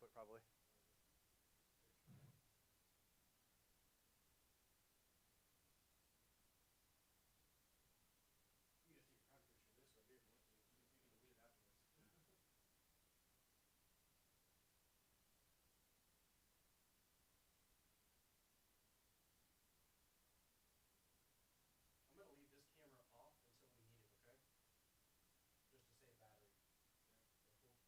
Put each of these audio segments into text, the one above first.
foot probably. I'm going to leave this camera off until we need it, okay? Just to save battery. Okay, cool.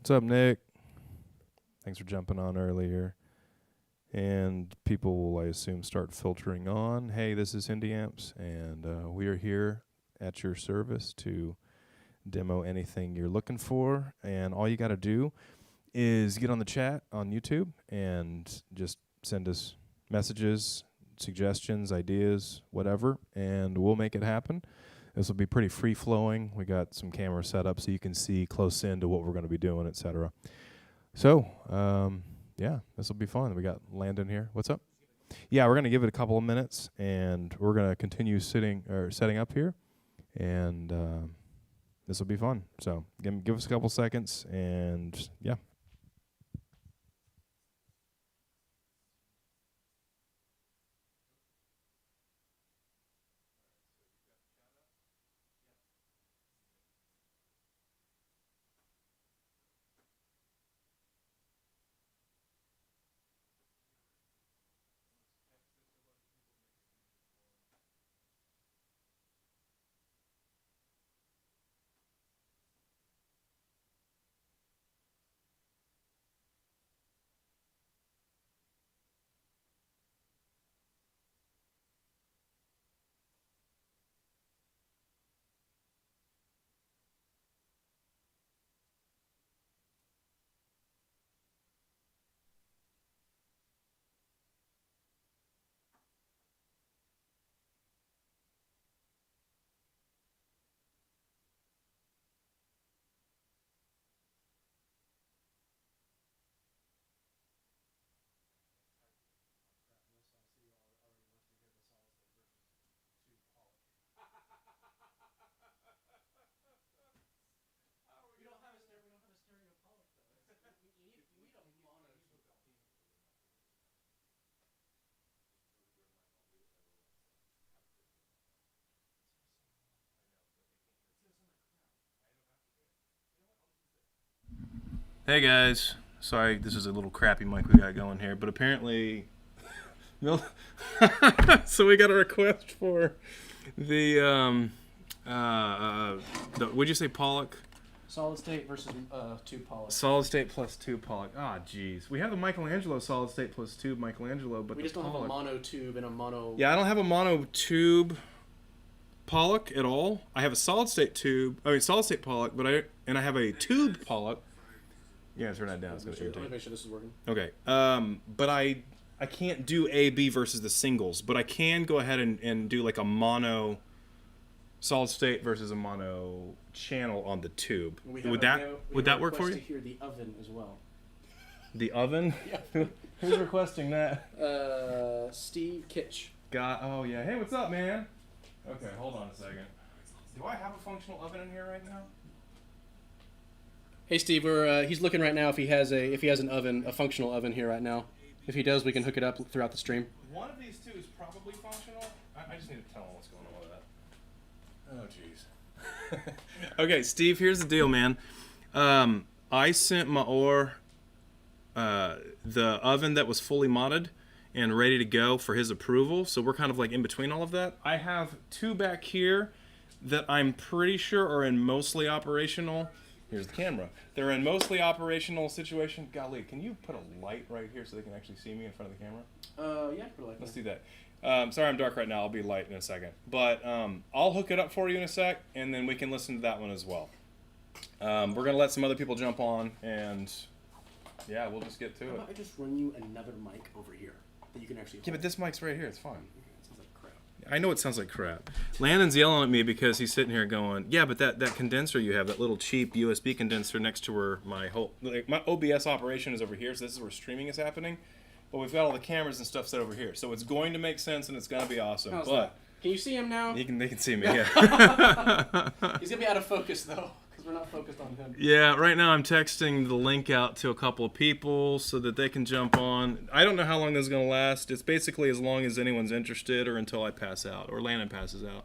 What's up, Nick? Thanks for jumping on earlier. And people will, I assume, start filtering on. Hey, this is Hendyamps, and we are here at your service to demo anything you're looking for. And all you got to do is get on the chat on YouTube and just send us messages, suggestions, ideas, whatever, and we'll make it happen. This will be pretty free-flowing. We got some camera set up so you can see close in to what we're going to be doing, etc. So, yeah, this will be fun. We got Landon here. What's up? Yeah, we're going to give it a couple of minutes, and we're going to continue setting up here, and this will be fun. So give us a couple seconds, and yeah. Hey guys, sorry this is a little crappy mic we got going here, but apparently, so we got a request for the what'd you say, Pollock? Solid state versus tube Pollock. Solid state plus tube Pollock. Ah, jeez. We have the Michelangelo solid state plus tube Michelangelo, but we just don't have a mono tube and a mono. Yeah, I don't have a mono tube Pollock at all. I have a solid state tube. I mean solid state Pollock, but I have a tube Pollock. Yeah, turn that down. It's gonna irritate. Let me make sure this is working. Okay. But I can't do A B versus the singles, but I can go ahead and do like a mono solid state versus a mono channel on the tube. Would that work for you? To hear the oven as well. The oven? Yeah. Who's requesting that? Steve Kitch. Oh yeah. Hey, what's up, man? Okay, hold on a second. Do I have a functional oven in here right now? Hey Steve, he's looking right now if he has an oven, a functional oven here right now. If he does, we can hook it up throughout the stream. One of these two is probably functional. I just need to tell him what's going on with that. Oh jeez. Okay, Steve, here's the deal, man. I sent Maor the oven that was fully modded and ready to go for his approval. So we're kind of like in between all of that. I have two back here that I'm pretty sure are in mostly operational. Here's the camera. They're in mostly operational situation. Golly, can you put a light right here so they can actually see me in front of the camera? Yeah, put a light. Let's do that. Sorry I'm dark right now. I'll be light in a second. But I'll hook it up for you in a sec, and then we can listen to that one as well. We're going to let some other people jump on, and yeah, we'll just get to How it. about I just run you another mic over here that you can actually hold? Yeah, but this mic's right here. It's fine. It sounds like crap. I know it sounds like crap. Landon's yelling at me because he's sitting here going, yeah, but that condenser you have, that little cheap USB condenser next to where my OBS operation is over here, so this is where streaming is happening. But we've got all the cameras and stuff set over here. So it's going to make sense and it's going to be awesome. How's but that? Can you see him now? they can see me, yeah. He's going to be out of focus, though, because we're not focused on him. Yeah, right now I'm texting the link out to a couple of people so that they can jump on. I don't know how long this is going to last. It's basically as long as anyone's interested or until I pass out or Landon passes out.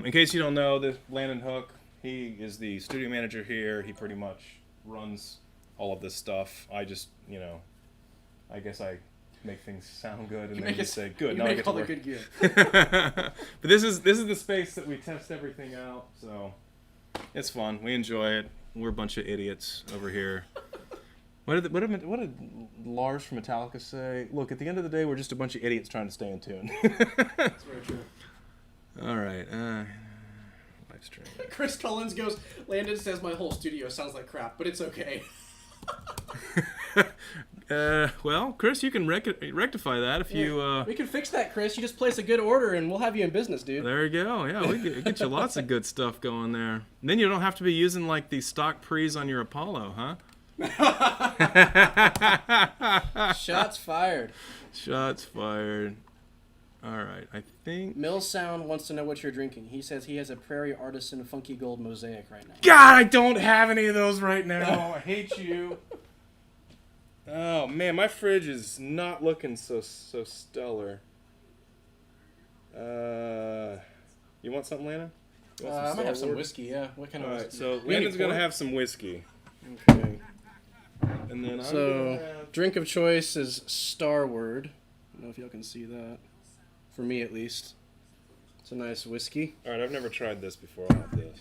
In case you don't know, this Landon Hook, he is the studio manager here. He pretty much runs all of this stuff. I just, I guess I make things sound good and then just say, good, now I get to work. Good gear. But this is the space that we test everything out, so it's fun. We enjoy it. We're a bunch of idiots over here. What did Lars from Metallica say? Look, at the end of the day, we're just a bunch of idiots trying to stay in tune. That's very true. All right. Live stream. Chris Collins goes, Landon says my whole studio sounds like crap, but it's okay. Well, Chris, you can rectify that if you... We can fix that, Chris. You just place a good order and we'll have you in business, dude. There you go. Yeah, we get you lots of good stuff going there. And then you don't have to be using, like, the stock pre's on your Apollo, huh? Shots fired. Shots fired. All right, I think... Mill Sound wants to know what you're drinking. He says he has a Prairie Artisan Funky Gold Mosaic right now. God, I don't have any of those right now. I hate you. Oh, man, my fridge is not looking so stellar. You want something, Lana? I might have some whiskey, yeah. What kind of whiskey? All right, so Landon's going to have some whiskey. Okay. And then So, drink of choice is Starward. I don't know if y'all can see that. For me, at least. It's a nice whiskey. All right, I've never tried this before. I'll have this.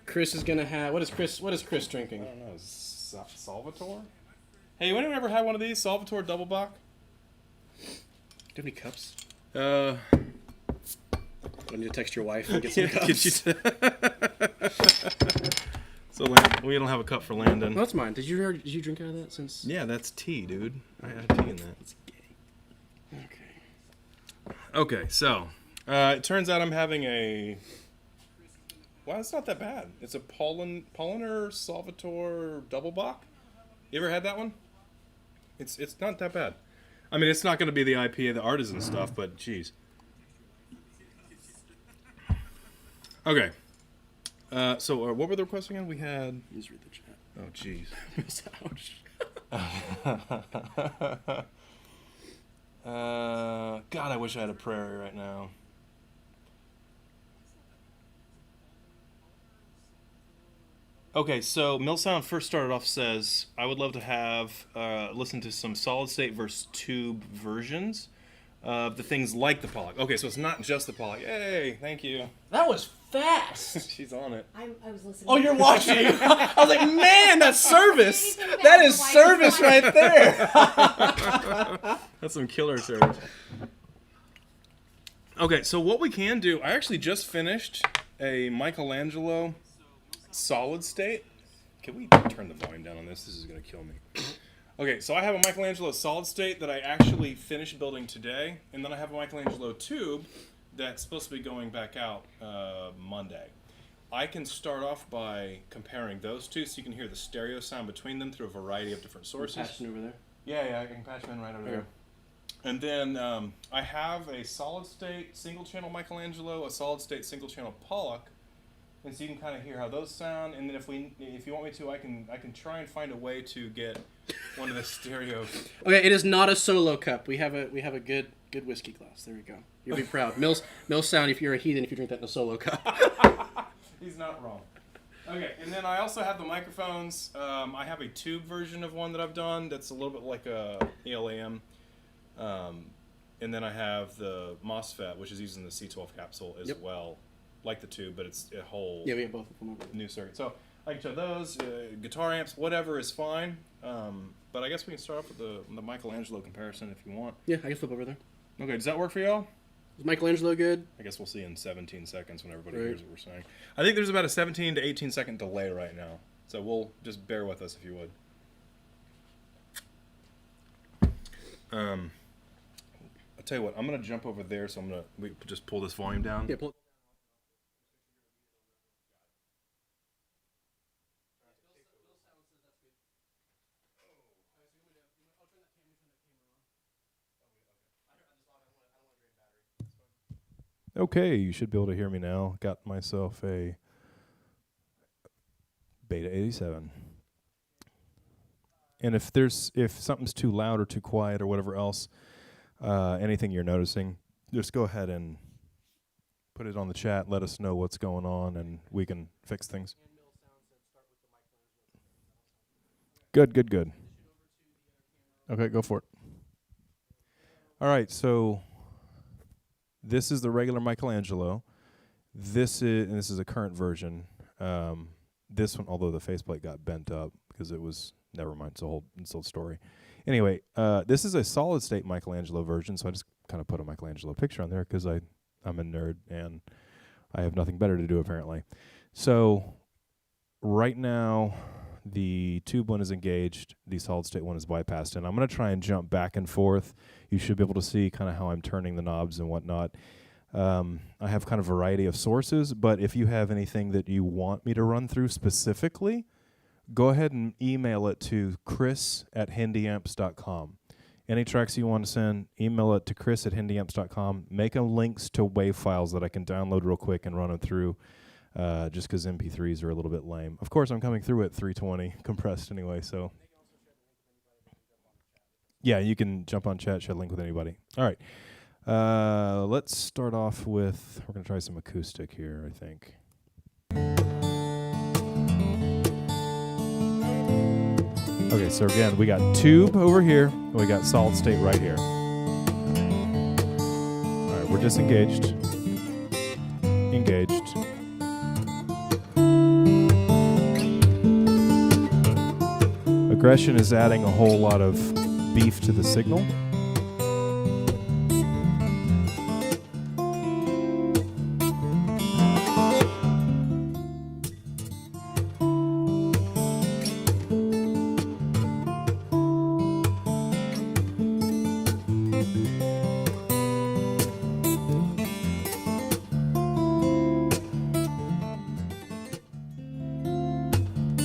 Chris is gonna have... What is Chris drinking? I don't know. Salvatore? Hey, you anyone ever had one of these? Salvatore Double Bock? Do you have any cups? I need to text your wife and get some cups. So we don't have a cup for Landon. Well, that's mine. Did you drink out of that since? Yeah, that's tea, dude. I had tea in that. It's gay. Okay, so it turns out I'm having a... Wow, it's not that bad. It's a Polliner Salvatore Double Bock. You ever had that one? It's not that bad. I mean, it's not going to be the IPA, the artisan stuff, but geez. Okay. So what were the requests again? We had... Just read the chat. Oh, jeez. God, I wish I had a prairie right now. Okay, so Millsound first started off says, I would love to have listen to some solid state versus tube versions of the things like the Pollock. Okay, so it's not just the Pollock. Yay, thank you. That was fast. She's on it. I was listening. Oh, you're watching. I was like, man, that's service. That is service right there. That's some killer service. Okay, so what we can do, I actually just finished a Michelangelo solid state. Can we turn the volume down on this? This is going to kill me. Okay, so I have a Michelangelo solid state that I actually finished building today, and then I have a Michelangelo tube that's supposed to be going back out Monday. I can start off by comparing those two so you can hear the stereo sound between them through a variety of different sources. Patching over there. Yeah, I can patch them in right over there. And then I have a solid state single channel Michelangelo, a solid state single channel Pollock, and so you can kind of hear how those sound. And then if you want me to, I can try and find a way to get one of the stereo. Okay, it is not a solo cup. We have a good whiskey glass. There we go. You'll be proud. Mill Sound, if you're a heathen, if you drink that in a solo cup. He's not wrong. Okay, and then I also have the microphones. I have a tube version of one that I've done that's a little bit like a ELAM. And then I have the MOSFET, which is using the C12 capsule as well. like the tube, but it's a whole Yeah, we have both of them over. new circuit. So I can show those, guitar amps, whatever is fine. But I guess we can start off with the Michelangelo comparison if you want. Yeah, I can flip over there. Okay, does that work for y'all? Is Michelangelo good? I guess we'll see in 17 seconds when everybody Right. hears what we're saying. I think there's about a 17 to 18 second delay right now. So we'll just bear with us if you would. I'll tell you what, I'm going to jump over there, so we just pull this volume down. Yeah, pull it. Okay, you should be able to hear me now. Got myself a Beta 87. And if something's too loud or too quiet or whatever else, anything you're noticing, just go ahead and put it on the chat. Let us know what's going on, and we can fix things. Good. Okay, go for it. All right, so this is the regular Michelangelo. This is a current version. This one, although the faceplate got bent up because it was, never mind, it's a whole story. Anyway, this is a solid state Michelangelo version, so I just kind of put a Michelangelo picture on there because I'm a nerd and I have nothing better to do apparently. So right now the tube one is engaged, the solid state one is bypassed, and I'm going to try and jump back and forth. You should be able to see kind of how I'm turning the knobs and whatnot. I have kind of a variety of sources, but if you have anything that you want me to run through specifically, go ahead and email it to chris@hendyamps.com. Any tracks you want to send, email it to chris@hendyamps.com. Make them links to WAV files that I can download real quick and run them through, just because MP3s are a little bit lame. Of course, I'm coming through at 320 compressed anyway, so. Yeah, you can jump on chat, share a link with anybody. All right. Let's start off with, we're going to try some acoustic here, I think. Okay, so again, we got tube over here, and we got solid state right here. All right, we're disengaged. Engaged. Aggression is adding a whole lot of beef to the signal.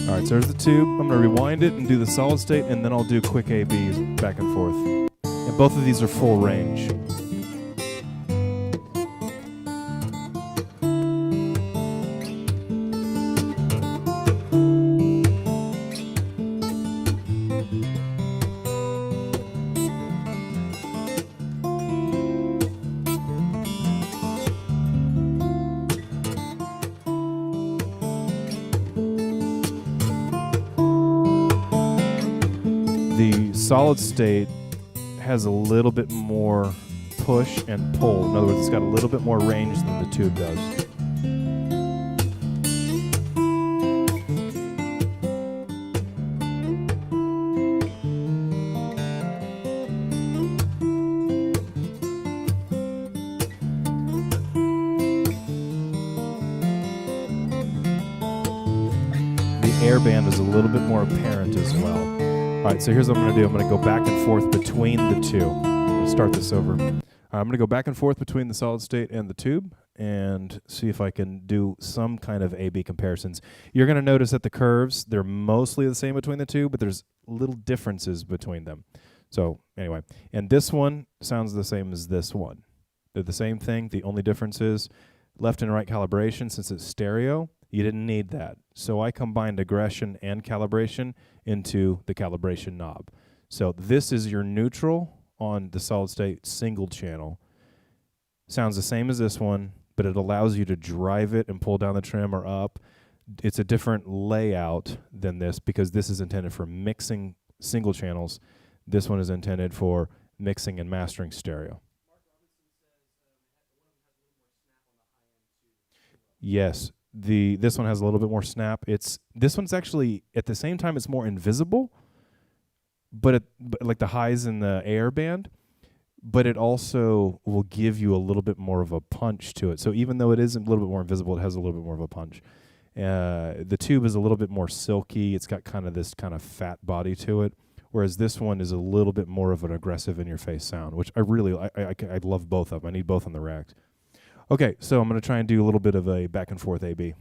All right, so there's the tube. I'm going to rewind it and do the solid state, and then I'll do quick ABs back and forth. And both of these are full range. Solid state has a little bit more push and pull. In other words, it's got a little bit more range than the tube does. The air band is a little bit more apparent as well. All right, so here's what I'm going to do. I'm going to go back and forth between the two. Let's start this over. I'm going to go back and forth between the solid state and the tube and see if I can do some kind of A-B comparisons. You're going to notice that the curves, they're mostly the same between the two, but there's little differences between them. So anyway, and this one sounds the same as this one. They're the same thing. The only difference is left and right calibration. Since it's stereo, you didn't need that. So I combined aggression and calibration into the calibration knob. So this is your neutral on the solid state single channel. Sounds the same as this one, but it allows you to drive it and pull down the trim or up. It's a different layout than this because this is intended for mixing single channels. This one is intended for mixing and mastering stereo. Yes. This one has a little bit more snap. This one's actually at the same time it's more invisible, but like the highs in the air band, but it also will give you a little bit more of a punch to it. So even though it is a little bit more invisible, it has a little bit more of a punch. The tube is a little bit more silky. It's got kind of this kind of fat body to it, whereas this one is a little bit more of an aggressive in-your-face sound, which I love both of them. I need both on the racks. Okay, so I'm going to try and do a little bit of a back and forth A-B.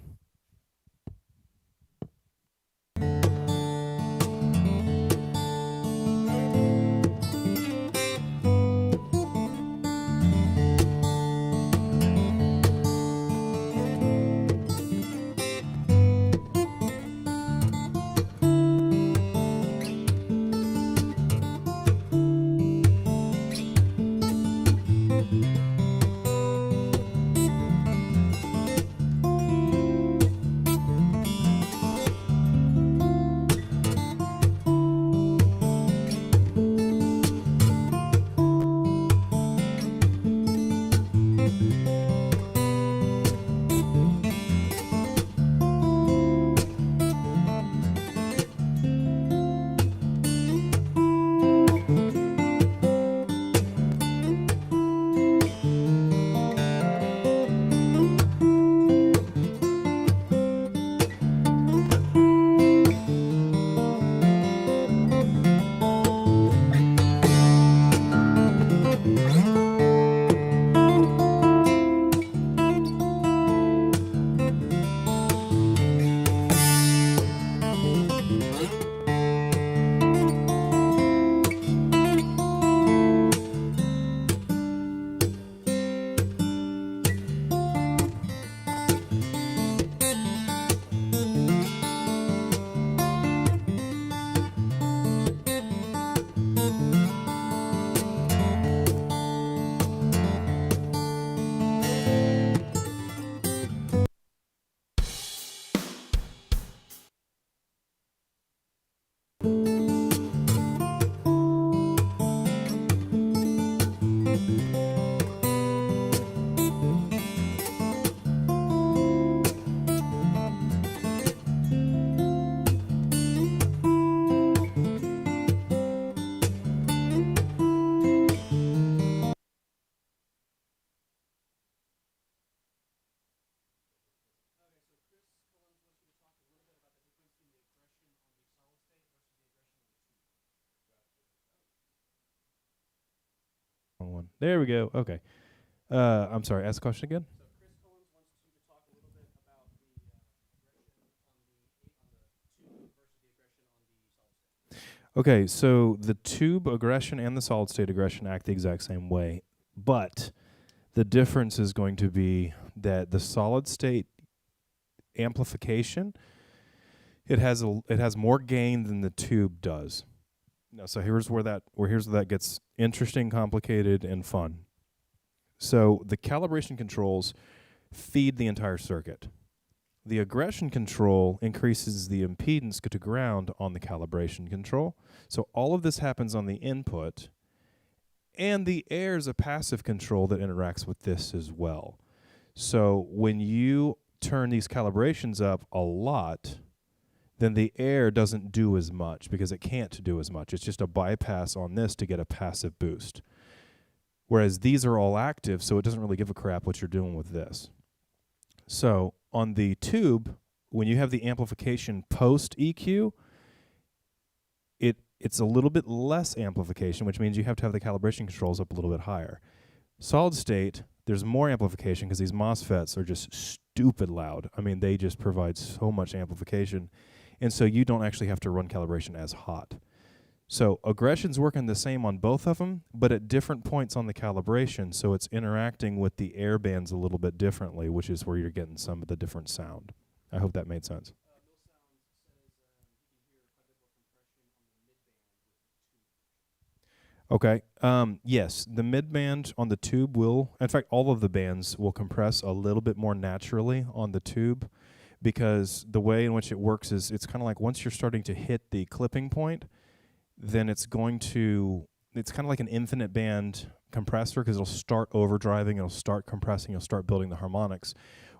One. There we go. Okay. I'm sorry. Ask the question again. Okay, so the tube aggression and the solid state aggression act the exact same way, but the difference is going to be that the solid state amplification, it has more gain than the tube does. Now, so here's where that gets interesting, complicated, and fun. So the calibration controls feed the entire circuit. The aggression control increases the impedance to ground on the calibration control. So all of this happens on the input, and the air is a passive control that interacts with this as well. So when you turn these calibrations up a lot, then the air doesn't do as much because it can't do as much. It's just a bypass on this to get a passive boost. Whereas these are all active, so it doesn't really give a crap what you're doing with this. So on the tube, when you have the amplification post EQ, it's a little bit less amplification, which means you have to have the calibration controls up a little bit higher. Solid state, there's more amplification because these MOSFETs are just stupid loud. I mean, they just provide so much amplification, and so you don't actually have to run calibration as hot. So aggression's working the same on both of them, but at different points on the calibration, so it's interacting with the air bands a little bit differently, which is where you're getting some of the different sound. I hope that made sense. Okay. Yes, the mid-band on the tube will, in fact, all of the bands will compress a little bit more naturally on the tube because the way in which it works is it's kind of like once you're starting to hit the clipping point, then it's kind of like an infinite band compressor because it'll start overdriving, it'll start compressing, it'll start building the harmonics.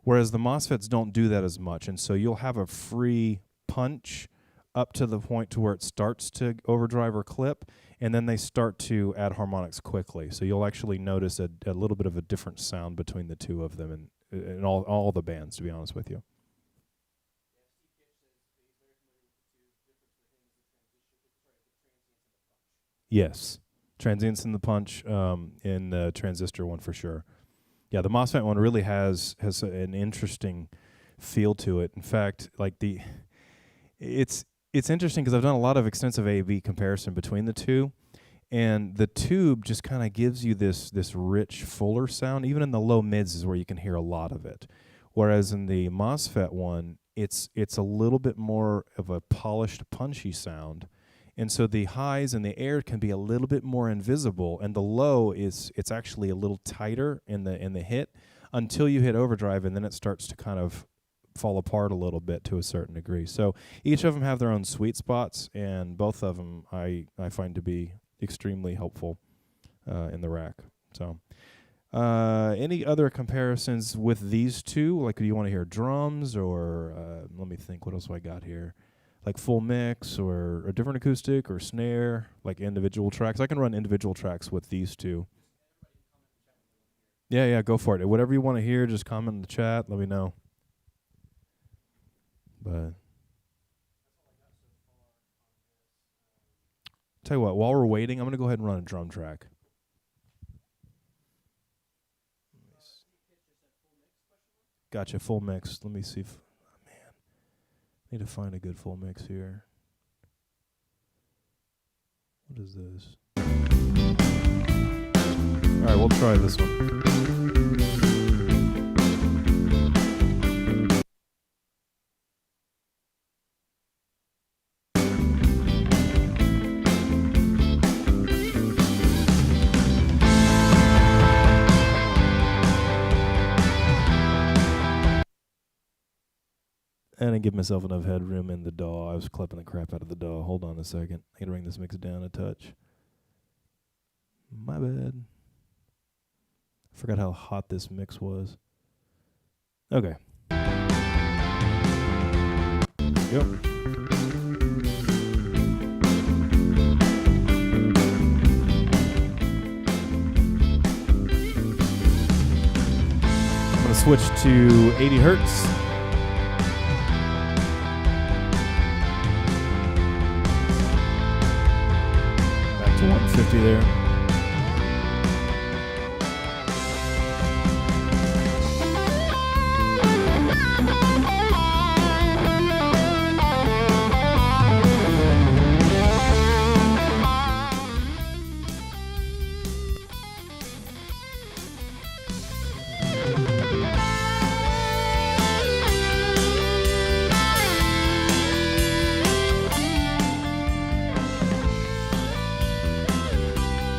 Whereas the MOSFETs don't do that as much, and so you'll have a free punch up to the point to where it starts to overdrive or clip, and then they start to add harmonics quickly. So you'll actually notice a little bit of a different sound between the two of them in all the bands, to be honest with you. Yes. Transients in the punch, in the transistor one for sure. Yeah, the MOSFET one really has an interesting feel to it. In fact, like it's interesting because I've done a lot of extensive A/B comparison between the two, and the tube just kind of gives you this rich, fuller sound. Even in the low mids is where you can hear a lot of it. Whereas in the MOSFET one, it's a little bit more of a polished, punchy sound. And so the highs and the air can be a little bit more invisible, and the low it's actually a little tighter in the hit until you hit overdrive, and then it starts to kind of fall apart a little bit to a certain degree. So each of them have their own sweet spots, and both of them I find to be extremely helpful in the rack. So any other comparisons with these two? Like, do you want to hear drums, or let me think, what else do I got here? Like full mix or a different acoustic or snare, like individual tracks. I can run individual tracks with these two. Yeah, go for it. Whatever you want to hear, just comment in the chat. Let me know. But tell you what, while we're waiting, I'm going to go ahead and run a drum track. Gotcha, full mix. Let me see if... Need to find a good full mix here. What is this? All right, we'll try this one. I didn't give myself enough headroom in the DAW. I was clipping the crap out of the DAW. Hold on a second. I gotta bring this mix down a touch. My bad. I forgot how hot this mix was. Okay. Yep. I'm gonna switch to 80 hertz. Back to 150 there.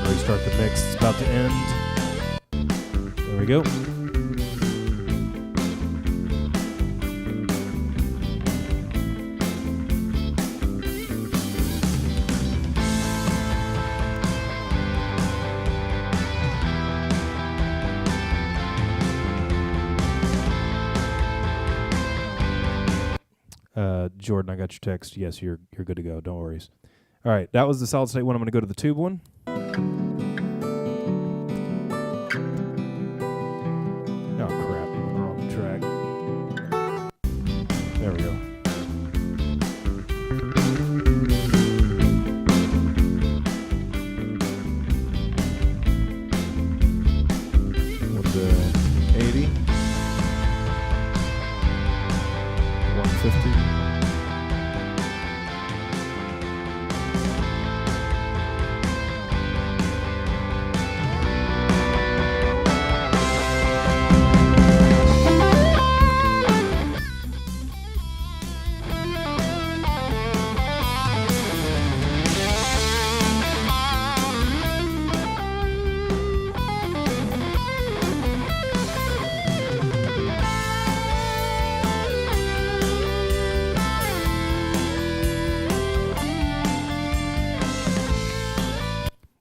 Restart the mix. It's about to end. There we go. Jordan, I got your text. Yes, you're good to go. Don't worry. All right, that was the solid state one. I'm going to go to the tube one. Oh, crap. I'm on the wrong track. There we go. With the 80. 150.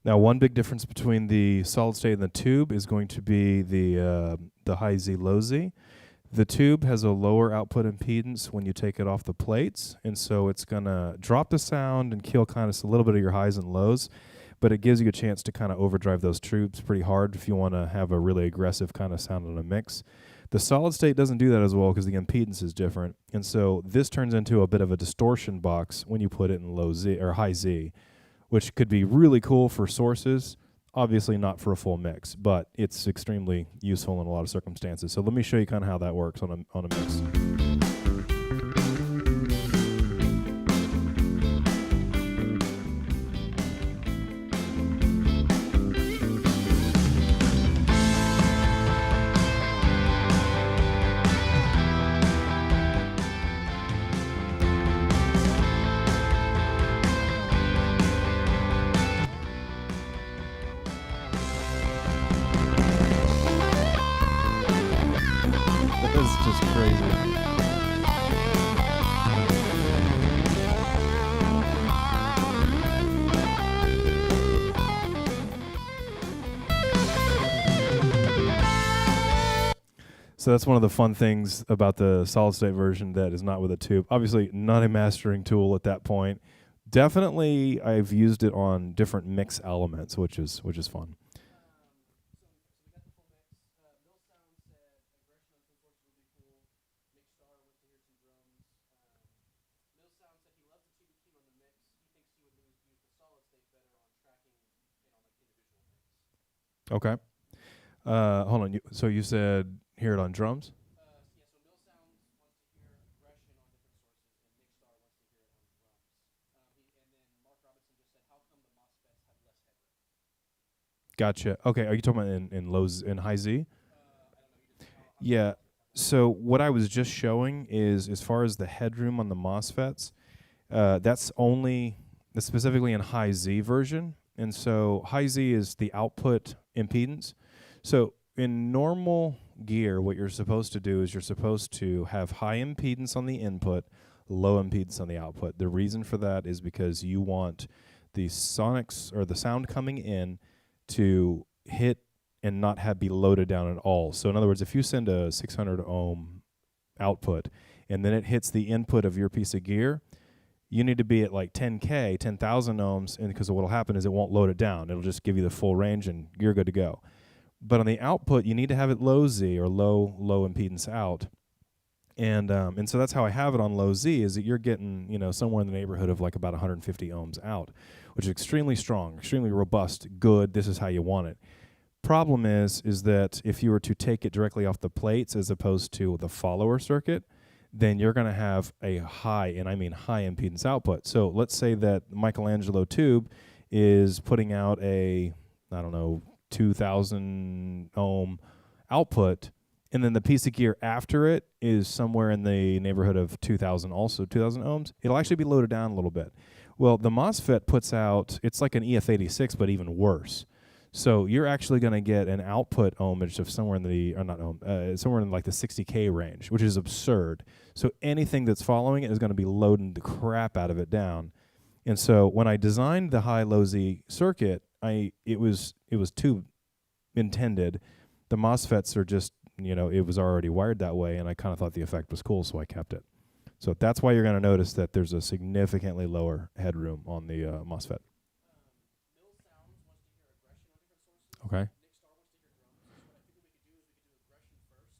Now, one big difference between the solid state and the tube is going to be the high Z, low Z. The tube has a lower output impedance when you take it off the plates, and so it's going to drop the sound and kill kind of a little bit of your highs and lows, but it gives you a chance to kind of overdrive those tubes pretty hard if you want to have a really aggressive kind of sound in a mix. The solid state doesn't do that as well because the impedance is different, and so this turns into a bit of a distortion box when you put it in low Z or high Z, which could be really cool for sources. Obviously not for a full mix, but it's extremely useful in a lot of circumstances. So let me show you kind of how that works on a mix. It's just crazy. So that's one of the fun things about the solid state version that is not with a tube. Obviously not a mastering tool at that point. Definitely I've used it on different mix elements, which is fun. Okay. Hold on. So you said hear it on drums? Gotcha. Okay. Are you talking about in high Z? Yeah. So what I was just showing is as far as the headroom on the MOSFETs, that's specifically in high Z version. And so high Z is the output impedance. So in normal gear, what you're supposed to do is you're supposed to have high impedance on the input, low impedance on the output. The reason for that is because you want the sonics or the sound coming in to hit and not be loaded down at all. So in other words, if you send a 600 ohm output and then it hits the input of your piece of gear, you need to be at like 10K, 10,000 ohms, and because what will happen is it won't load it down. It'll just give you the full range and you're good to go. But on the output, you need to have it low Z or low impedance out. And so that's how I have it on low Z, is that you're getting, somewhere in the neighborhood of like about 150 ohms out, which is extremely strong, extremely robust, good. This is how you want it. Problem is that if you were to take it directly off the plates as opposed to the follower circuit, then you're going to have a high, and I mean high impedance output. So let's say that Michelangelo tube is putting out a, 2,000 ohm output, and then the piece of gear after it is somewhere in the neighborhood of 2,000 ohms. It'll actually be loaded down a little bit. Well, the MOSFET puts out, it's like an EF86, but even worse. So you're actually going to get an output ohmage of somewhere in somewhere in like the 60K range, which is absurd. So anything that's following it is going to be loading the crap out of it down. And so when I designed the high-low Z circuit, it was tube intended. The MOSFETs are just, it was already wired that way, and I kind of thought the effect was cool, so I kept it. So that's why you're going to notice that there's a significantly lower headroom on the MOSFET. Okay.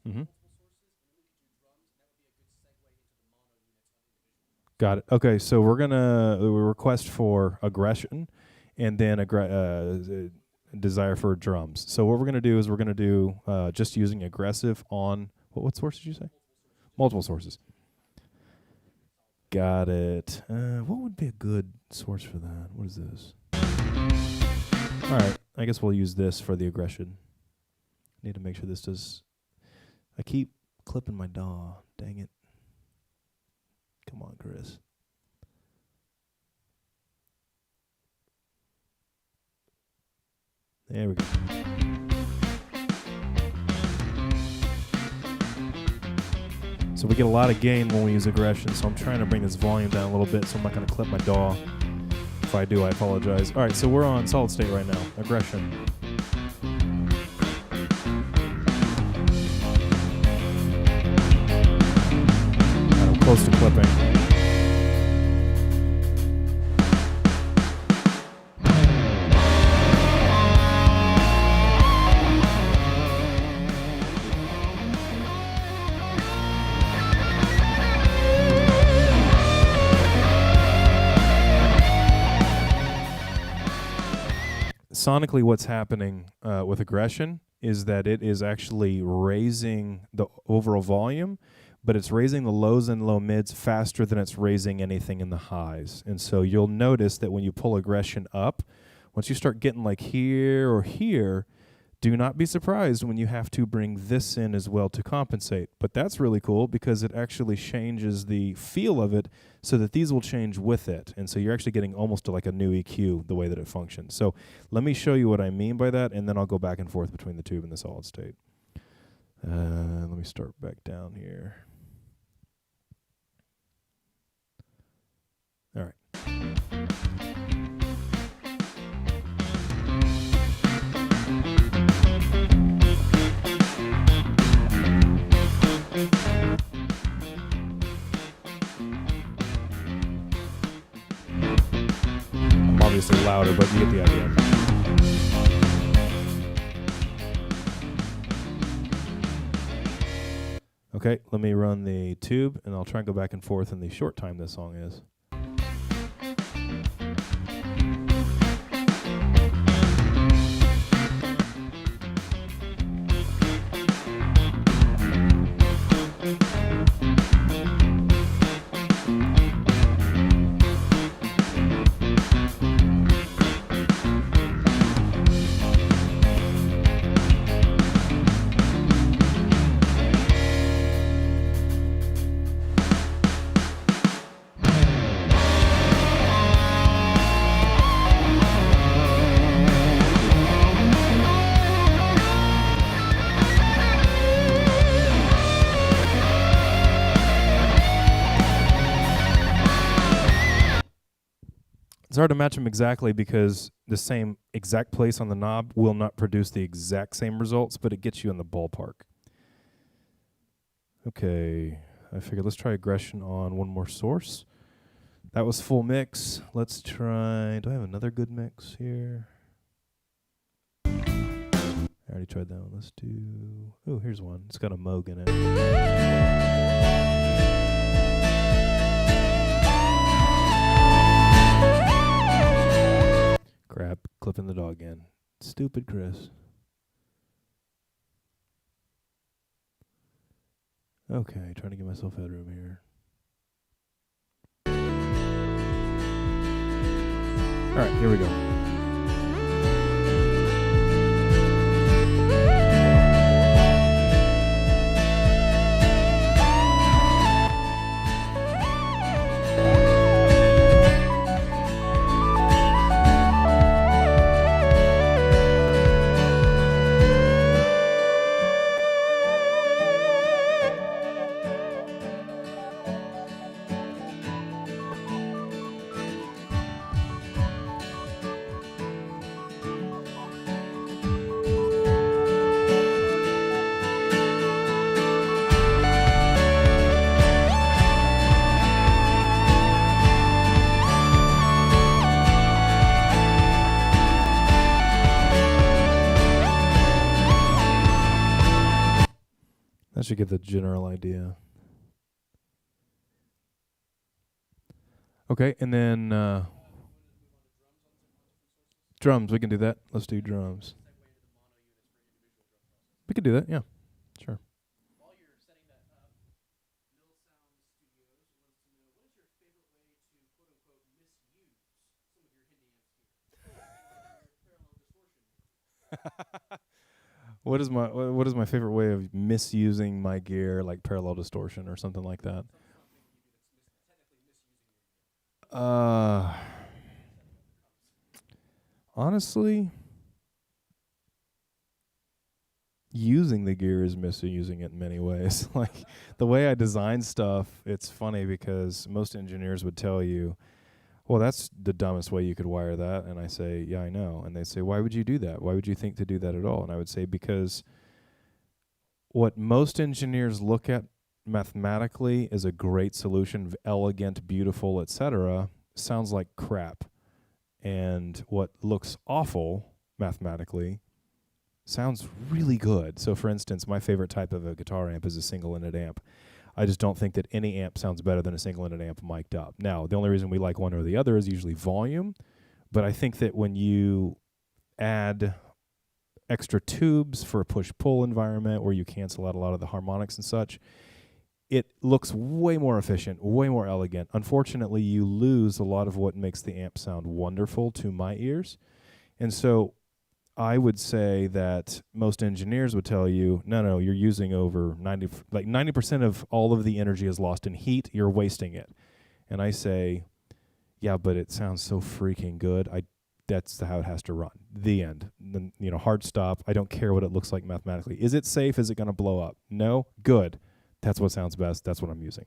Mm-hmm. Got it. Okay, so we're gonna request for aggression, and then desire for drums. So what we're gonna do is we're gonna do just using aggressive on what source did you say? Multiple sources. Got it. What would be a good source for that? What is this? All right. I guess we'll use this for the aggression. Need to make sure this does. I keep clipping my DAW. Dang it. Come on, Chris. There we go. So we get a lot of gain when we use aggression, so I'm trying to bring this volume down a little bit, so I'm not going to clip my DAW. If I do, I apologize. All right, so we're on solid state right now. Aggression. close to clipping. Sonically, what's happening with aggression is that it is actually raising the overall volume, but it's raising the lows and low mids faster than it's raising anything in the highs. And so you'll notice that when you pull aggression up, once you start getting like here or here, do not be surprised when you have to bring this in as well to compensate. But that's really cool because it actually changes the feel of it so that these will change with it. And so you're actually getting almost to like a new EQ the way that it functions. So let me show you what I mean by that, and then I'll go back and forth between the tube and the solid state. Let me start back down here. All right. I'm obviously louder, but you get the idea. Okay, let me run the tube, and I'll try and go back and forth in the short time this song is. It's hard to match them exactly because the same exact place on the knob will not produce the exact same results, but it gets you in the ballpark. Okay, I figured let's try aggression on one more source. That was full mix. Let's try, do I have another good mix here? I already tried that one. Let's do, oh, here's one. It's got a Moog in it. Crap, clipping the dog again. Stupid Chris. Okay, trying to get myself headroom here. Alright, here we go. That should give the general idea. Okay, and then drums, we can do that. Let's do drums. We could do that, yeah. Sure. While you're setting that up, Mill Sound Studios wants to know, what is your favorite way to quote-unquote misuse some of your Hendyamps gear? Parallel distortion. What is my favorite way of misusing my gear, like parallel distortion or something like that? Honestly, using the gear is misusing it in many ways. Like the way I design stuff, it's funny because most engineers would tell you, well, that's the dumbest way you could wire that. And I say, yeah, I know. And they say, why would you do that? Why would you think to do that at all? And I would say, because what most engineers look at mathematically is a great solution, elegant, beautiful, etc., sounds like crap. And what looks awful mathematically sounds really good. So for instance, my favorite type of a guitar amp is a single-ended amp. I just don't think that any amp sounds better than a single-ended amp mic'd up. Now, the only reason we like one or the other is usually volume, but I think that when you add extra tubes for a push-pull environment where you cancel out a lot of the harmonics and such, it looks way more efficient, way more elegant. Unfortunately, you lose a lot of what makes the amp sound wonderful to my ears. And so I would say that most engineers would tell you, no, you're using over 90% of all of the energy is lost in heat. You're wasting it. And I say, yeah, but it sounds so freaking good. That's how it has to run. The end. Then, hard stop. I don't care what it looks like mathematically. Is it safe? Is it going to blow up? No? Good. That's what sounds best. That's what I'm using.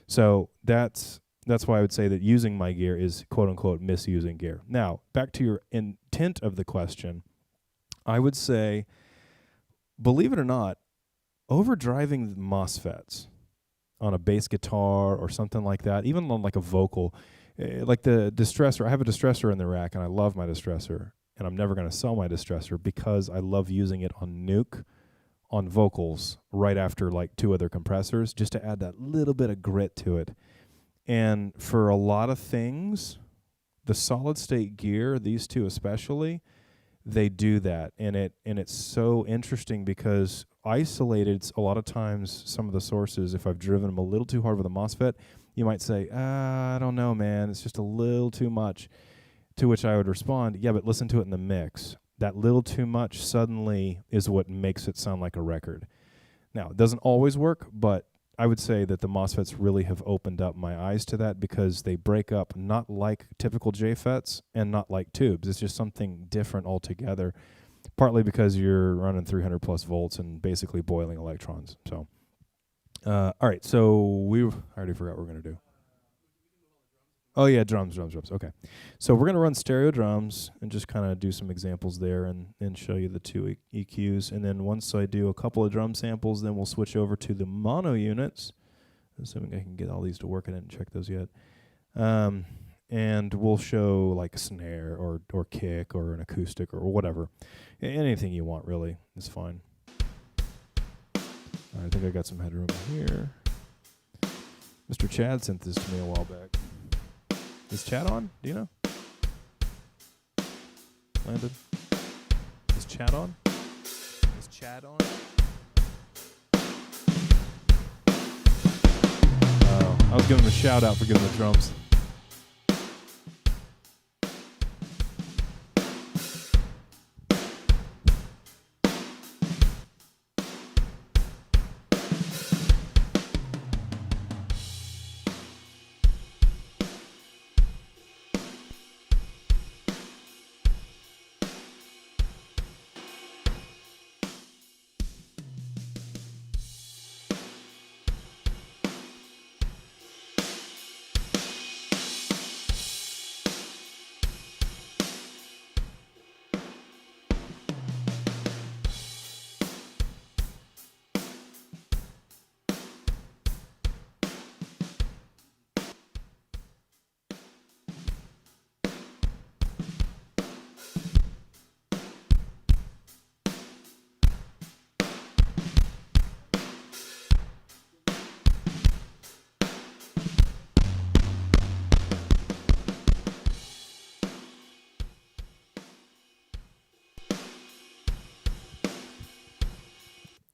So that's why I would say that using my gear is quote unquote misusing gear. Now, back to your intent of the question. I would say, believe it or not, overdriving MOSFETs on a bass guitar or something like that, even on like a vocal, like the distressor. I have a distressor in the rack, and I love my distressor, and I'm never going to sell my distressor because I love using it on nuke, on vocals, right after like 2 other compressors, just to add that little bit of grit to it. And for a lot of things, the solid state gear, these two especially, they do that, and it's so interesting because isolated, a lot of times some of the sources, if I've driven them a little too hard with a MOSFET, you might say, I don't know, man, it's just a little too much. To which I would respond, yeah, but listen to it in the mix. That little too much suddenly is what makes it sound like a record. Now, it doesn't always work, but I would say that the MOSFETs really have opened up my eyes to that because they break up not like typical JFETs and not like tubes. It's just something different altogether, partly because you're running 300 plus volts and basically boiling electrons. So, all right, so I already forgot what we're going to do. Oh, yeah, drums. Okay. So we're going to run stereo drums and just kind of do some examples there and show you the 2 EQs. And then once I do a couple of drum samples, then we'll switch over to the mono units, assuming I can get all these to work. I didn't check those yet. And we'll show like a snare or kick or an acoustic or whatever. Anything you want, really, is fine. All right, I think I got some headroom here. Mr. Chad sent this to me a while back. Is Chad on? Do you know? Landon? Is Chad on? Is Chad on? I was giving him a shout out for giving the drums.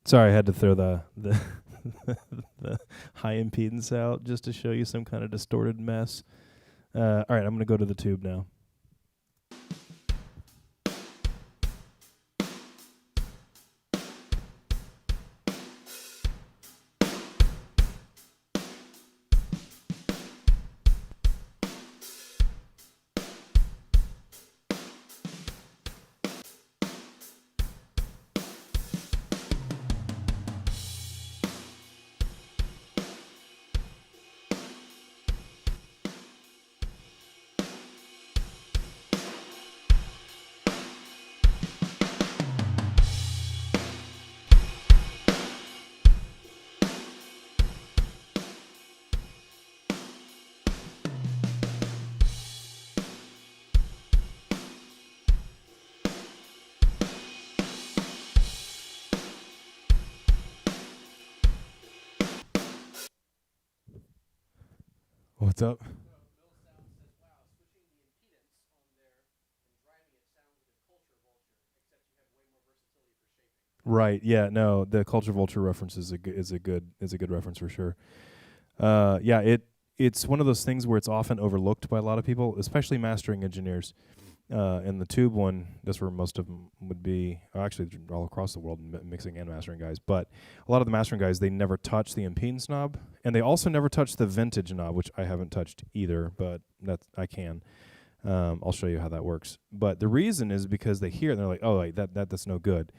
Sorry, I had to throw the the high impedance out just to show you some kind of distorted mess. All right, I'm going to go to the tube now. What's up? Mill Sound says, wow, switching the impedance on there and driving it sounds like a culture vulture, except you have way more versatility for shaping. Right. Yeah. No, the culture vulture reference is a good reference for sure. Yeah. It's one of those things where it's often overlooked by a lot of people, especially mastering engineers. And the tube one, that's where most of them would be. Actually, all across the world, mixing and mastering guys. But a lot of the mastering guys, they never touch the impedance knob, and they also never touch the vintage knob, which I haven't touched either. But I can. I'll show you how that works. But the reason is because they hear it and they're like, "Oh, wait, that's no good."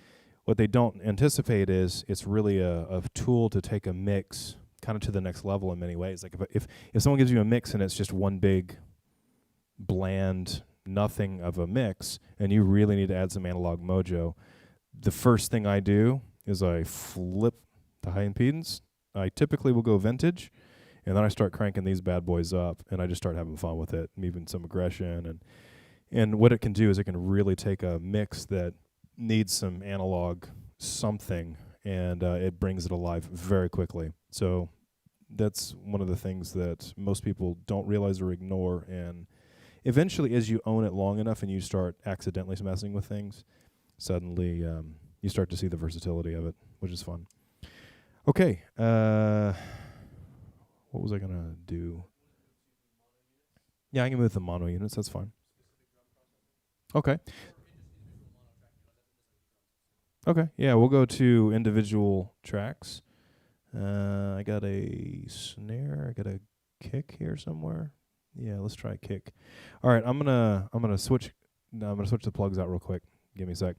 What they don't anticipate is it's really a tool to take a mix kind of to the next level in many ways. Like if someone gives you a mix and it's just one big bland nothing of a mix and you really need to add some analog mojo, the first thing I do is I flip the high impedance. I typically will go vintage, and then I start cranking these bad boys up, and I just start having fun with it, and even some aggression. And what it can do is it can really take a mix that needs some analog something, and it brings it alive very quickly. So that's one of the things that most people don't realize or ignore, and eventually, as you own it long enough and you start accidentally messing with things, suddenly you start to see the versatility of it, which is fun. Okay. What was I going to do? Yeah, I can move the mono units. That's fine. Okay. Okay. Yeah, we'll go to individual tracks. I got a snare. I got a kick here somewhere. Yeah, let's try kick. All right, I'm gonna switch. No, I'm gonna switch the plugs out real quick. Give me a sec.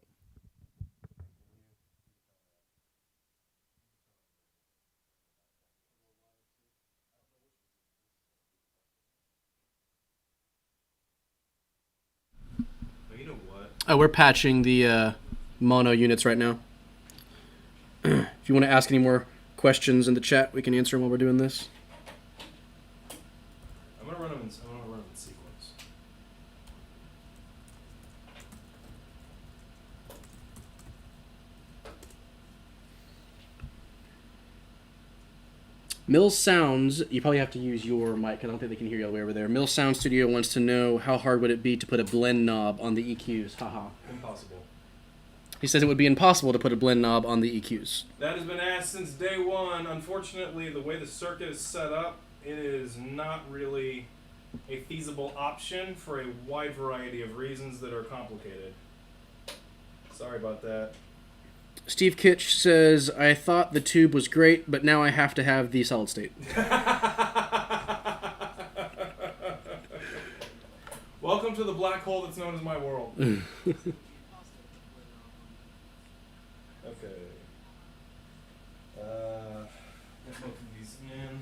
But you know what? Oh, we're patching the mono units right now. If you want to ask any more questions in the chat, we can answer them while we're doing this. I'm gonna run them in sequence. Mill Sounds, you probably have to use your mic. I don't think they can hear you all the way over there. Mill Sound Studio wants to know how hard would it be to put a blend knob on the EQs. Haha. Impossible. He says it would be impossible to put a blend knob on the EQs. That has been asked since day one. Unfortunately, the way the circuit is set up, it is not really a feasible option for a wide variety of reasons that are complicated. Sorry about that. Steve Kitch says, I thought the tube was great, but now I have to have the solid state. Welcome to the black hole that's known as my world. Okay. Let's both of these in.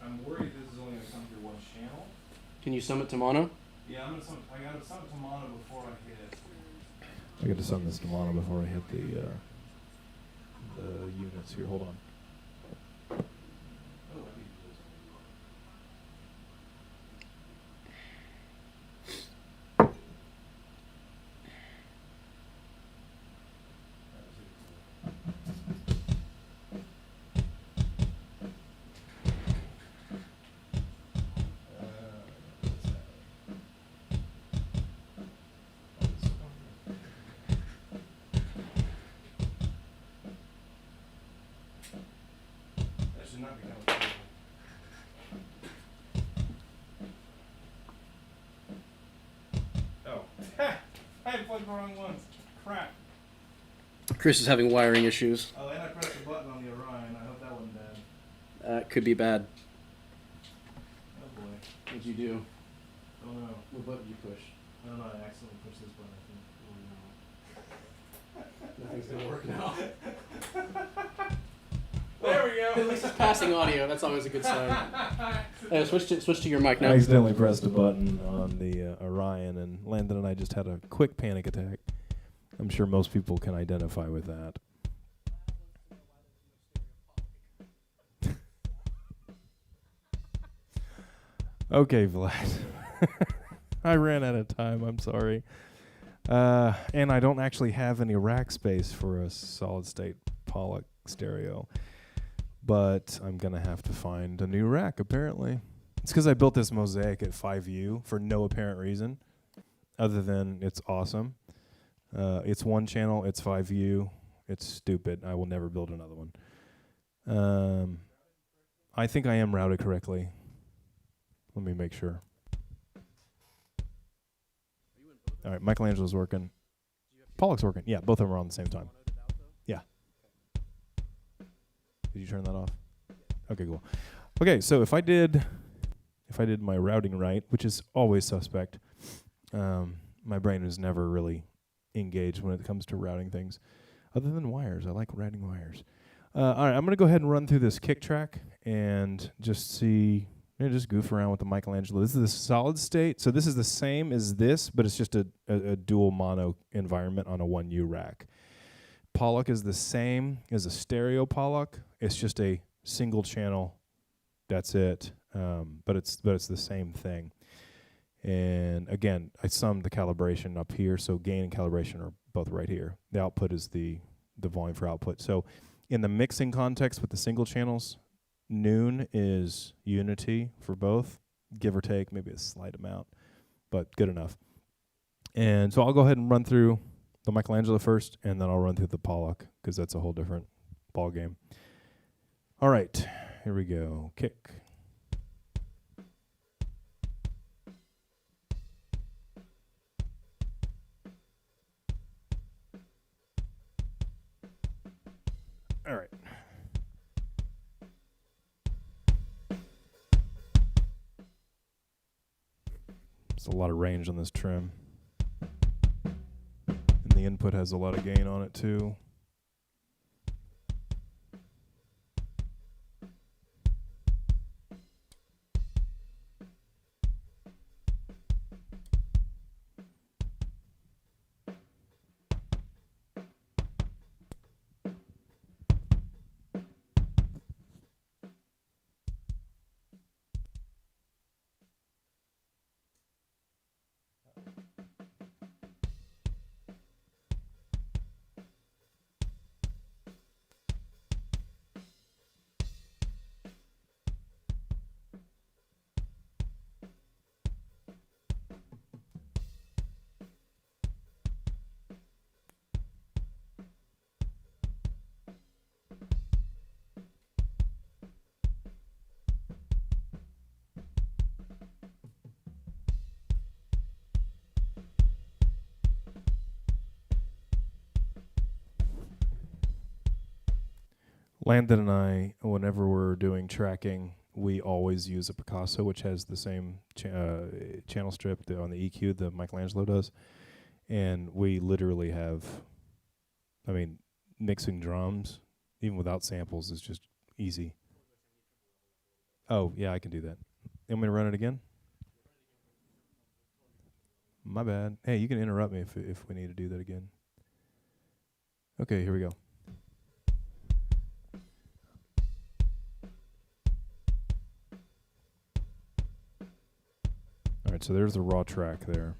I'm worried this is only going to come through one channel. Can you sum it to mono? Yeah, I got to sum it to mono before I hit. I got to sum this to mono before I hit the units here. Hold on. I plugged the wrong ones. Crap. Chris is having wiring issues. Oh, and I pressed the button on the Orion. I hope that wasn't bad. Could be bad. Oh boy. What'd you do? Oh no. What button did you push? I don't know. I accidentally pushed this button, I think. Nothing's gonna work now. There we go. At least it's passing audio. That's always a good sign. Switch to your mic now. I accidentally pressed a button on the Orion, and Landon and I just had a quick panic attack. I'm sure most people can identify with that. Okay, Vlad. I ran out of time. I'm sorry. And I don't actually have any rack space for a solid-state Pollock stereo. but I'm going to have to find a new rack, apparently. It's because I built this mosaic at 5U for no apparent reason, other than it's awesome. It's one channel, it's 5U. It's stupid. I will never build another one. I think I am routed correctly. Let me make sure. All right, Michelangelo's working. Pollock's working. Yeah, both of them are on the same time. Yeah. Did you turn that off? Okay, cool. Okay, so if I did my routing right, which is always suspect, my brain is never really engaged when it comes to routing things, other than wires. I like routing wires. All right, I'm going to go ahead and run through this kick track and just see, just goof around with the Michelangelo. This is the solid state. So this is the same as this, but it's just a dual mono environment on a 1U rack. Pollock is the same as a stereo Pollock. It's just a single channel. That's it. But it's the same thing. And again, I summed the calibration up here, so gain and calibration are both right here. The output is the volume for output. So in the mixing context with the single channels, noon is unity for both, give or take, maybe a slight amount, but good enough. And so I'll go ahead and run through the Michelangelo first, and then I'll run through the Pollock, because that's a whole different ball game. All right, here we go. Kick. All right. There's a lot of range on this trim. And the input has a lot of gain on it too. Landon and I, whenever we're doing tracking, we always use a Picasso, which has the same channel strip on the EQ the Michelangelo does. And we literally have, mixing drums, even without samples, is just easy. Oh, yeah, I can do that. You want me to run it again? My bad. Hey, you can interrupt me if we need to do that again. Okay, here we go. All right, so there's the raw track there.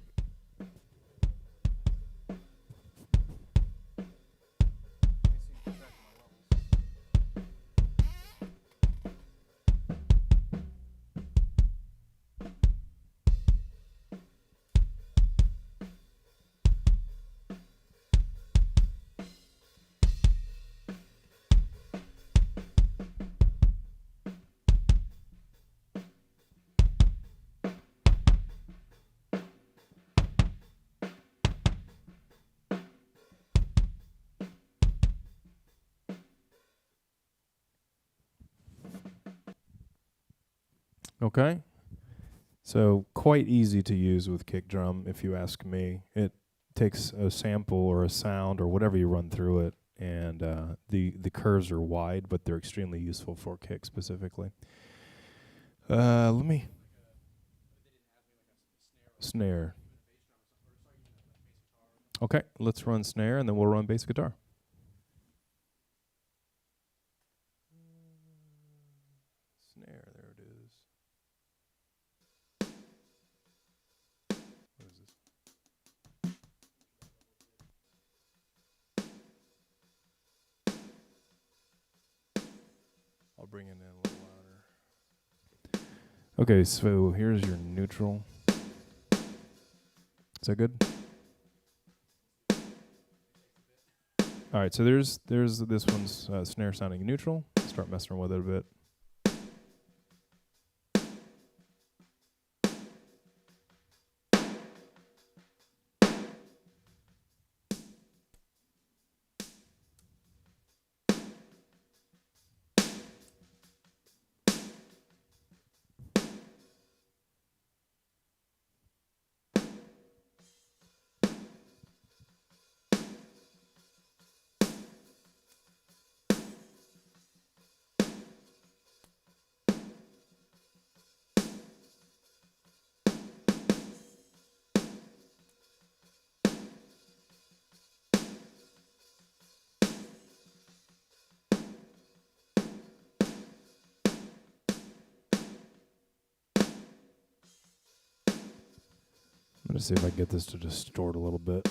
Okay. So quite easy to use with kick drum, if you ask me. It takes a sample or a sound or whatever you run through it, and the curves are wide, but they're extremely useful for kick specifically. Let me snare. Okay, let's run snare, and then we'll run bass guitar. Snare, there it is. What is this? I'll bring it in a little louder. Okay, so here's your neutral. Is that good? All right, so there's this one's snare sounding neutral. Start messing with it a bit. I'm going to see if I can get this to distort a little bit.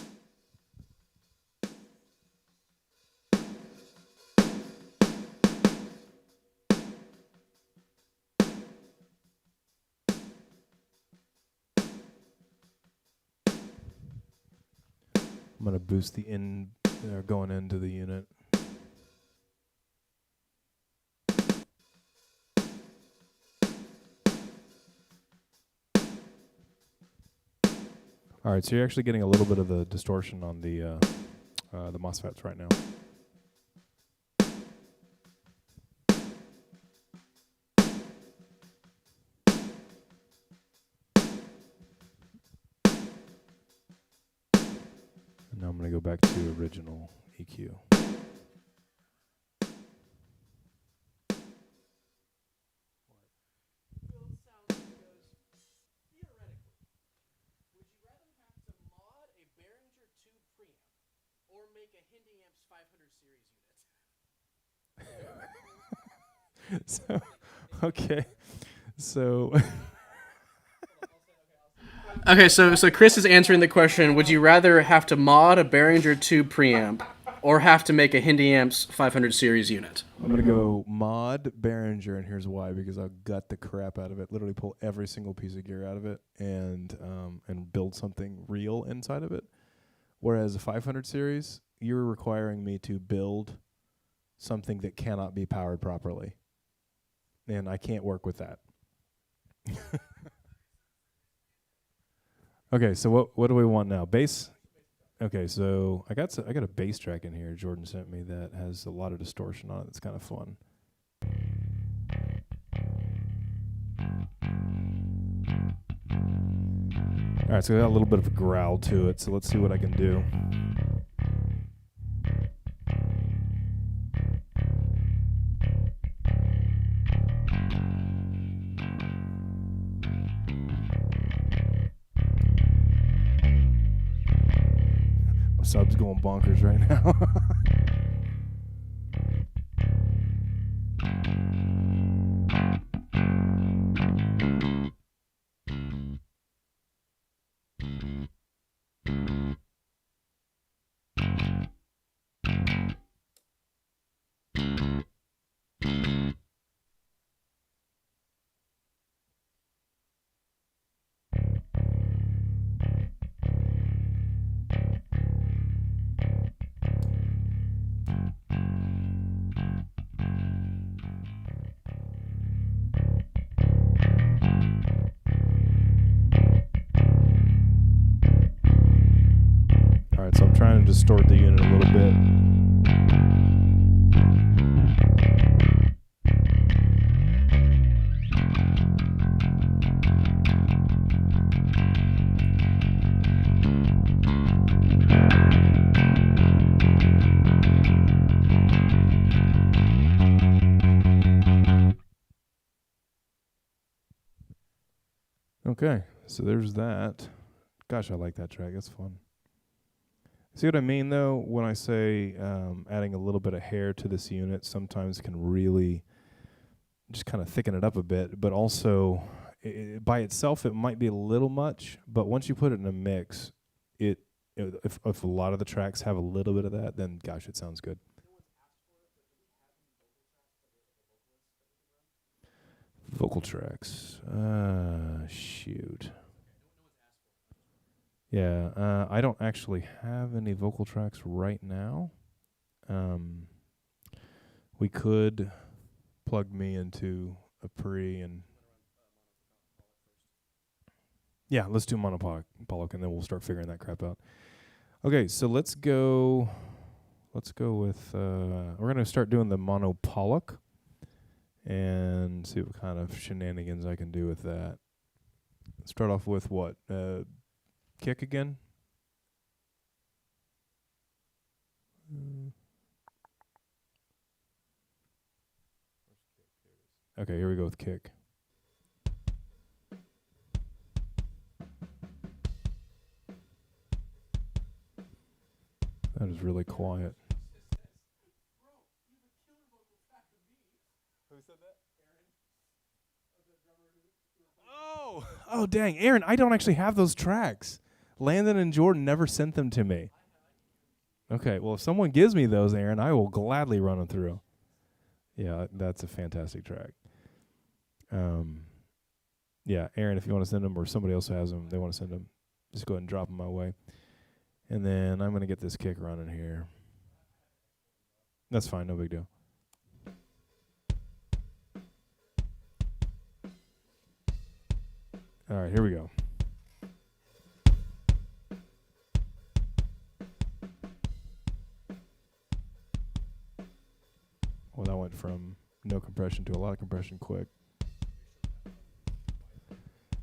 I'm going to boost the in going into the unit. All right, so you're actually getting a little bit of the distortion on the MOSFETs right now. And now I'm going to go back to original EQ. Field sound goes, theoretically, would you rather have to mod a Behringer tube preamp or make a Hendyamps 500 series unit? So, okay. So Okay, so Chris is answering the question, would you rather have to mod a Behringer tube preamp or have to make a Hendyamps 500 series unit? I'm going to go mod Behringer, and here's why. Because I'll gut the crap out of it, literally pull every single piece of gear out of it, and build something real inside of it. Whereas a 500 series, you're requiring me to build something that cannot be powered properly. And I can't work with that. Okay, so what do we want now? Bass? Okay, so I got a bass track in here Jordan sent me that has a lot of distortion on it. That's kind of fun. All right, so I got a little bit of a growl to it, so let's see what I can do. My sub's going bonkers right now. Alright, so I'm trying to distort the unit a little bit. Okay, so there's that. Gosh, I like that track. That's fun. See what I mean, though, when I say adding a little bit of hair to this unit sometimes can really just kind of thicken it up a bit, but also by itself it might be a little much, but once you put it in a mix, if a lot of the tracks have a little bit of that, then gosh, it sounds good. Vocal tracks. Shoot. Yeah, I don't actually have any vocal tracks right now. We could plug me into a pre and yeah, let's do monopollic and then we'll start figuring that crap out. Okay, so let's go with we're gonna start doing the monopollic and see what kind of shenanigans I can do with that. Start off with what? Kick again? Okay, here we go with kick. That is really quiet. Who said that? Oh, dang, Aaron! I don't actually have those tracks. Landon and Jordan never sent them to me. Okay, well, if someone gives me those, Aaron, I will gladly run them through. Yeah, that's a fantastic track. Yeah, Aaron, if you want to send them, or somebody else has them, they want to send them, just go ahead and drop them my way. And then I'm going to get this kick running here. That's fine, no big deal. All right, here we go. Well, that went from no compression to a lot of compression quick.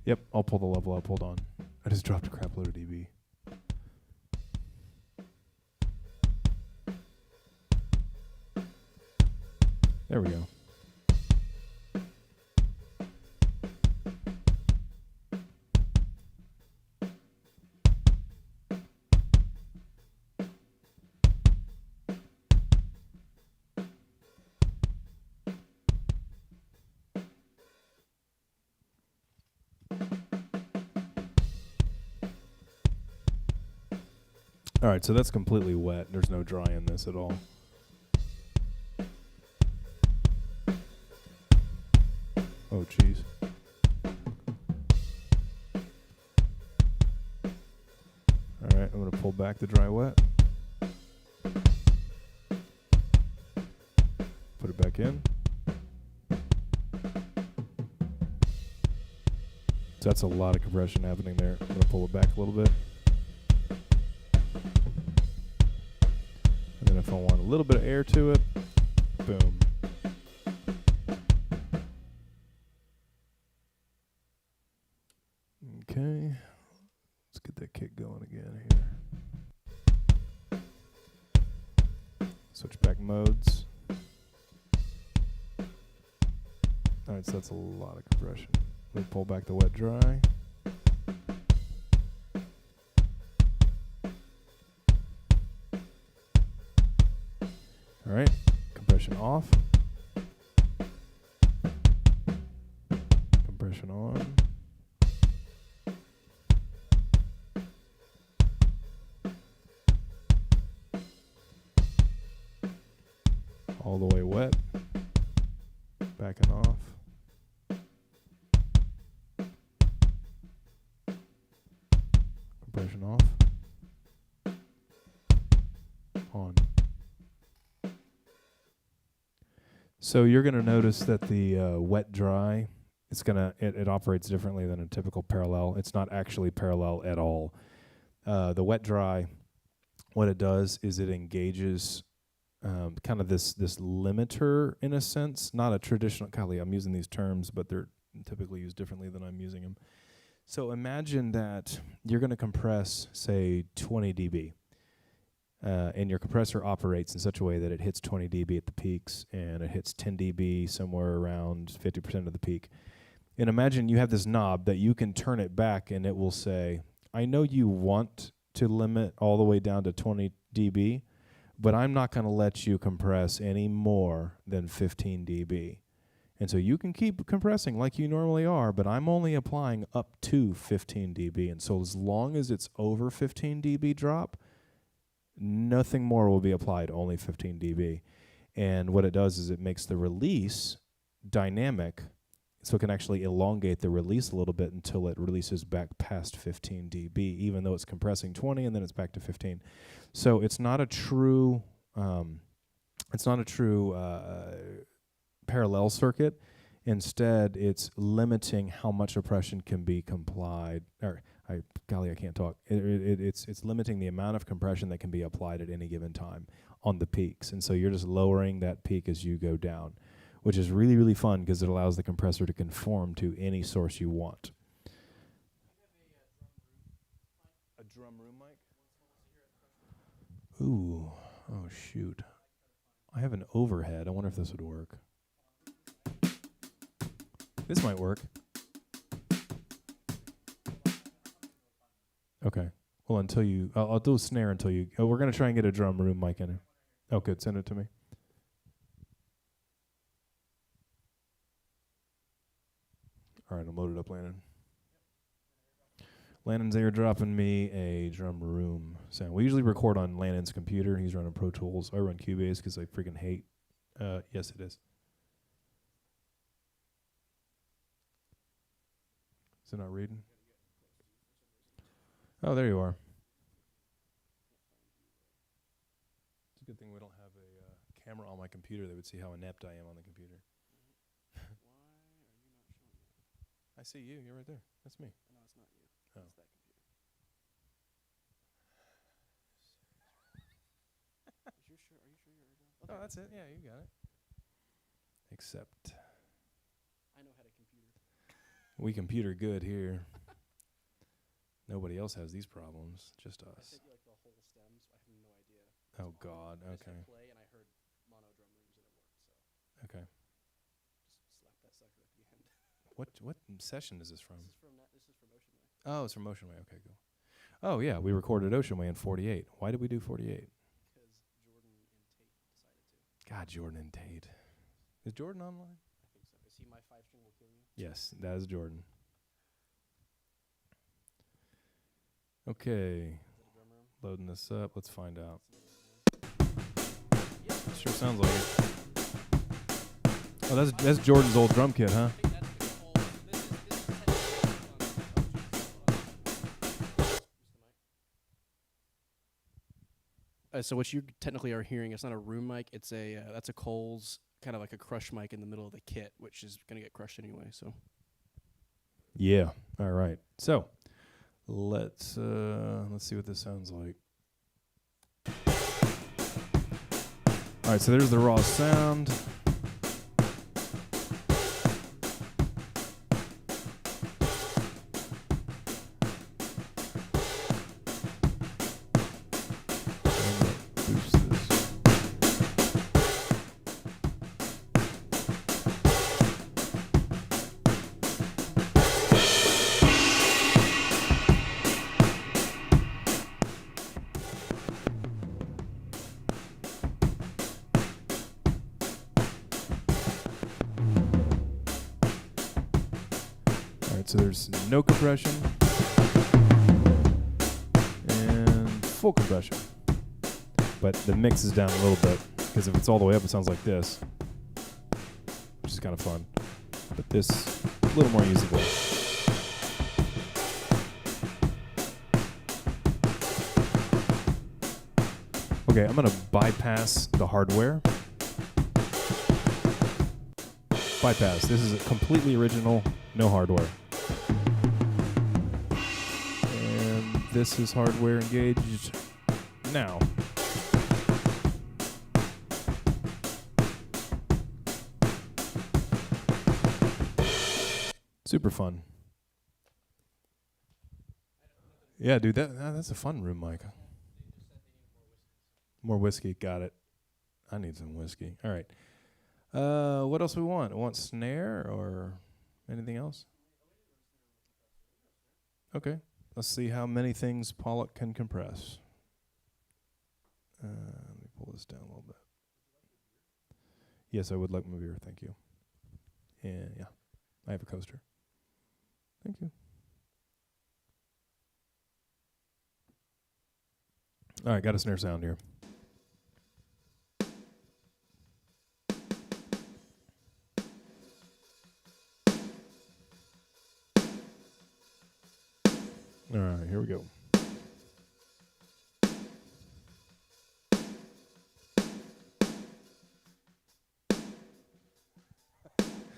Yep, I'll pull the level up. Hold on. I just dropped a crap load of dB. There we go. All right, so that's completely wet. There's no dry in this at all. Oh, jeez. All right, I'm going to pull back the dry wet. Put it back in. So that's a lot of compression happening there. I'm going to pull it back a little bit. And then if I want a little bit of air to it, boom. Okay. Let's get that kick going again here. Switch back modes. All right, so that's a lot of compression. Let me pull back the wet dry. All right, compression off. Compression on. All the way wet. Backing off. Compression off. On. So you're going to notice that the wet dry, it operates differently than a typical parallel. It's not actually parallel at all. The wet dry, what it does is it engages kind of this limiter in a sense, not a traditional. Golly, I'm using these terms, but they're typically used differently than I'm using them. So imagine that you're going to compress, say, 20 dB. And your compressor operates in such a way that it hits 20 dB at the peaks and it hits 10 dB somewhere around 50% of the peak. And imagine you have this knob that you can turn it back and it will say, I know you want to limit all the way down to 20 dB, but I'm not going to let you compress any more than 15 dB. And so you can keep compressing like you normally are, but I'm only applying up to 15 dB. And so as long as it's over 15 dB drop, nothing more will be applied, only 15 dB. And what it does is it makes the release dynamic so it can actually elongate the release a little bit until it releases back past 15 dB, even though it's compressing 20 and then it's back to 15. So it's not a true parallel circuit. Instead, it's limiting how much compression can be complied. I can't talk. It's limiting the amount of compression that can be applied at any given time on the peaks, and so you're just lowering that peak as you go down, which is really, really fun because it allows the compressor to conform to any source you want. A drum room mic? Ooh, oh shoot. I have an overhead. I wonder if this would work. This might work. Okay. Well, until you... I'll do a snare until you... Oh, we're going to try and get a drum room mic in here. Oh, good. Send it to me. All right, I'm loaded up, Landon. Landon's airdropping me a drum room sound. We usually record on Landon's computer. He's running Pro Tools. I run Cubase because I freaking hate... yes, it is. Is it not reading? Oh, there you are. It's a good thing we don't have a camera on my computer that would see how inept I am on the computer. Why are you not showing it? I see you. You're right there. That's me. No, it's not you. Oh. It's that computer. Are you sure you're okay. Oh, that's it. Yeah, you got it. Except I know how to computer. we computer good here. Nobody else has these problems, just I us. sent you like the whole stems. I have no idea. Oh God. I Okay. just hit play and I heard mono drum rooms and it worked. So Okay. just slap that sucker at the end. What session is this from? This is from Ocean Way. Oh, it's from Ocean Way. Okay, cool. Oh yeah, we recorded Ocean Way in 48. Why did we do 48? Because Jordan and Tate decided to. God, Jordan and Tate. Is Jordan online? I think so. Is he my 5-string will kill you? Yes, that is Jordan. Okay, Is that a drum room? loading this up. Let's find out. Yeah. Sure sounds like it. Oh, that's Jordan's old drum kit, huh? I think that's the whole. This is so what you technically are hearing, it's not a room mic. It's that's a Coles kind of like a crush mic in the middle of the kit, which is gonna get crushed anyway. So Yeah. All right. So let's see what this sounds like. All right. So there's the raw sound. Boost this. So there's no compression and full compression, but the mix is down a little bit because if it's all the way up, it sounds like this, which is kind of fun. But this a little more usable. Okay, I'm gonna bypass the hardware. Bypass. This is a completely original, no hardware. And this is hardware engaged now. Super fun. Yeah, dude, that's a fun room mic. More whiskey, got it. I need some whiskey. All right. What else we want? We want snare or anything else? Okay. Let's see how many things Pollock can compress. Let me pull this down a little bit. Yes, I would like my beer. Thank you. And yeah, I have a coaster. Thank you. All right, got a snare sound here. All right, here we go.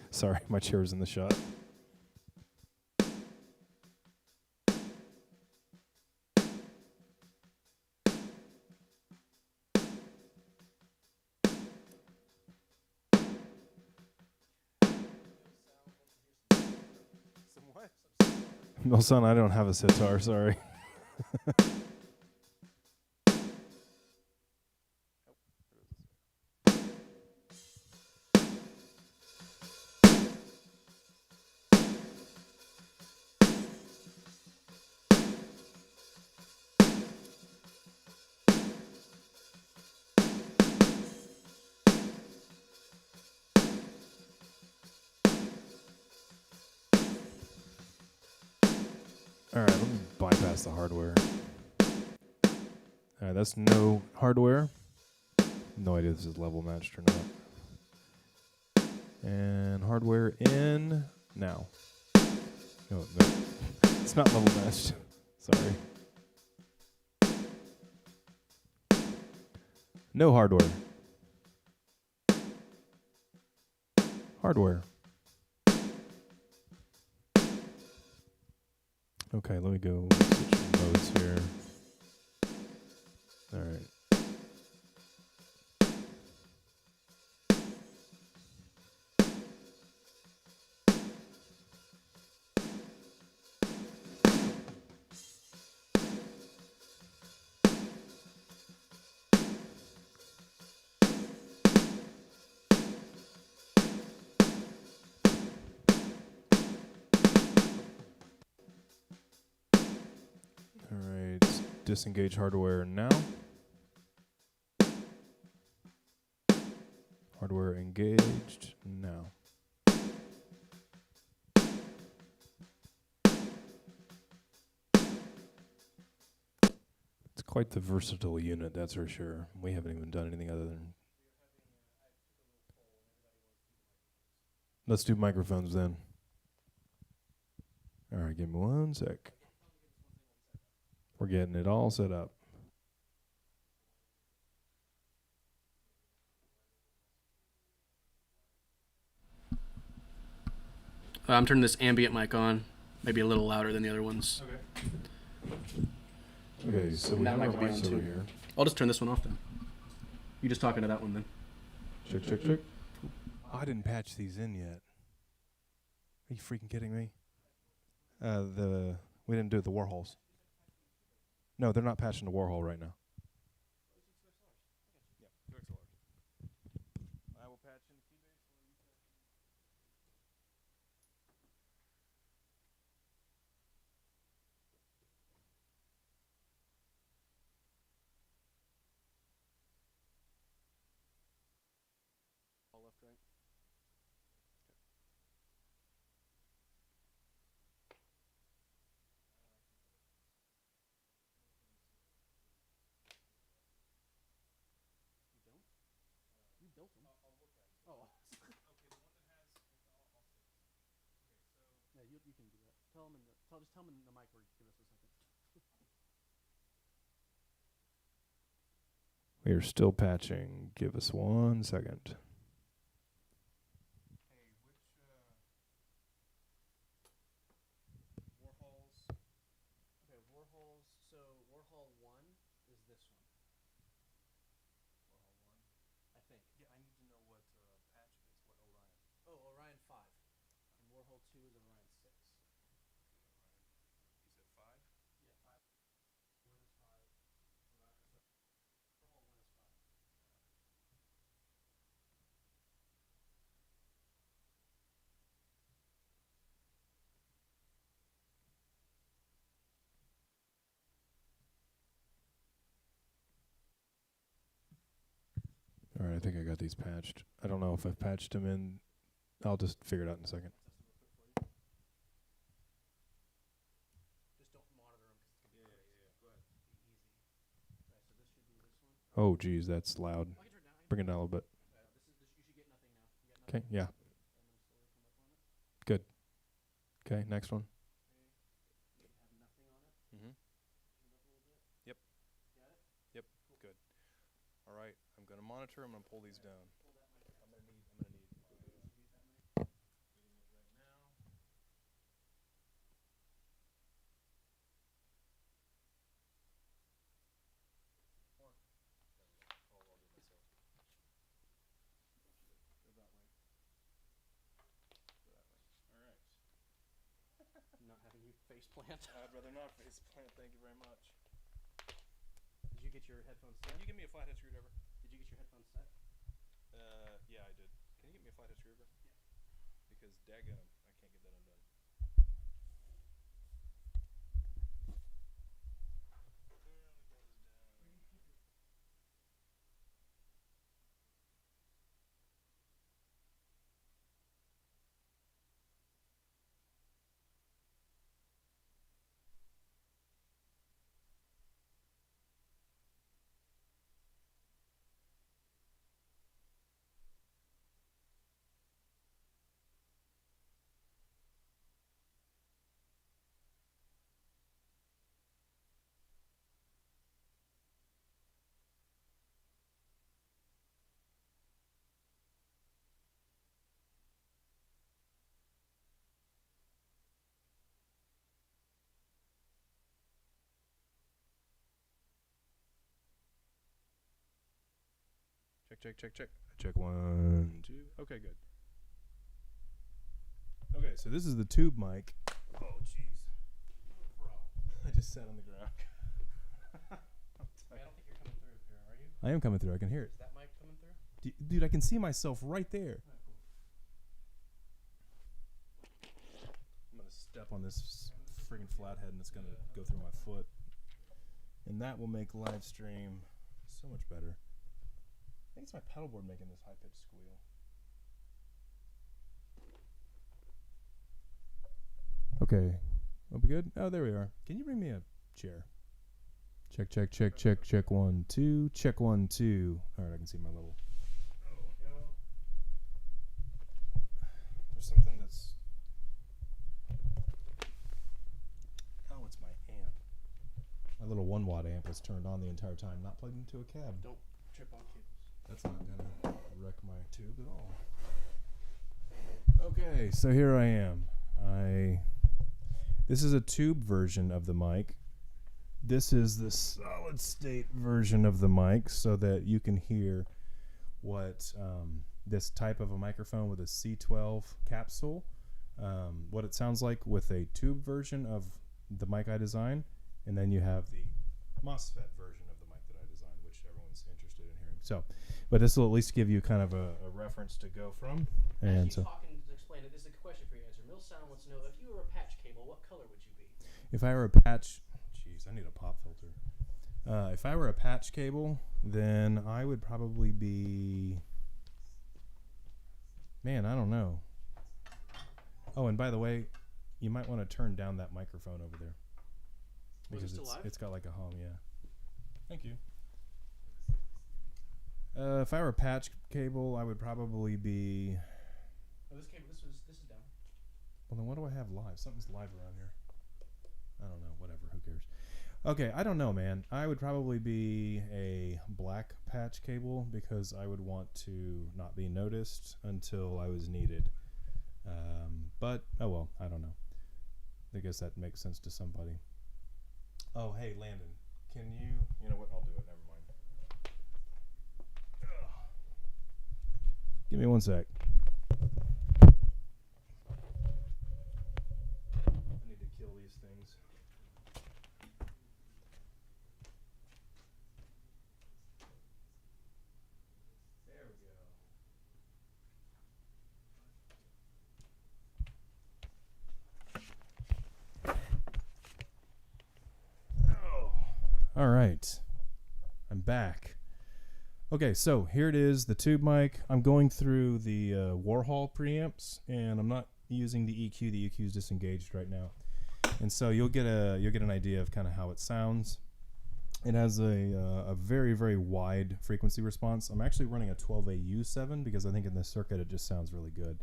Sorry, my chair was in the shot. Some what? No, son, I don't have a sitar, sorry. All right, let me bypass the hardware. All right, that's no hardware. No idea if this is level matched or not. And hardware in now. No, it's not level matched. Sorry. No hardware. Hardware. Okay, let me go switch modes here. All right. All right, disengage hardware now. Hardware engaged now. It's quite the versatile unit, that's for sure. We haven't even done anything other than... Let's do microphones then. All right, give me one sec. We're getting it all set up. I'm turning this ambient mic on, maybe a little louder than the other ones. Okay, so we That have our mic will be mics on over too. here. I'll just turn this one off then. You just talking to that one then. Check, check, check. I didn't patch these in yet. Are you freaking kidding me? We didn't do the Warhols. No, they're not patching to Warhol right now. Yeah, 2 XLRs. I will patch in Keybase while you patch in. All left, right. You built them? I'll look at it. Oh. Okay, the one that has... I'll say this. Okay, so... Yeah, you can do that. Just tell them in the mic or give us a second. We are still patching. Give us 1 second. Hey, which Warhols? Okay, Warhols. So Warhol 1 is this one. Warhol 1? I think. Yeah, I need to know what patch it is. What Orion? Oh, Orion 5. And Warhol 2 is Orion 6. Okay, Orion. You said 5? Yeah, 5. 1 is 5. Warhol 1 is 5. All right, I think I got these patched. I don't know if I've patched them in. I'll just figure it out in a second. Just don't monitor them because it's going to be crazy. Go ahead. Be easy. Okay, so this should be this one. Oh, geez, that's loud. I can turn it down. Bring it down a little bit. You should get nothing now. You got Okay, nothing? yeah. And then slowly come up on it. Okay, next one. Okay. You should have nothing on it. going to monitor. I'm going to pull these down. I'm going to need Not having you face plant. I'd rather not face plant. Thank you very much. Did you get your headphones set? Can you give me a flathead screwdriver? Did you get your headphones set? Yeah, I did. Can you get me a flathead screwdriver? Yeah. Because daggum, I can't get that undone. Check. Check 1, 2. Okay, good. Okay, so this is the tube mic. Oh, jeez. I just sat on the ground. I don't think you're coming through here, are you? I am coming through. I can hear it. Is that mic coming through? Dude, I can see myself right there. Oh, cool. I'm going to step on this friggin' flathead and it's going to go through my foot. And that will make live stream so much better. I think it's my pedal board making this high-pitched squeal. Okay. Are we good? Oh, there we are. Can you bring me a chair? Check 1, 2. Check 1, 2. All right, I can see my level. There's something that's... Oh, it's my amp. My little 1-watt amp is turned on the entire time, not plugged into a cab. Don't trip on cables. That's not gonna wreck my tube at all. Okay, so here I am. This is a tube version of the mic. This is the solid state version of the mic so that you can hear what this type of a microphone with a C12 capsule, what it sounds like with a tube version of the mic I designed, and then you have the MOSFET version of the mic that I designed, which everyone's interested in hearing. So, but this will at least give you kind of a reference to go from. And As you so, talk and explain it, this is a question for you to answer. Mill Sound wants to know, if you were a patch cable, what color would you be? if I were a patch, jeez, I need a pop filter. If I were a patch cable, then I would probably be, man, I don't know. Oh, and by the way, you might want to turn down that microphone over there. Was it still live? It's got like a hum, yeah. Thank you. If I were a patch cable, I would probably be... Oh, this is down. Well, then what do I have live? Something's live around here. I don't know. Whatever. Who cares? Okay, I don't know, man. I would probably be a black patch cable because I would want to not be noticed until I was needed. But, oh well, I don't know. I guess that makes sense to somebody. Oh, hey, Landon, can you know what? I'll do it. Never mind. Ugh. Give me 1 sec. I need to kill these things. There we go. Oh. All right. I'm back. Okay, so here it is, the tube mic. I'm going through the Warhol preamps, and I'm not using the EQ. The EQ is disengaged right now, and so you'll get an idea of kind of how it sounds. It has a very, very wide frequency response. I'm actually running a 12AU7 because I think in this circuit it just sounds really good.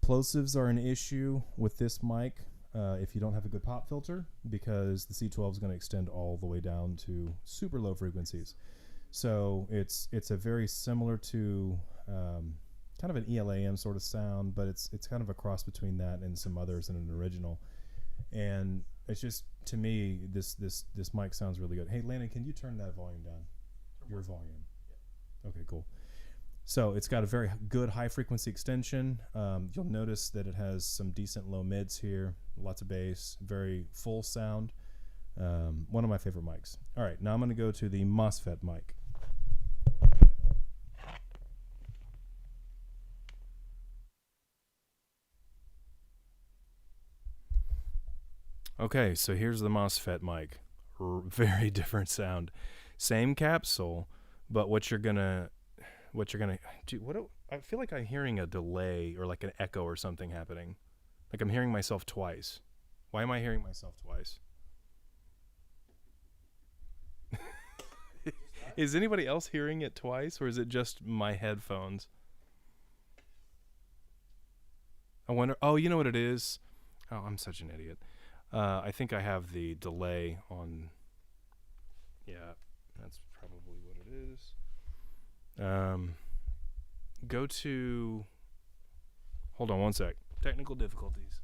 Plosives are an issue with this mic if you don't have a good pop filter, because the C12 is going to extend all the way down to super low frequencies. So it's a very similar to kind of an ELAM sort of sound, but it's kind of a cross between that and some others in an original. And it's just, to me, this mic sounds really good. Hey, Landon, can you turn that volume down? Your volume. Okay, cool. So it's got a very good high frequency extension. You'll notice that it has some decent low mids here, lots of bass, very full sound. One of my favorite mics. All right, now I'm going to go to the MOSFET mic. Okay, so here's the MOSFET mic. Very different sound. Same capsule, but what you're gonna do, I feel like I'm hearing a delay or like an echo or something happening. Like I'm hearing myself twice. Why am I hearing myself twice? Is anybody else hearing it twice, or is it just my headphones? I wonder. Oh, you know what it is? Oh, I'm such an idiot. I think I have the delay on. Yeah, that's probably what it is. Go to. Hold on one sec. Technical difficulties.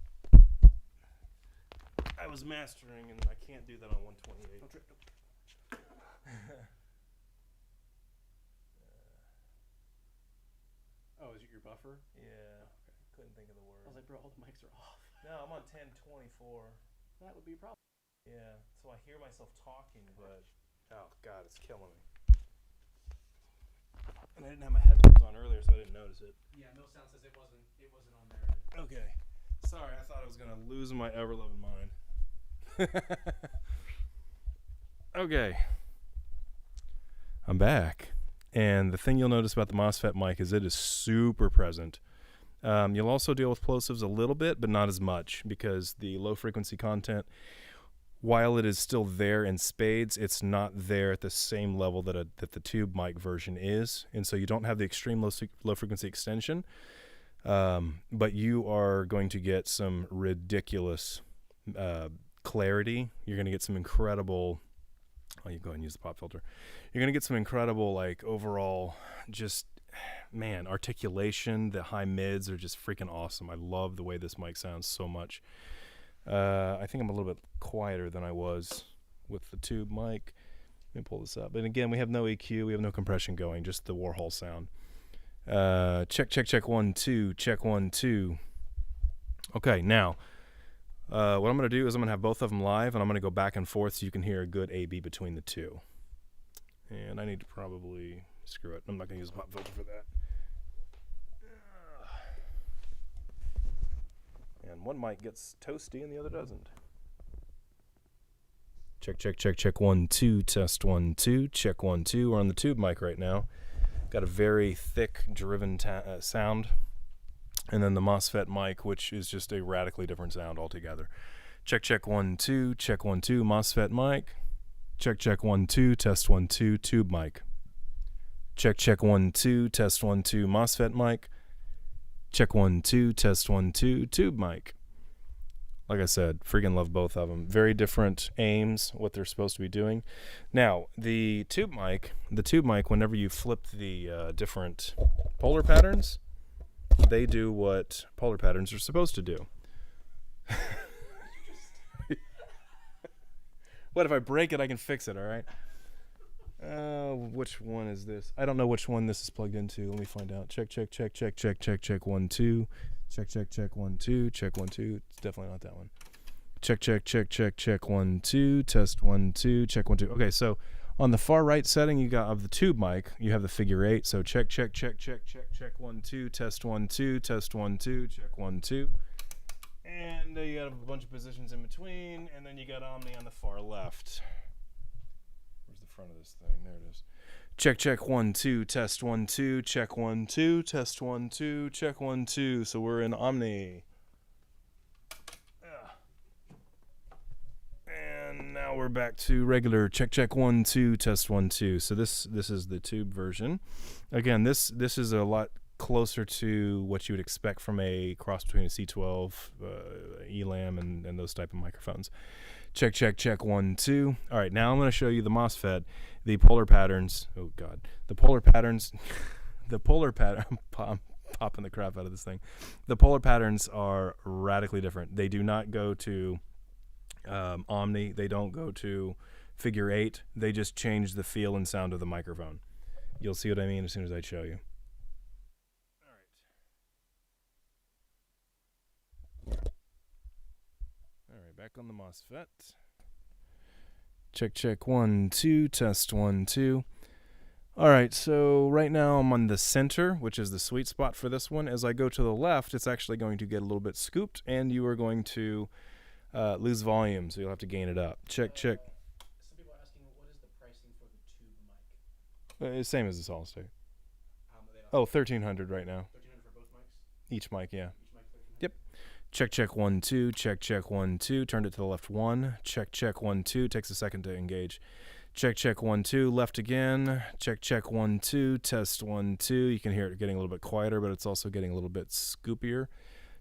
I was mastering, and I can't do that on 128. Oh, is it your buffer? Yeah. Okay. Couldn't think of the word. I was like, bro, all the mics are off. No, I'm on 1024. That would be a problem. Yeah. So I hear myself talking, but oh god, it's killing me. And I didn't have my headphones on earlier, so I didn't notice it. Yeah, Mill Sound says it wasn't on there. Okay. Sorry, I thought I was gonna lose my ever-loving mind. Okay. I'm back. And the thing you'll notice about the MOSFET mic is it is super present. You'll also deal with plosives a little bit, but not as much, because the low frequency content, while it is still there in spades, it's not there at the same level that the tube mic version is. And so you don't have the extreme low frequency extension, but you are going to get some ridiculous clarity. You're going to get some incredible... Oh, you go ahead and use the pop filter. You're going to get some incredible, like, overall, just, man, articulation. The high mids are just freaking awesome. I love the way this mic sounds so much. I think I'm a little bit quieter than I was with the tube mic. Let me pull this up. And again, we have no EQ. We have no compression going, just the Warhol sound. Check, 1, 2, check, 1, 2. Okay, now... what I'm going to do is I'm going to have both of them live, and I'm going to go back and forth so you can hear a good A-B between the two. And I need to probably screw it. I'm not going to use a pop filter for that. And one mic gets toasty and the other doesn't. Check, 1, 2, test 1, 2, check 1, 2. We're on the tube mic right now. Got a very thick, driven sound. And then the MOSFET mic, which is just a radically different sound altogether. Check, 1, 2, check 1, 2, MOSFET mic. Check, 1, 2, test 1, 2, tube mic. Check, 1, 2, test 1, 2, MOSFET mic. Check, 1, 2, test 1, 2, tube mic. Like I said, freaking love both of them. Very different aims, what they're supposed to be doing. Now, the tube mic, whenever you flip the different polar patterns, they do what polar patterns are supposed to do. What if I break it? I can fix it, all right? Which one is this? I don't know which one this is plugged into. Let me find out. Check, 1, 2. Check, 1, 2. Check, 1, 2. It's definitely not that one. Check, 1, 2. Test 1, 2. Check, 1, 2. Okay, so on the far right setting you got of the tube mic, you have the figure 8. So check, 1, 2, test 1, 2, test 1, 2, check 1, 2. And you got a bunch of positions in between, and then you got Omni on the far left. Where's the front of this thing? There it is. Check, 1, 2, test 1, 2, check 1, 2, test 1, 2, check 1, 2. So we're in Omni. And now we're back to regular check, 1, 2, test 1, 2. So this is the tube version. Again, this is a lot closer to what you would expect from a cross between a C12, ELAM, and those type of microphones. Check, check, check, 1, 2. All right, now I'm going to show you the MOSFET, the polar patterns. Oh, God. The polar patterns, I'm popping the crap out of this thing. The polar patterns are radically different. They do not go to omni. They don't go to figure 8. They just change the feel and sound of the microphone. You'll see what I mean as soon as I show you. All right, back on the MOSFET. Check, check, 1, 2, test 1, 2. All right, so right now I'm on the center, which is the sweet spot for this one. As I go to the left, it's actually going to get a little bit scooped, and you are going to lose volume, so you'll have to gain it up. Check, check. Some people are asking, what is the pricing for the tube mic? Same as the solid state. They Oh, $1,300 right now. $1,300 for both mics? Each mic, yeah. Each mic $1,300? Yep. Check, check, 1, 2. Check, check, 1, 2. Turned it to the left 1. Check, check, 1, 2. Takes a second to engage. Check, check, 1, 2. Left again. Check, check, 1, 2. Test 1, 2. You can hear it getting a little bit quieter, but it's also getting a little bit scoopier.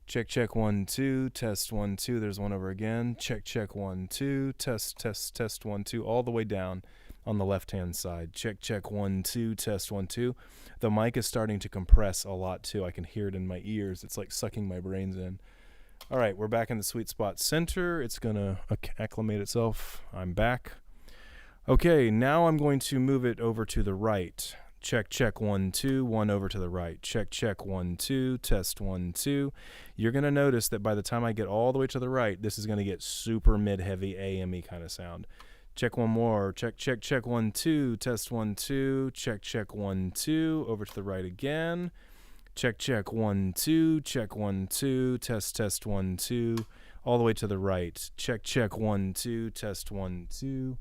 Check, check, 1, 2. Test 1, 2. There's one over again. Check, check, 1, 2. Test, test, test 1, 2. All the way down on the left-hand side. Check, check, 1, 2. Test 1, 2. The mic is starting to compress a lot too. I can hear it in my ears. It's like sucking my brains in. All right, we're back in the sweet spot center. It's going to acclimate itself. I'm back. Okay, now I'm going to move it over to the right. Check, check, 1, 2, 1 over to the right. Check, check, 1, 2, test 1, 2. You're going to notice that by the time I get all the way to the right, this is going to get super mid-heavy AM-y kind of sound. Check one more. Check, check, check, 1, 2, test 1, 2. Check, check, 1, 2, over to the right again. Check, check, 1, 2, check 1, 2, test, test 1, 2, all the way to the right. Check, check, 1, 2, test 1, 2.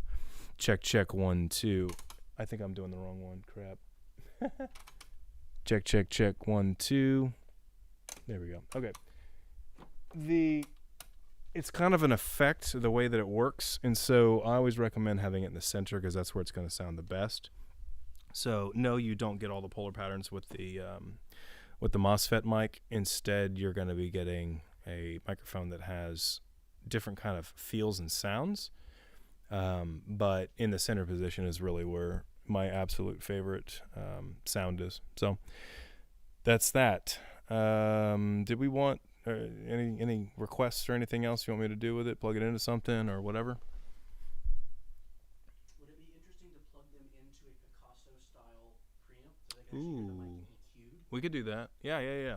Check, check, 1, 2. I think I'm doing the wrong one. Crap. Check, check, check, 1, 2. There we go. Okay. It's kind of an effect, the way that it works, and so I always recommend having it in the center because that's where it's going to sound the best. So no, you don't get all the polar patterns with the MOSFET mic. Instead, you're going to be getting a microphone that has different kind of feels and sounds. But in the center position is really where my absolute favorite sound is. So that's that. Did we want any requests or anything else you want me to do with it? Plug it into something or whatever? Would it be interesting to plug them into a Picasso style preamp so they can actually hear the mic EQ'd? We could do that. Yeah.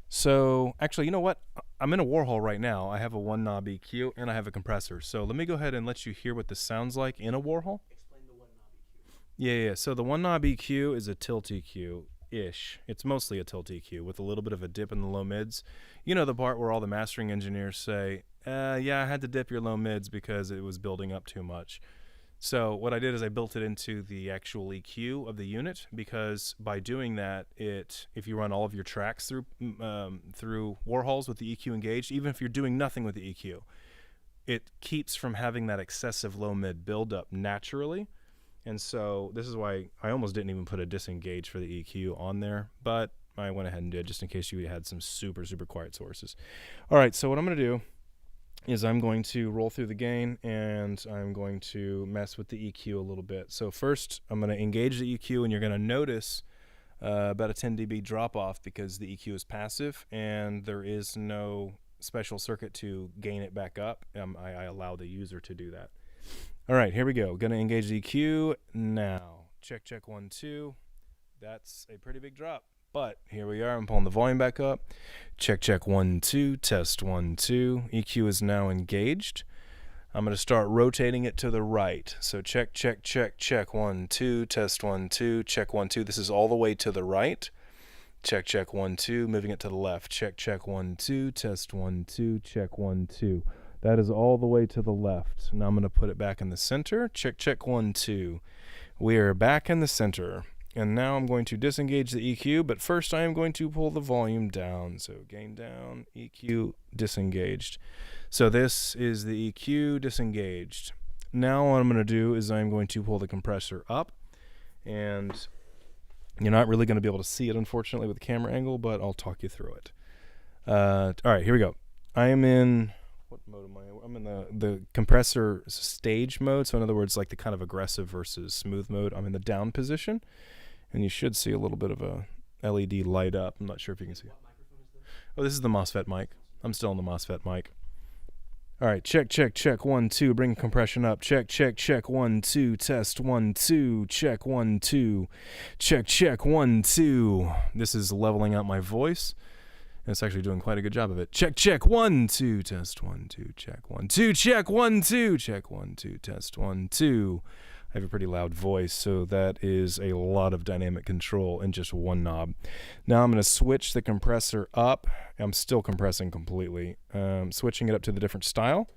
So actually, you know what? I'm in a Warhol right now. I have a one knob EQ and I have a compressor. So let me go ahead and let you hear what this sounds like in a Warhol. Explain the one knob EQ. Yeah. So the one knob EQ is a tilt EQ-ish. It's mostly a tilt EQ with a little bit of a dip in the low mids. You know the part where all the mastering engineers say, yeah, I had to dip your low mids because it was building up too much. So what I did is I built it into the actual EQ of the unit, because by doing that, if you run all of your tracks through Warhols with the EQ engaged, even if you're doing nothing with the EQ, it keeps from having that excessive low mid buildup naturally. And so this is why I almost didn't even put a disengage for the EQ on there, but I went ahead and did just in case you had some super, super quiet sources. All right, so what I'm going to do is I'm going to roll through the gain and I'm going to mess with the EQ a little bit. So first I'm going to engage the EQ, and you're going to notice about a 10 dB drop off because the EQ is passive and there is no special circuit to gain it back up. I allow the user to do that. All right, here we go. Going to engage the EQ now. Check, check, 1, 2. That's a pretty big drop. But here we are. I'm pulling the volume back up. Check, check, 1, 2. Test 1, 2. EQ is now engaged. I'm going to start rotating it to the right. So check, check, check, check, 1, 2. Test 1, 2. Check 1, 2. This is all the way to the right. Check, check, 1, 2. Moving it to the left. Check, check, 1, 2. Test 1, 2. Check 1, 2. That is all the way to the left. Now I'm going to put it back in the center. Check, check, 1, 2. We are back in the center. And now I'm going to disengage the EQ, but first I am going to pull the volume down. So gain down, EQ disengaged. So this is the EQ disengaged. Now what I'm going to do is I'm going to pull the compressor up, and you're not really going to be able to see it, unfortunately, with the camera angle, but I'll talk you through it. All right, here we go. I am in what mode am I in? I'm in the compressor stage mode. So in other words, like the kind of aggressive versus smooth mode. I'm in the down position, and you should see a little bit of a LED light up. I'm not sure if you can see. What microphone is this? Oh, this is the MOSFET mic. I'm still on the MOSFET mic. All right, check, 1, 2. Bring compression up. Check, 1, 2. Test 1, 2. Check 1, 2. Check 1, 2. This is leveling out my voice. And it's actually doing quite a good job of it. Check 1, 2. Test 1, 2. Check 1, 2. Check 1, 2. Check 1, 2. Test 1, 2. I have a pretty loud voice, so that is a lot of dynamic control in just one knob. Now I'm going to switch the compressor up. I'm still compressing completely. Switching it up to the different style.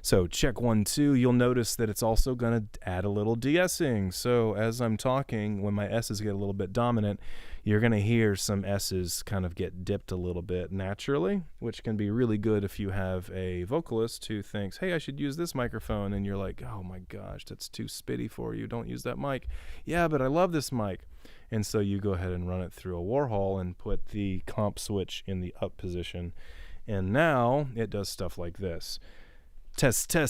So check 1, 2. You'll notice that it's also going to add a little de-essing. So as I'm talking, when my S's get a little bit dominant, you're going to hear some S's kind of get dipped a little bit naturally, which can be really good if you have a vocalist who thinks, hey, I should use this microphone. And you're like, oh my gosh, that's too spitty for you. Don't use that mic. Yeah, but I love this mic. And so you go ahead and run it through a Warhol and put the comp switch in the up position. And now it does stuff like this. Test 1,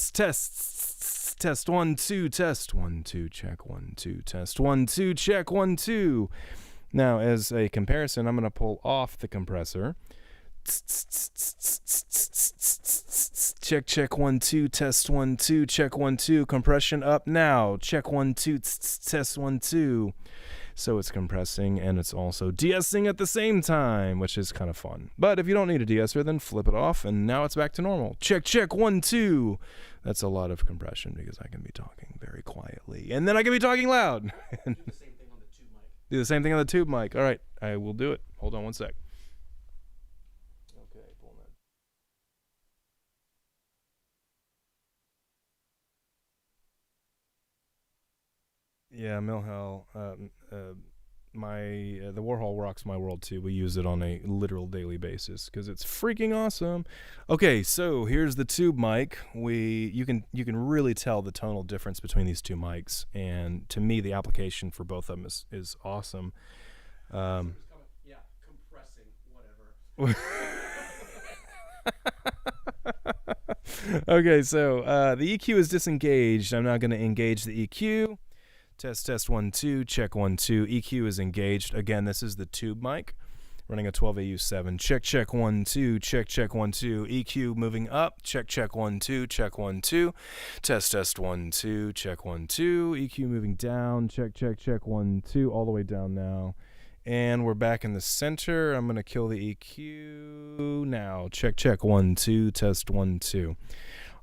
2, test 1, 2, check 1, 2, test 1, 2, check 1, 2. Now, as a comparison, I'm going to pull off the compressor. Check 1, 2, test 1, 2, check 1, 2. Compression up now. Check 1, 2, test 1, 2. So it's compressing and it's also de-essing at the same time, which is kind of fun. But if you don't need a de-esser, then flip it off and now it's back to normal. Check 1, 2. That's a lot of compression because I can be talking very quietly and then I can be talking loud. Do the same thing on the tube mic. Do the same thing on the tube mic. All right, I will do it. Hold on one sec. Okay, pull that. Yeah, Milhel. The Warhol rocks my world too. We use it on a literal daily basis because it's freaking awesome. Okay, so here's the tube mic. You can really tell the tonal difference between these two mics, and to me, the application for both of them is awesome. Yeah, compressing, whatever. Okay, so the EQ is disengaged. I'm not going to engage the EQ. Test 1, 2, check 1, 2. EQ is engaged. Again, this is the tube mic running a 12AU7. Check 1, 2. Check 1, 2. EQ moving up. Check 1, 2. Check 1, 2. Test 1, 2. Check 1, 2. EQ moving down. Check 1, 2. All the way down now. And we're back in the center. I'm going to kill the EQ now. Check 1, 2. Test 1, 2.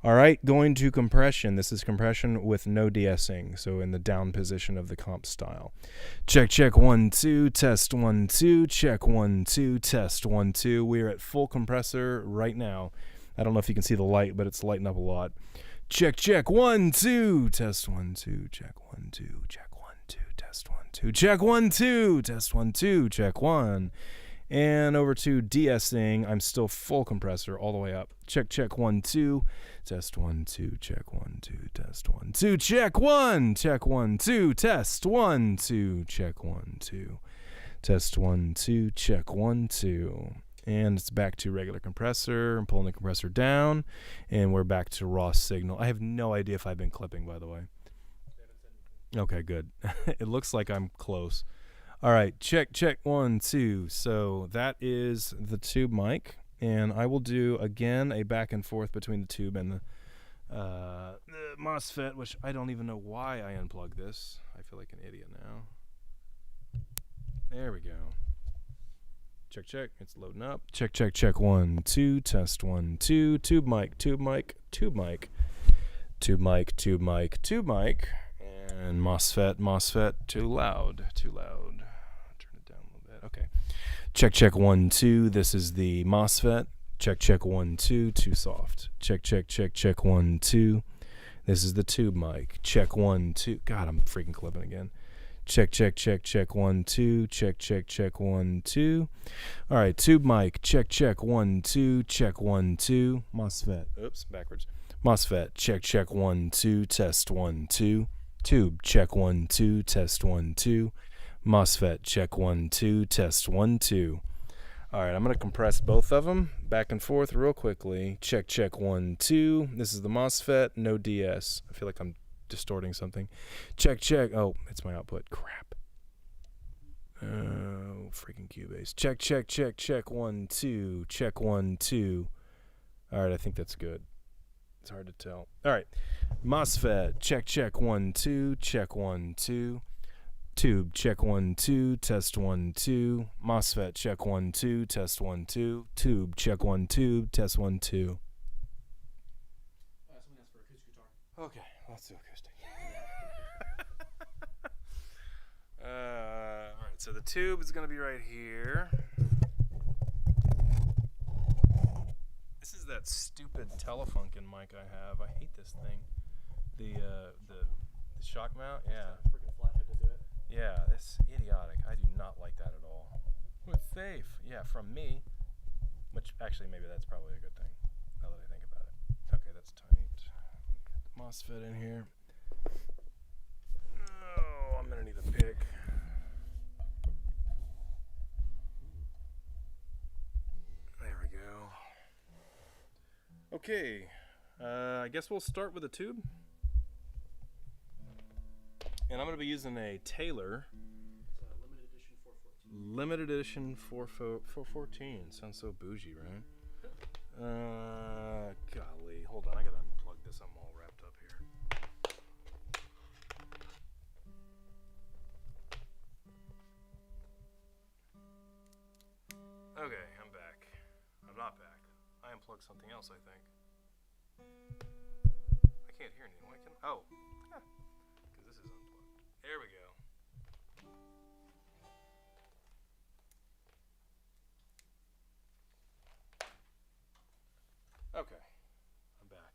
All right, going to compression. This is compression with no de-essing, so in the down position of the comp style. Check 1, 2, test 1, 2, check 1, 2, test 1, 2. We're at full compressor right now. I don't know if you can see the light, but it's lighting up a lot. Check 1, 2, test 1, 2, check 1, 2, check 1, 2, test 1, 2, check 1, 2, test 1, 2, check 1. And over to de-essing, I'm still full compressor all the way up. Check 1, 2, test 1, 2, check 1, 2, test 1, 2, check 1, 2, test 1, 2, check 1, 2, test 1, 2, check 1, 2. And it's back to regular compressor. I'm pulling the compressor down, and we're back to raw signal. I have no idea if I've been clipping, by the way. Okay, good. It looks like I'm close. All right, check 1, 2. So that is the tube mic, and I will do again a back and forth between the tube and the MOSFET, which I don't even know why I unplugged this. I feel like an idiot now. There we go. Check. It's loading up. Check 1, 2. Test 1, 2. Tube mic. Tube mic. And MOSFET. Too loud. Turn it down a little bit. Okay. Check 1, 2. This is the MOSFET. Check 1, 2. Too soft. Check 1, 2. This is the tube mic. Check 1, 2. God, I'm freaking clipping again. Check 1, 2. Check 1, 2. All right, tube mic. Check 1, 2. Check 1, 2. MOSFET. Oops, backwards. MOSFET. Check 1, 2. Test 1, 2. Tube. Check 1, 2. Test 1, 2. MOSFET. Check 1, 2. Test 1, 2. All right, I'm going to compress both of them back and forth real quickly. Check, check, 1, 2. This is the MOSFET, no DS. I feel like I'm distorting something. Check, check. Oh, it's my output. Crap. Oh, freaking Cubase. Check, check, check, check, 1, 2. Check, 1, 2. All right, I think that's good. It's hard to tell. All right, MOSFET. Check, check, 1, 2. Check, 1, 2. Tube, check 1, 2, test 1, 2. MOSFET, check 1, 2, test 1, 2. Tube, check 1, 2, test 1, 2. Something else for acoustic guitar. Okay, let's do acoustic. All right, so the tube is going to be right here. This is that stupid Telefunken mic I have. I hate this thing. The shock mount, yeah. Freaking flathead to do it. Yeah, it's idiotic. I do not like that at all. With safe, yeah, from me. Which actually, maybe that's probably a good thing. Now that I think about it. Okay, that's tight. Get the MOSFET in here. Oh, I'm gonna need a pick. There we go. Okay, I guess we'll start with a tube. And I'm going to be using a Taylor. It's a limited edition 414. Limited edition 414. Sounds so bougie, right? Golly. Hold on. I got to unplug this. I'm all wrapped up here. Okay, I'm back. I'm not back. I unplugged something else, I think. I can't hear anything. Why can I? Oh. Because this is unplugged. There we go. Okay. I'm back.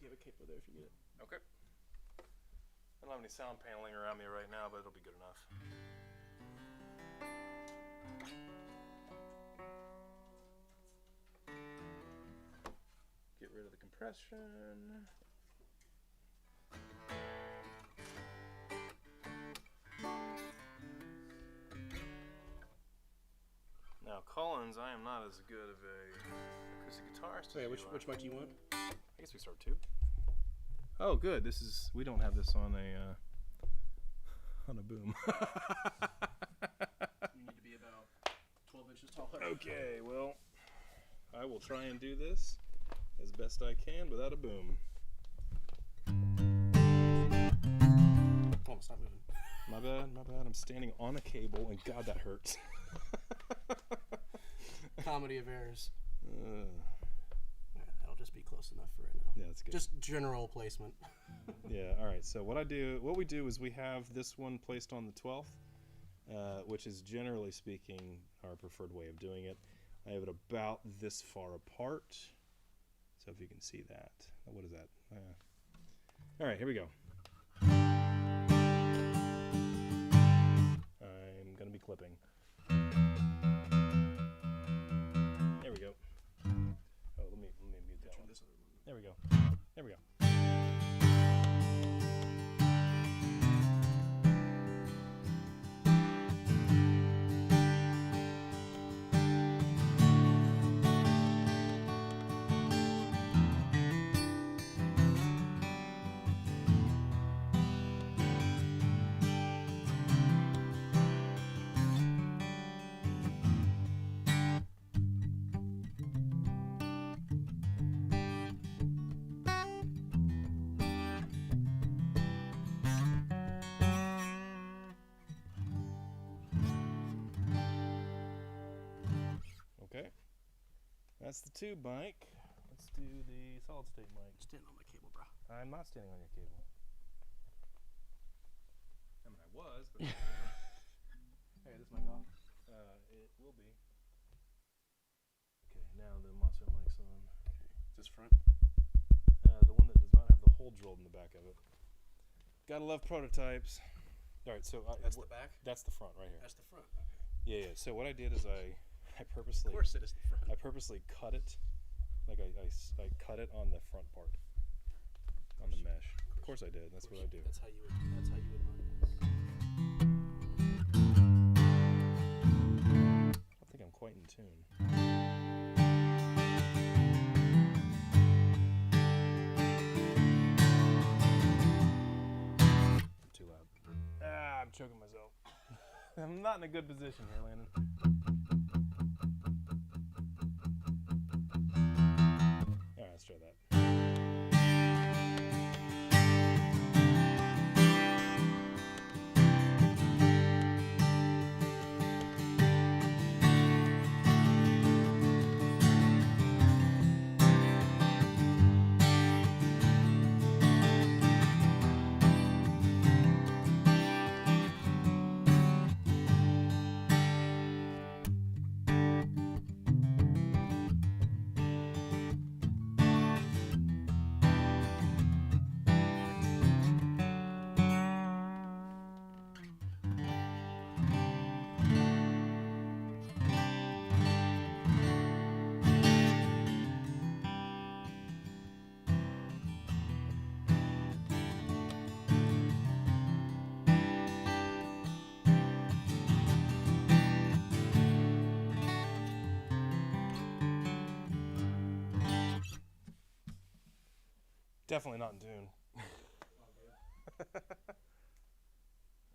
You have a capo there if you need it. Okay. I don't have any sound paneling around me right now, but it'll be good enough. Get rid of the compression. Now, Collins, I am not as good of a acoustic guitarist. So yeah, which mic do you want? I guess we start tube. Oh, good. This is. We don't have this on a boom. You need to be about 12 inches taller. Okay, well, I will try and do this as best I can without a boom. Oh, stop moving. My bad. I'm standing on a cable, and God, that hurts. Comedy of errors. Uh, That'll just be close enough for right now. yeah, that's good. Just general placement. Yeah, all right. So what we do is we have this one placed on the 12th, which is generally speaking our preferred way of doing it. I have it about this far apart. So if you can see that. What is that? All right, here we go. I'm going to be clipping. There we go. Oh, let me mute that one. There we go. There we go. Okay, that's the tube mic. Let's do the solid state mic. Standing on my cable, bro. I'm not standing on your cable. I mean, I was, but Hey, this mic off. it will be. Okay, now the MOSFET mic's on. Is this front? The one that does not have the hole drilled in the back of it. Gotta love prototypes. All right, so That's the back? That's the front right here. That's the front. Okay. Yeah. So what I did is I purposely. Of course it is the front. I purposely cut it, like I cut it on the front part, on the mesh. Of course I did. That's what I do. That's how you would run. quite in tune. Too loud. I'm choking myself. I'm not in a good position here, Landon. Alright, let's try that. Definitely not in tune.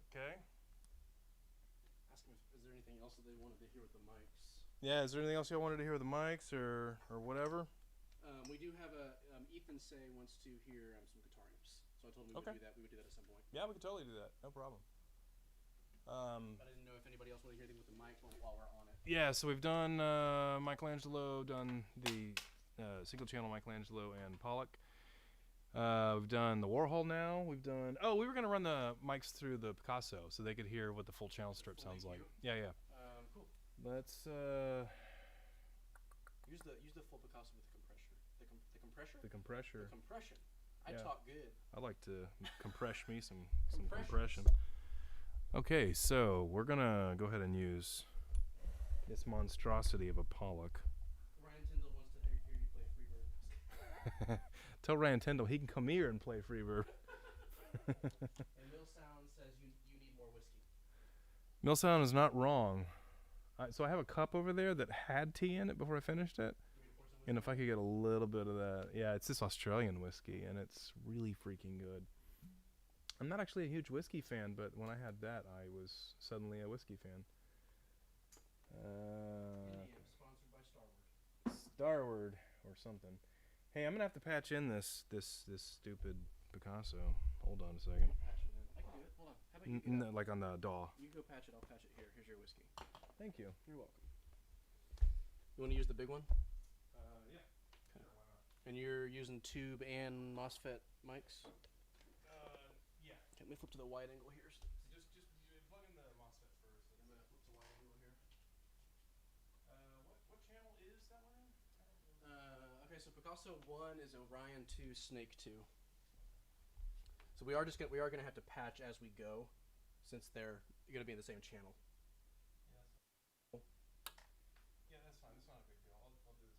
Okay. Ask them if is there anything else that they wanted to hear with the mics. Yeah, is there anything else y'all wanted to hear with the mics or whatever? We do have a Ethan Say wants to hear some guitar amps, so I told him we Okay. would do that. We would do that at some point. Yeah, we could totally do that. No problem. But I didn't know if anybody else wanted to hear anything with the mics while we're on it. Yeah, so we've done Michelangelo, done the single channel Michelangelo and Pollock. We've done the Warhol now. We've done. Oh, we were gonna run the mics through the Picasso so they could hear what the full channel strip sounds like. Yeah, yeah. Cool. Let's Use the full Picasso with the compressor. The compressor. the compressor. The compression. I Yeah. talk good. I like to compress me some Compressions. compression. Okay, so we're gonna go ahead and use this monstrosity of a Pollock. Ryan Tyndall wants to hear you play Freebird. Tell Ryan Tyndall he can come here and play Freebird. And Mill Sound says you need more whiskey. Millsound is not wrong. So I have a cup over there that had tea in it before I finished it. You want me to pour some And whiskey? if I could get a little bit of that. Yeah, it's this Australian whiskey, and it's really freaking good. I'm not actually a huge whiskey fan, but when I had that, I was suddenly a whiskey fan. Hendyamps, sponsored by Starward. Starward or something. Hey, I'm gonna have to patch in this stupid Picasso. Hold on a second. Patch it in. I can do it. Hold on. How about you get up? Like on the DAW. You go patch it. I'll patch it here. Here's your whiskey. Thank you. You're welcome. You want to use the big one? Yeah. Okay. And you're using tube and MOSFET mics? Yeah. Okay, let me flip to the wide angle here. Just plug in the MOSFET first. I'm going to flip to wide angle here. What channel is that one in? Okay, so Picasso 1 is Orion 2, Snake 2. So we are gonna have to patch as we go, since they're gonna be in the same channel. Yeah, that's fine. That's not a big deal. I'll do the testing.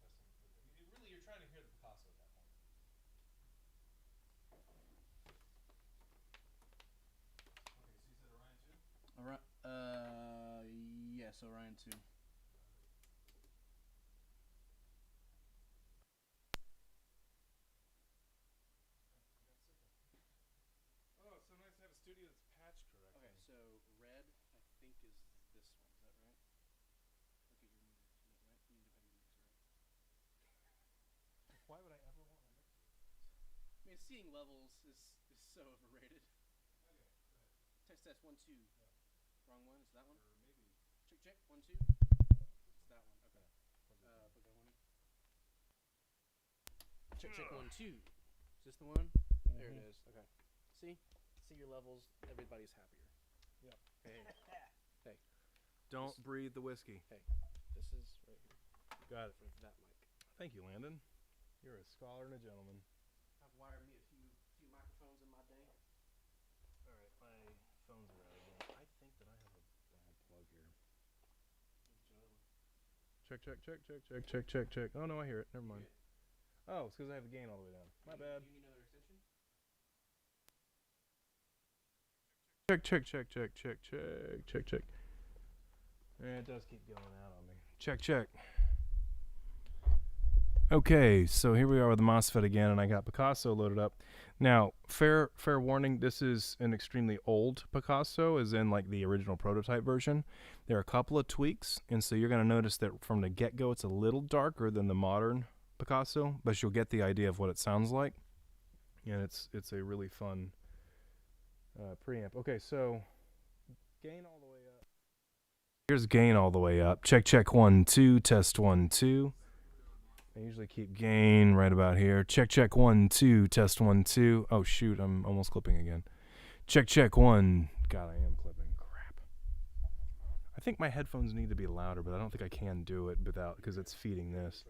Really, you're trying to hear the Picasso at that point. Okay, so you said Orion 2? Yes, Orion 2. Oh, it's so nice to have a studio that's patched correctly. Okay, so red, I think, is this one. Is that right? Look at your meter. Is that right? You need to have your mixer right. Why would I ever want my mixer? I mean, seeing levels is so overrated. Okay, go ahead. Test 1 2. Yeah. Wrong one. Is that one? Or maybe. Check 1 2. It's that one. Okay. Put that one in. Check 1 2. Is this the one? There it is. Okay. See your levels. Everybody's happier. Yep. Hey. Don't breathe the whiskey. This is right here Got it. for that mic. Thank you, Landon. You're a scholar and a gentleman. I've wired me a few microphones in my day. All right, my phones are out again. I think that I have a bad plug here. Check. Oh no, I hear it. Never mind. Oh, it's because I have the gain all the way down. My bad. Do you need another extension? Check. Yeah, it does keep going out on me. Check, check. Okay, so here we are with the MOSFET again, and I got Picasso loaded up. Now, fair warning, this is an extremely old Picasso, as in like the original prototype version. There are a couple of tweaks, and so you're going to notice that from the get-go it's a little darker than the modern Picasso, but you'll get the idea of what it sounds like. And it's a really fun preamp. Okay, so gain all the way up. Here's gain all the way up. Check, check, 1, 2, test 1, 2. I usually keep gain right about here. Check, check, 1, 2, test 1, 2. Oh, shoot, I'm almost clipping again. Check, check, 1. God, I am clipping. Crap. I think my headphones need to be louder, but I don't think I can do it without, because it's feeding this.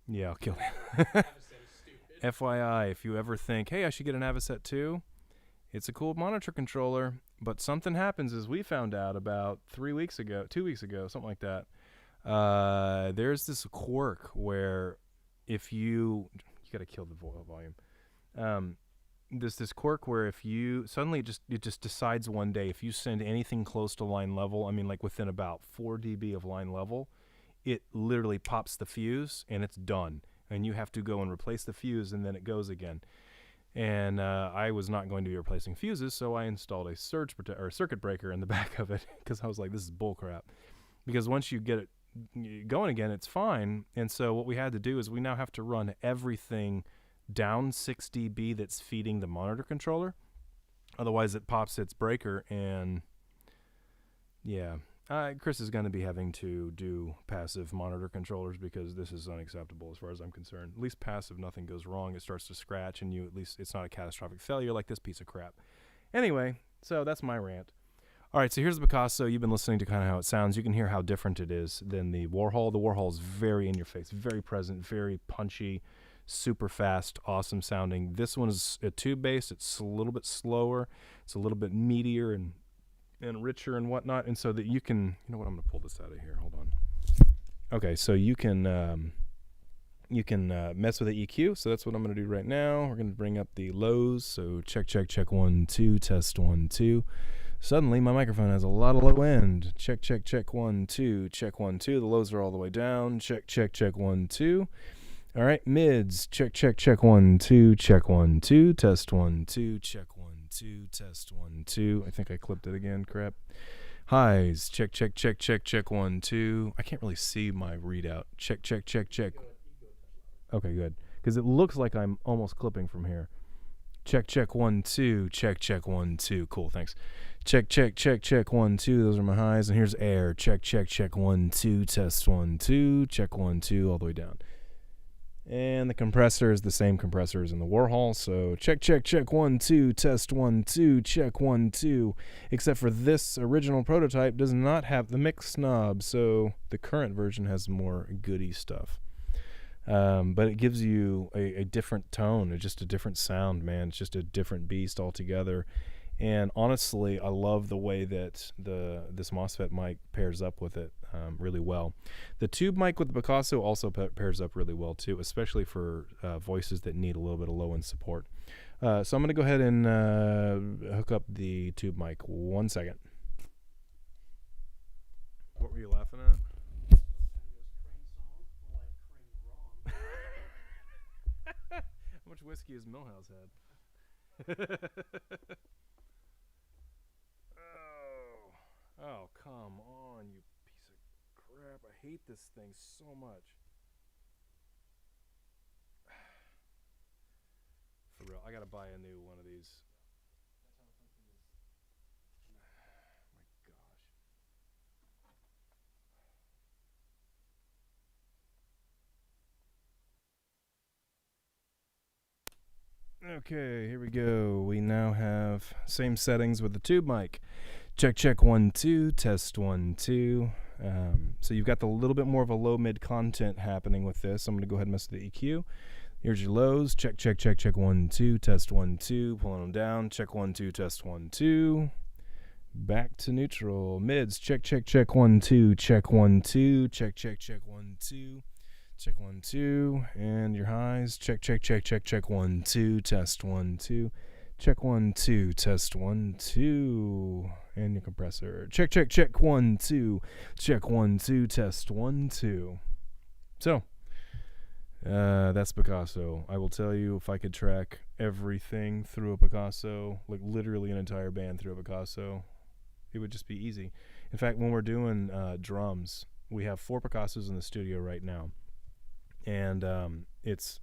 Yeah, I'll kill it. FYI, if you ever think, hey, I should get an Avocet 2, it's a cool monitor controller, but something happens, as we found out about 2 weeks ago, something like that. There's this quirk where if you gotta kill the volume. There's this quirk where if you suddenly it just decides one day, if you send anything close to line level, I mean like within about 4 dB of line level, it literally pops the fuse and it's done. And you have to go and replace the fuse, and then it goes again. And I was not going to be replacing fuses, so I installed a circuit breaker in the back of it, because I was like, this is bullcrap. Because once you get it going again, it's fine. And so what we had to do is we now have to run everything down 6 dB that's feeding the monitor controller. Otherwise, it pops its breaker, and yeah. Chris is going to be having to do passive monitor controllers, because this is unacceptable as far as I'm concerned. At least passive, nothing goes wrong. It starts to scratch, and at least it's not a catastrophic failure like this piece of crap. Anyway, so that's my rant. All right, so here's the Picasso. You've been listening to kind of how it sounds. You can hear how different it is than the Warhol. The Warhol is very in your face, very present, very punchy, super fast, awesome sounding. This one is a tube bass. It's a little bit slower. It's a little bit meatier and richer and whatnot, and so that you can, you know what, I'm going to pull this out of here. Hold on. Okay, so you can mess with the EQ, so that's what I'm going to do right now. We're going to bring up the lows, so check, check, check, 1, 2, test 1, 2. Suddenly, my microphone has a lot of low end. Check, check, check, 1, 2, check, 1, 2. The lows are all the way down. Check, check, check, 1, 2. All right, mids. Check, check, check, 1, 2, check, 1, 2. Test 1, 2, check 1, 2. Test 1, 2. I think I clipped it again. Crap. Highs. Check, check, check, check, check, 1, 2. I can't really see my readout. Check, check, check, check. Okay, good. Because it looks like I'm almost clipping from here. Check, check, 1, 2. Check, check, 1, 2. Cool, thanks. Check, check, check, check, 1, 2. Those are my highs. And here's air. Check, check, check, 1, 2. Test 1, 2. Check 1, 2. All the way down. And the compressor is the same compressor as in the Warhol. So check, check, check, 1, 2. Test 1, 2. Check 1, 2. Except for this original prototype does not have the mix knob. So the current version has more goody stuff. But it gives you a different tone, just a different sound, man. It's just a different beast altogether. And honestly, I love the way that this MOSFET mic pairs up with it really well. The tube mic with the Picasso also pairs up really well too, especially for voices that need a little bit of low-end support. So I'm going to go ahead and hook up the tube mic. 1 second. What were you laughing at? How much whiskey has Millhouse had? Oh, come on, you piece of crap. I hate this thing so much. For real, I gotta buy a new one of these. My gosh. Okay, here we go. We now have same settings with the tube mic. Check, check, 1, 2, test 1, 2. So you've got the little bit more of a low-mid content happening with this. I'm going to go ahead and mess with the EQ. Here's your lows. Check, check, check, check, 1, 2, test 1, 2. Pulling them down. Check 1, 2, test 1, 2. Back to neutral. Mids. Check, check, check, 1, 2. Check 1, 2. Check, check, check, 1, 2. Check 1, 2. And your highs. Check, check, check, check, check, 1, 2. Test 1, 2. Check 1, 2, test 1, 2. And your compressor. Check, 1, 2. Check 1, 2, test 1, 2. So, that's Picasso. I will tell you, if I could track everything through a Picasso, like literally an entire band through a Picasso, it would just be easy. In fact, when we're doing drums, we have 4 Picassos in the studio right now. And it's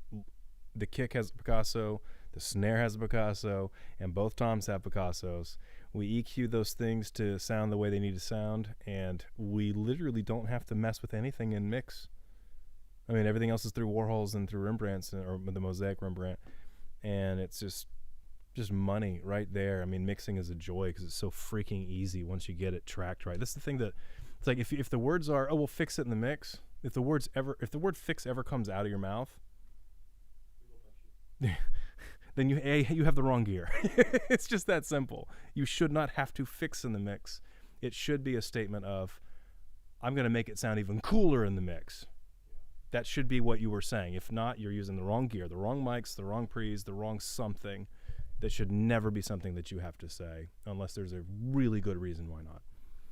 the kick has a Picasso, the snare has a Picasso, and both toms have Picassos. We EQ those things to sound the way they need to sound, and we literally don't have to mess with anything in mix. I mean, everything else is through Warhols and through Rembrandts, or the Mosaic Rembrandt, and it's just money right there. I mean, mixing is a joy because it's so freaking easy once you get it tracked right. This is the thing that it's like if the words are, oh, we'll fix it in the mix. If the word fix ever comes out of your mouth, then you have the wrong gear. It's just that simple. You should not have to fix in the mix. It should be a statement of, I'm going to make it sound even cooler in the mix. That should be what you were saying. If not, you're using the wrong gear, the wrong mics, the wrong pre's, the wrong something. That should never be something that you have to say, unless there's a really good reason why not.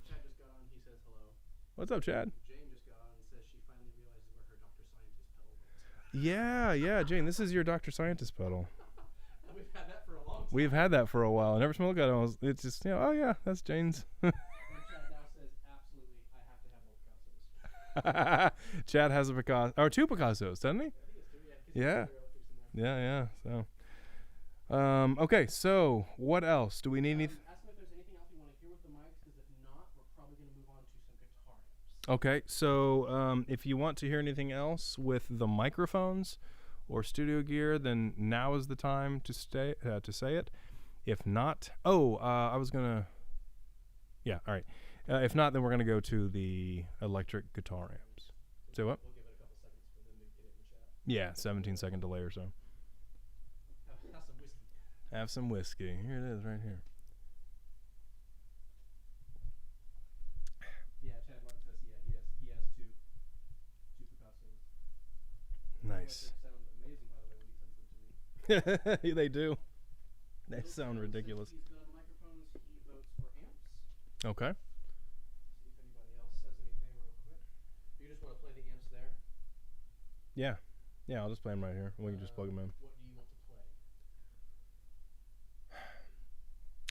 Chad just got on. He says hello. What's up, Chad? Jane just got on and says she finally realizes where her Dr. Scientist pedal goes. Yeah, Jane, this is your Dr. Scientist pedal. We've had that for a long time. We've had that for a while, and every time I look at it, it's just, oh yeah, that's Jane's. And Chad now says, absolutely, I have to have more Picassos. Chad has a Picasso, or 2 Picassos, doesn't he? I think it's 2, yeah. Yeah. So, okay, so what else? Do we need anything? Ask him if there's anything else you want to hear with the mics, because if not, we're probably going to move on to some guitar amps. Okay, so if you want to hear anything else with the microphones or studio gear, then now is the time to say it. If not, I was gonna. Yeah, all right. If not, then we're gonna go to the electric guitar amps. Say what? We'll give it a couple seconds for them to get it in the chat. Yeah, 17-second delay or so. Have some whiskey. Have some whiskey. Here it is, right here. Yeah, Chad Martin says he has two Picassos. Nice. They sound amazing, by the way, when he sends them to me. They do. They sound ridiculous. He's good on the microphones. He votes for amps. Okay. See if anybody else says anything real quick. You just want to play the amps there? Yeah, I'll just play them right here. We can just plug them in. What do you want to play?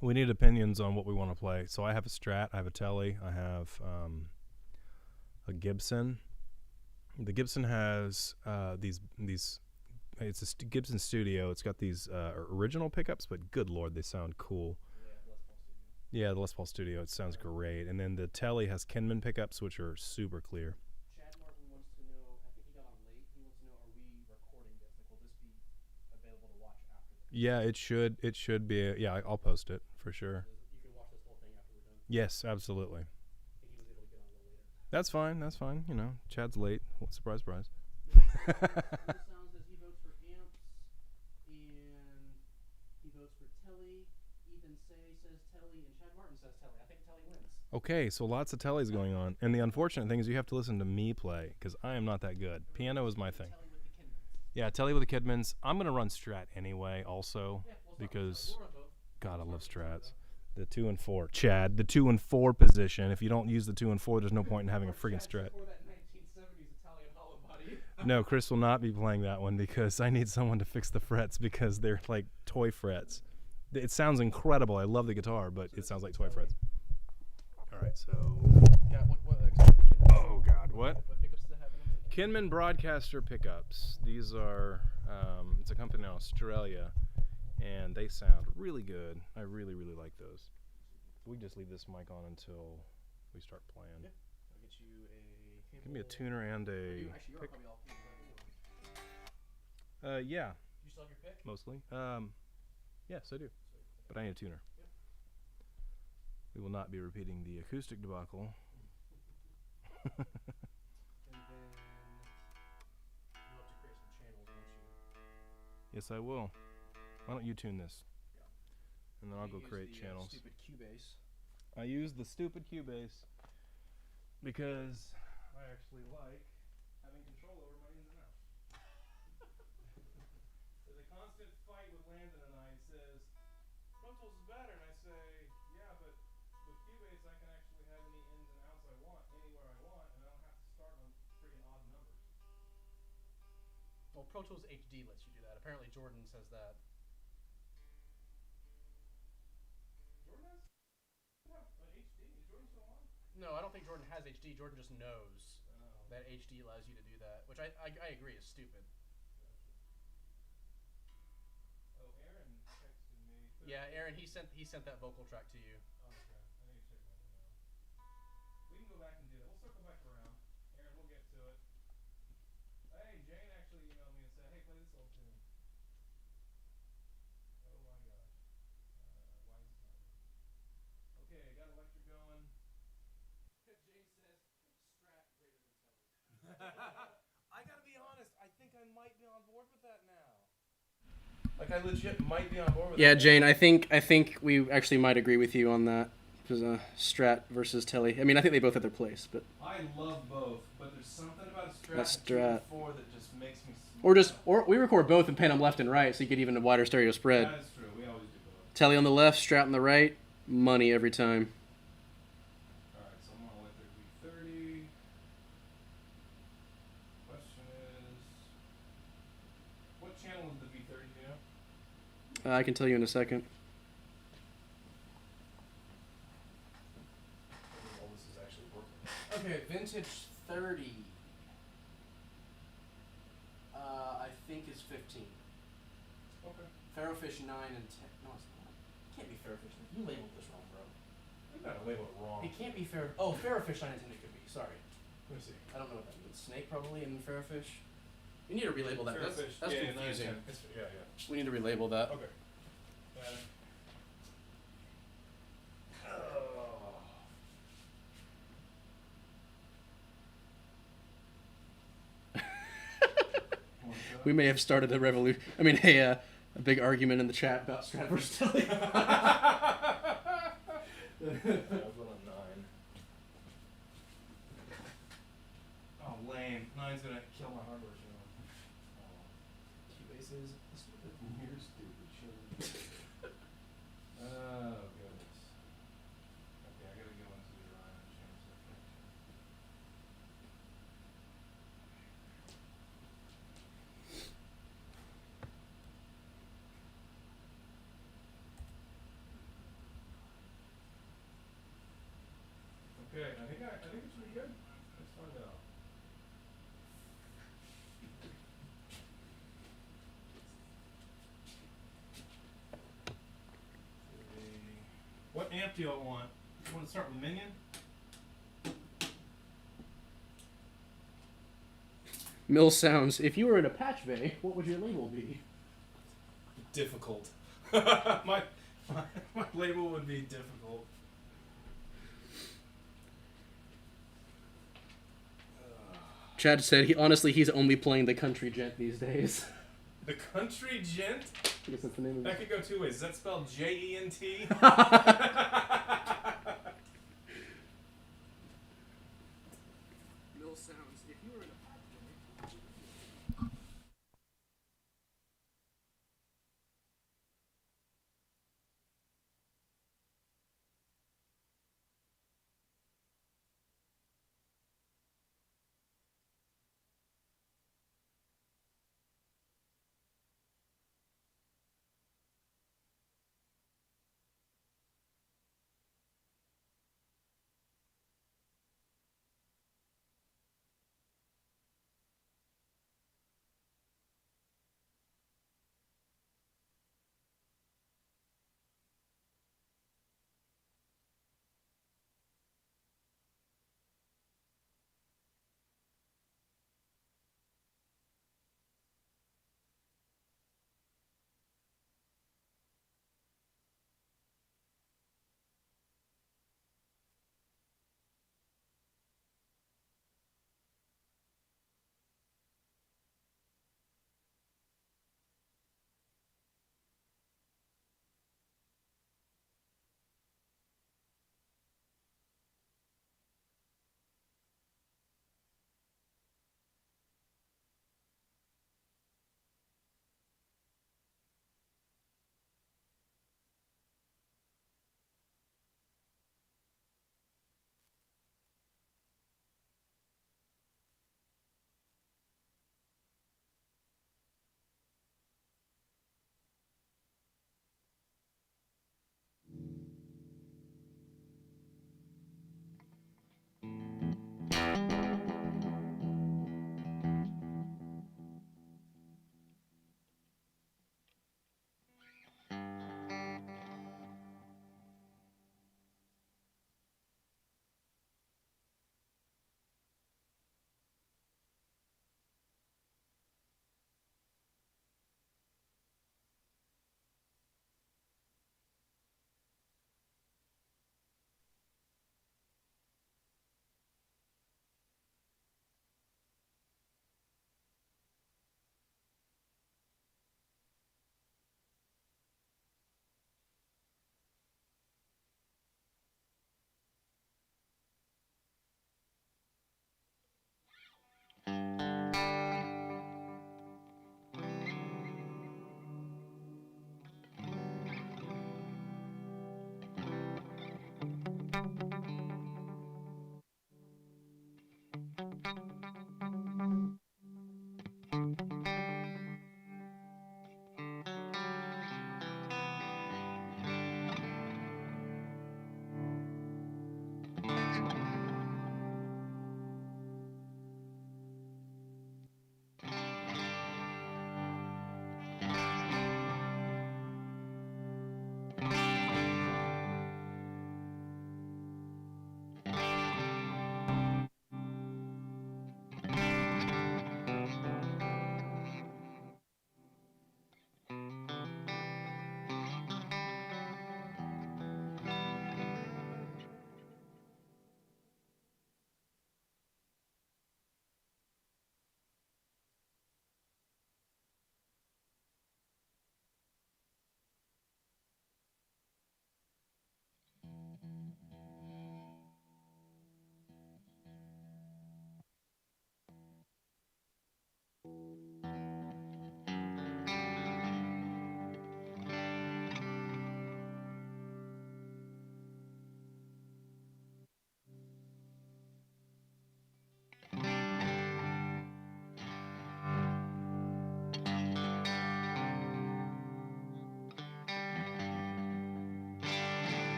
We need opinions on what we want to play. So I have a Strat, I have a Tele, I have a Gibson. The Gibson has these. It's a Gibson Studio. It's got these original pickups, but good lord, they sound cool. Yeah, the Les Paul Studio. It sounds great. And then the Tele has Kinman pickups, which are super clear. Chad Martin wants to know, I think he got on late, he wants to know, are we recording this? Like, will this be available to watch after this? Yeah, it should be. Yeah, I'll post it for sure. You can watch this whole thing after we're done. Yes, absolutely. I think he was able to get on a little later. That's fine. You know, Chad's late. Well, surprise. Sound says he votes for amps, and he votes for Telly. Ethan Say says Telly, and Chad Martin says Telly. I think Telly wins. Okay, so lots of Tellys going on. And the unfortunate thing is you have to listen to me play, because I am not that good. Piano is my thing. Telly with the Kinmans. Yeah, Telly with the Kidmans. I'm going to run Strat anyway also, Yeah, we'll because, run both. God, I love Strats. The 2 and 4. Chad, the 2 and 4 position. If you don't use the 2 and 4, there's no point in having a friggin' Strat. Before that 1970s Italian hollow body. No, Chris will not be playing that one because I need someone to fix the frets because they're like toy frets. It sounds incredible. I love the guitar, but it sounds like toy frets. All right, so. Yeah, what Kinman? Oh, God, what? What pickups does it have in them? Kinman Broadcaster pickups. These are, it's a company in Australia, and they sound really good. I really, really like those. We just leave this mic on until we start playing. Yeah. I'll get you a. Give me a tuner and a. Actually, you're probably all tuned Yeah, You still have your pick? mostly. Yes, I do. But I need a tuner. Yep. We will not be repeating the acoustic debacle. And then you love to create some channels, don't you? Yes, I will. Why don't you tune this? Yeah. And then I'll You go use create the, channels. Stupid Cubase. I use the stupid Cubase because I actually like having control over my ins and outs. There's a constant fight with Landon and I. He says, I can actually have any ins and outs I want anywhere I want, and I don't have to start on friggin' odd numbers. Well, Pro Tools HD lets you do that. Apparently, Jordan says that. Jordan has have HD. Is Jordan still on? No, I don't think Jordan has HD. Jordan just knows Oh. that HD allows you to do that, which I agree is stupid. Gotcha. Oh, Aaron texted me. Yeah, Aaron, he sent that vocal track to you. Oh, okay. I need to check my email. We can go back and do that. We'll circle back around. Aaron, we'll get to it. Hey, Jane actually emailed me and said, "Hey, play this old tune." Oh my gosh. Why is this not working? Okay, got electric going. Jane says Strat greater than Telly. I gotta be honest. I think I might be on board with that now. Like I legit might be on board with that. Yeah, Jane, I think we actually might agree with you on that. Because Strat versus Telly. I mean, I think they both have their place, but I love both, but there's something about Strat, That Strat. 4 that just makes me or we record both and pan them left and right, so you get even a wider stereo spread. That is true. We always do both. Telly on the left, Strat on the right, money every time. Alright, so I'm on electric V30. Question is, what channel is the V30, do you know? I can tell you in a second. All this is actually working. Okay, vintage 30. I think is 15. Okay. Farrowfish 9 and 10. No, it's not. It can't be Farrowfish 9. You labeled this wrong, bro. You gotta label it wrong. It can't be Fair. Oh, Farrowfish 9 and 10 it could be. Sorry. Let me see. I don't know what that means. Snake probably in Farrowfish. We need to relabel that. Fairfish. That's Yeah, confusing. 9, 10. Yeah. We need to relabel that. Okay. Oh. We may have started a revolution. I mean, a big argument in the chat about Strat versus Telly. I was on a 9. Oh, lame. 9's gonna kill my hardware channel. Oh. Cubase's stupid. You're stupid, sure. Oh, goodness. Okay, I gotta go into the Ryan and change that thing. Okay, I think it's pretty good. Let's find out. What amp do y'all want? You want to start with Minion? Mill Sounds. If you were in a patch bay, what would your label be? Difficult. my label would be difficult. Chad said he's only playing the country gent these days. The country gent? I guess that's the name of That it. could go two ways. Is that spelled Jent? Mill Sounds. If you were in a patch bay.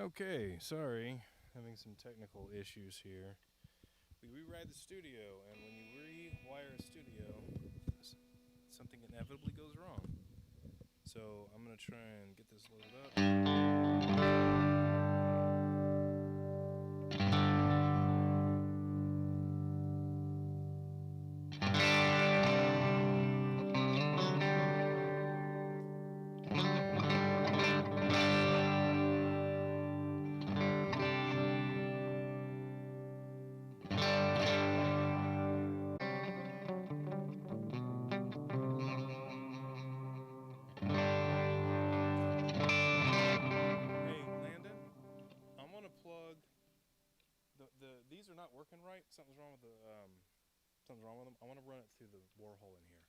Okay, sorry, having some technical issues here. We rewrite the studio, and when you rewire a studio, something inevitably goes wrong. So I'm gonna try and get this loaded up. These are not working right. Something's wrong with them. I want to run it through the Warhol in here.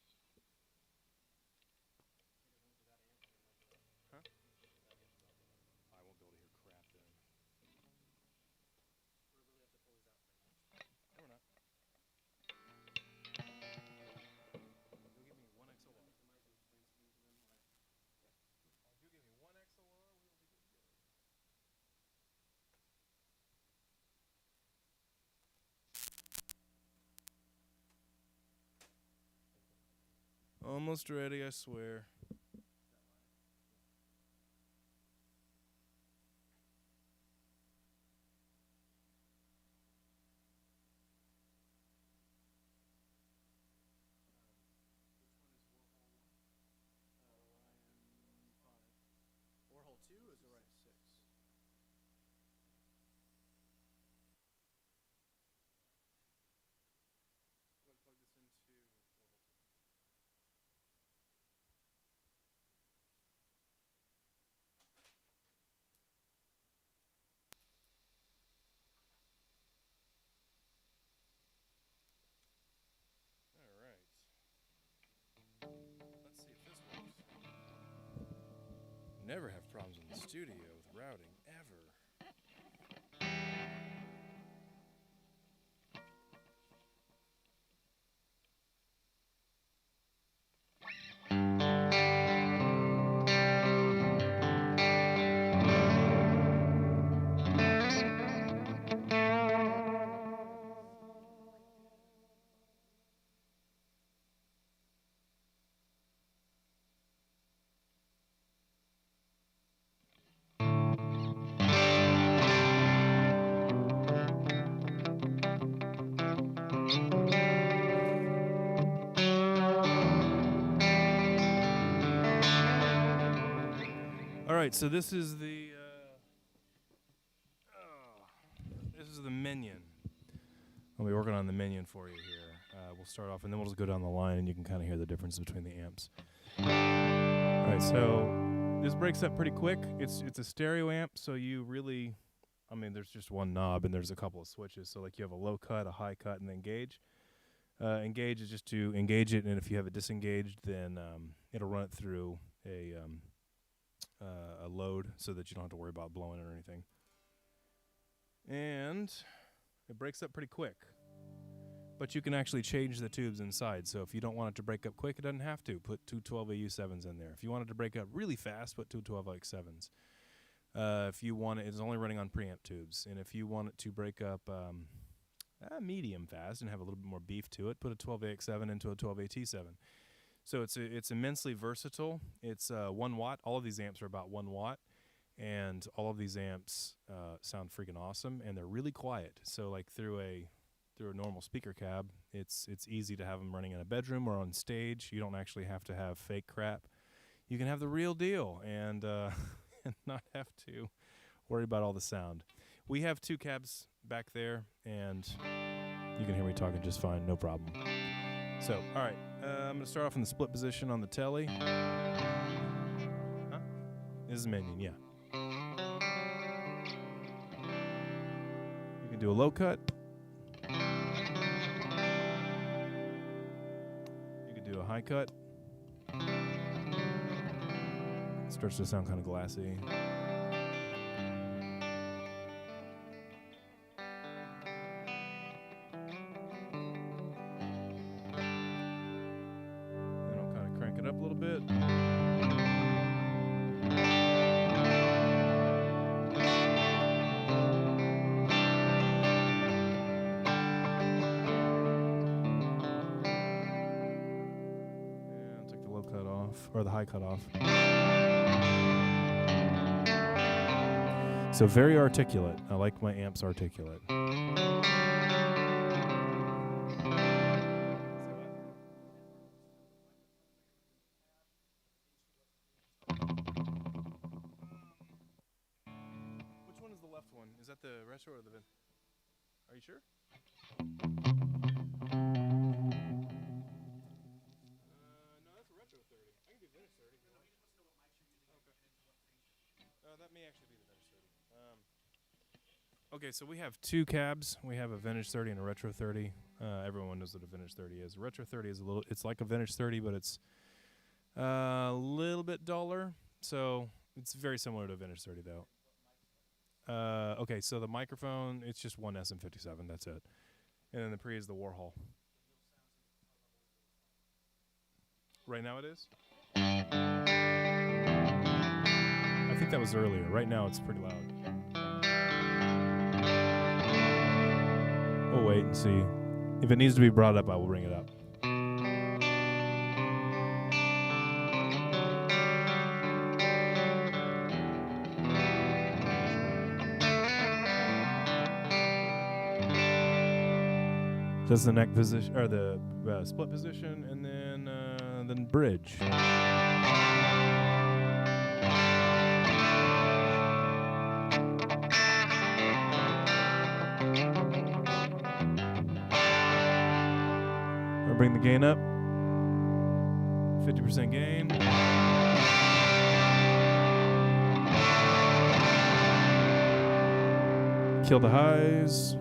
Huh? I won't be able to hear crap then. No, we're not. You'll give me one XLR. If you give me one XLR, we will be good to go. Almost ready, I swear. Warhol 2 is Orion 6. Go ahead and plug this into Warhol 2. All right. Let's see if this works. Never have problems in the studio with routing, ever. All right, so this is the Minion. I'll be working on the Minion for you here. We'll start off, and then we'll just go down the line, and you can kind of hear the difference between the amps. All right, so this breaks up pretty quick. It's a stereo amp, so you really, I mean, there's just one knob, and there's a couple of switches. So like you have a low cut, a high cut, and then gauge. Engage is just to engage it, and if you have it disengaged, then it'll run it through a load so that you don't have to worry about blowing it or anything. And it breaks up pretty quick. But you can actually change the tubes inside. So if you don't want it to break up quick, it doesn't have to. Put two 12AU7s in there. If you want it to break up really fast, put two 12AU7s. If you want it, it's only running on preamp tubes. And if you want it to break up medium fast and have a little bit more beef to it, put a 12AX7 into a 12AT7. So it's immensely versatile. It's 1 watt. All of these amps are about 1 watt. And all of these amps sound freaking awesome. And they're really quiet. So like through a normal speaker cab, it's easy to have them running in a bedroom or on stage. You don't actually have to have fake crap. You can have the real deal and and not have to worry about all the sound. We have 2 cabs back there, and you can hear me talking just fine, no problem. So, all right, I'm going to start off in the split position on the telly. Huh? This is Minion, yeah. You can do a low cut. You can do a high cut. It starts to sound kind of glassy. It up a little bit. cutoff, or the high cutoff. So very articulate. I like my amps articulate. Which one is the left one? Is that the retro or the vin? Are you sure? No, that's a retro 30. I can do vintage 30. That may actually be the vintage 30. Okay, so we have two cabs. We have a vintage 30 and a retro 30. Everyone knows what a vintage 30 is. A retro 30 is it's like a vintage 30, but it's a little bit duller. So it's very similar to a vintage 30, though. Okay, so the microphone, it's just one SM57. That's it. And then the pre is the Warhol. Right now it is? I think that was earlier. Right now it's pretty loud. We'll wait and see. If it needs to be brought up, I will bring it up. That's the neck position, or the split position, and then bridge. I'll bring the gain up. 50% gain. Kill the highs.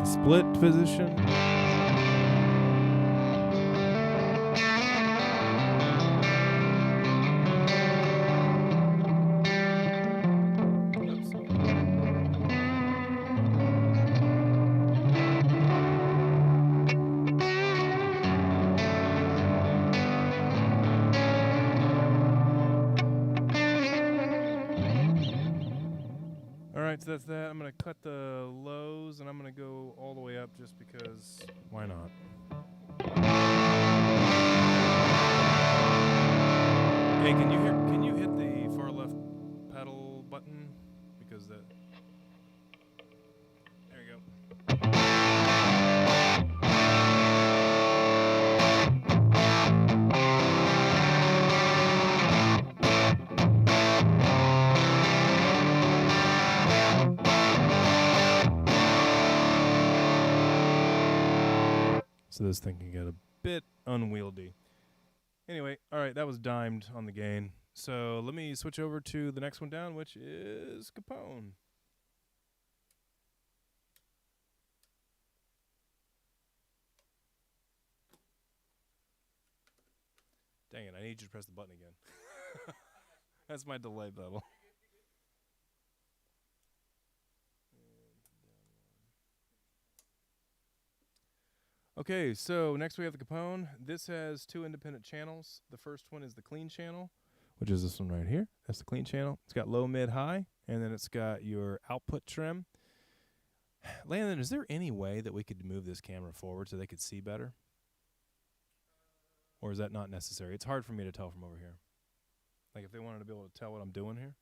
Split position. So that's that. I'm going to cut the lows and I'm going to go all the way up just because why not? Hey, can you hit the far left pedal button? Because there you go. So this thing can get a bit unwieldy. Anyway, all right, that was dimed on the gain. So let me switch over to the next one down, which is Capone. Dang it, I need you to press the button again. That's my delay pedal. Okay, so next we have the Capone. This has two independent channels. The first one is the clean channel, which is this one right here. That's the clean channel. It's got low, mid, high, and then it's got your output trim. Landon, is there any way that we could move this camera forward so they could see better? Or is that not necessary? It's hard for me to tell from over here. Like if they wanted to be able to tell what I'm doing here?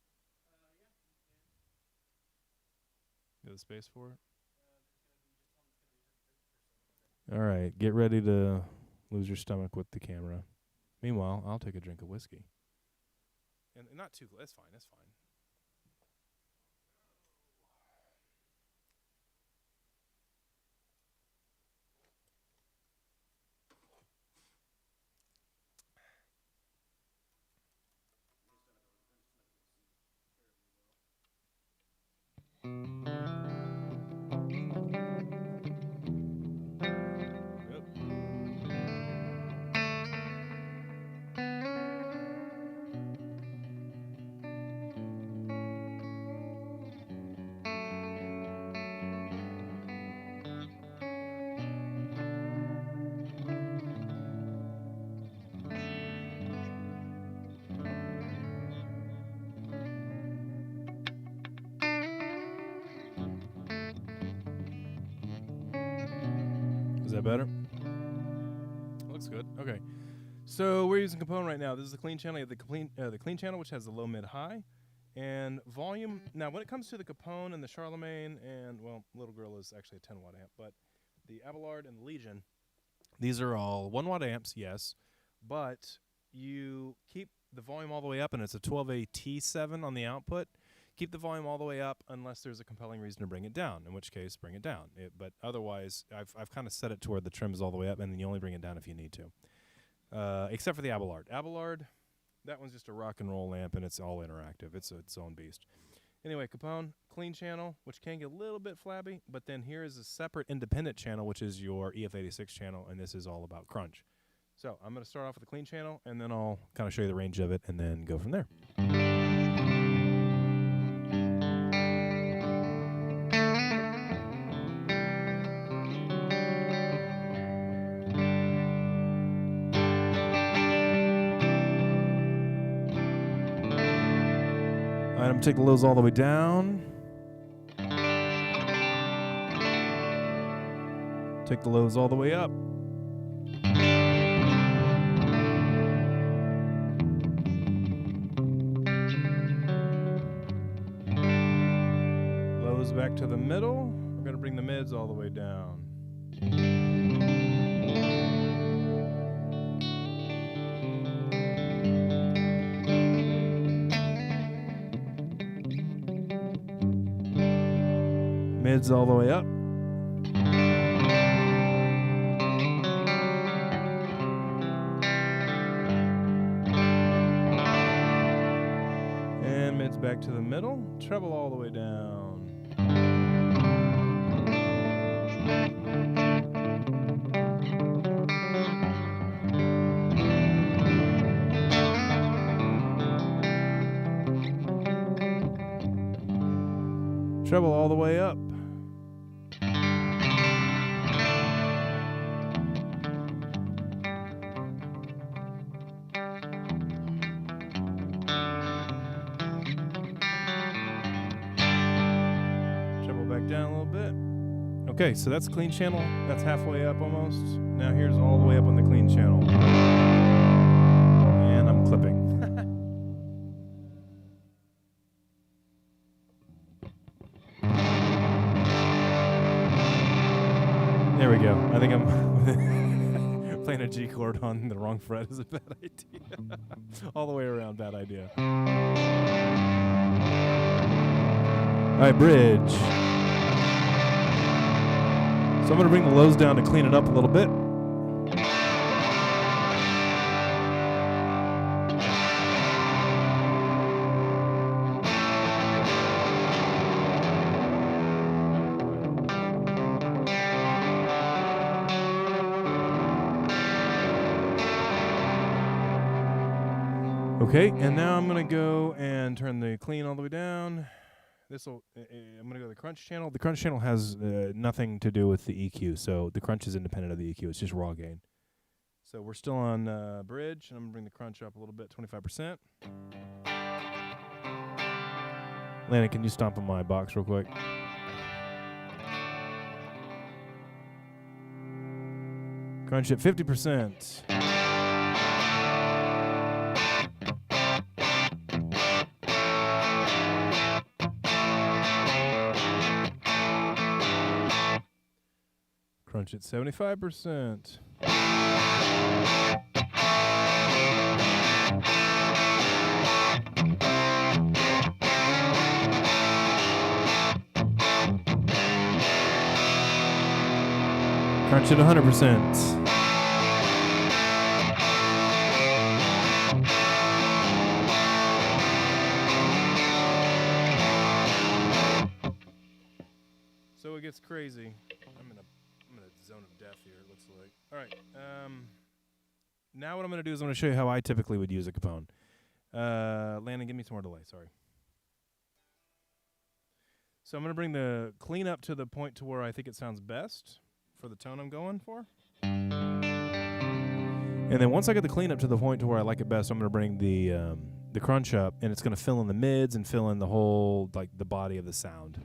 You have the space for it? All right, get ready to lose your stomach with the camera. Meanwhile, I'll take a drink of whiskey. And not too, that's fine, that's fine. that better? Looks good. Okay. So we're using Capone right now. This is the clean channel. You have the clean channel, which has the low, mid, high, and volume. Now, when it comes to the Capone and the Charlemagne, and well, Little Girl is actually a 10-watt amp, but the Abelard and the Legion, these are all 1-watt amps, yes, but you keep the volume all the way up, and it's a 12A T7 on the output. Keep the volume all the way up unless there's a compelling reason to bring it down, in which case bring it down. But otherwise, I've kind of set it to where the trim is all the way up, and then you only bring it down if you need to. Except for the Abelard. Abelard, that one's just a rock and roll amp, and it's all interactive. It's its own beast. Anyway, Capone, clean channel, which can get a little bit flabby, but then here is a separate independent channel, which is your EF86 channel, and this is all about crunch. So I'm going to start off with the clean channel, and then I'll kind of show you the range of it, and then go from there. All right, I'm going to take the lows all the way down. Take the lows all the way up. Lows back to the middle. We're going to bring the mids all the way down. Mids all the way up. And mids back to the middle. Treble all the way down. Treble all the way up. Down a little bit. Okay, so that's clean channel. That's halfway up almost. Now here's all the way up on the clean channel. And I'm clipping. There we go. I think I'm playing a G chord on the wrong fret is a bad idea. All the way around, bad idea. All right, bridge. So I'm going to bring the lows down to clean it up a little bit. Okay, and now I'm going to go and turn the clean all the way down. I'm going to go to the crunch channel. The crunch channel has nothing to do with the EQ, so the crunch is independent of the EQ. It's just raw gain. So we're still on bridge, and I'm going to bring the crunch up a little bit, 25%. Lana, can you stomp on my box real quick? Crunch at 50%. Crunch at 75%. Crunch at 100%. So it gets crazy. I'm in a zone of death here, it looks like. All right. Now what I'm going to do is I'm going to show you how I typically would use a Capone. Landon, give me some more delay. Sorry. So I'm going to bring the clean up to the point to where I think it sounds best for the tone I'm going for. And then once I get the clean up to the point to where I like it best, I'm going to bring the crunch up, and it's going to fill in the mids and fill in the whole, like, the body of the sound.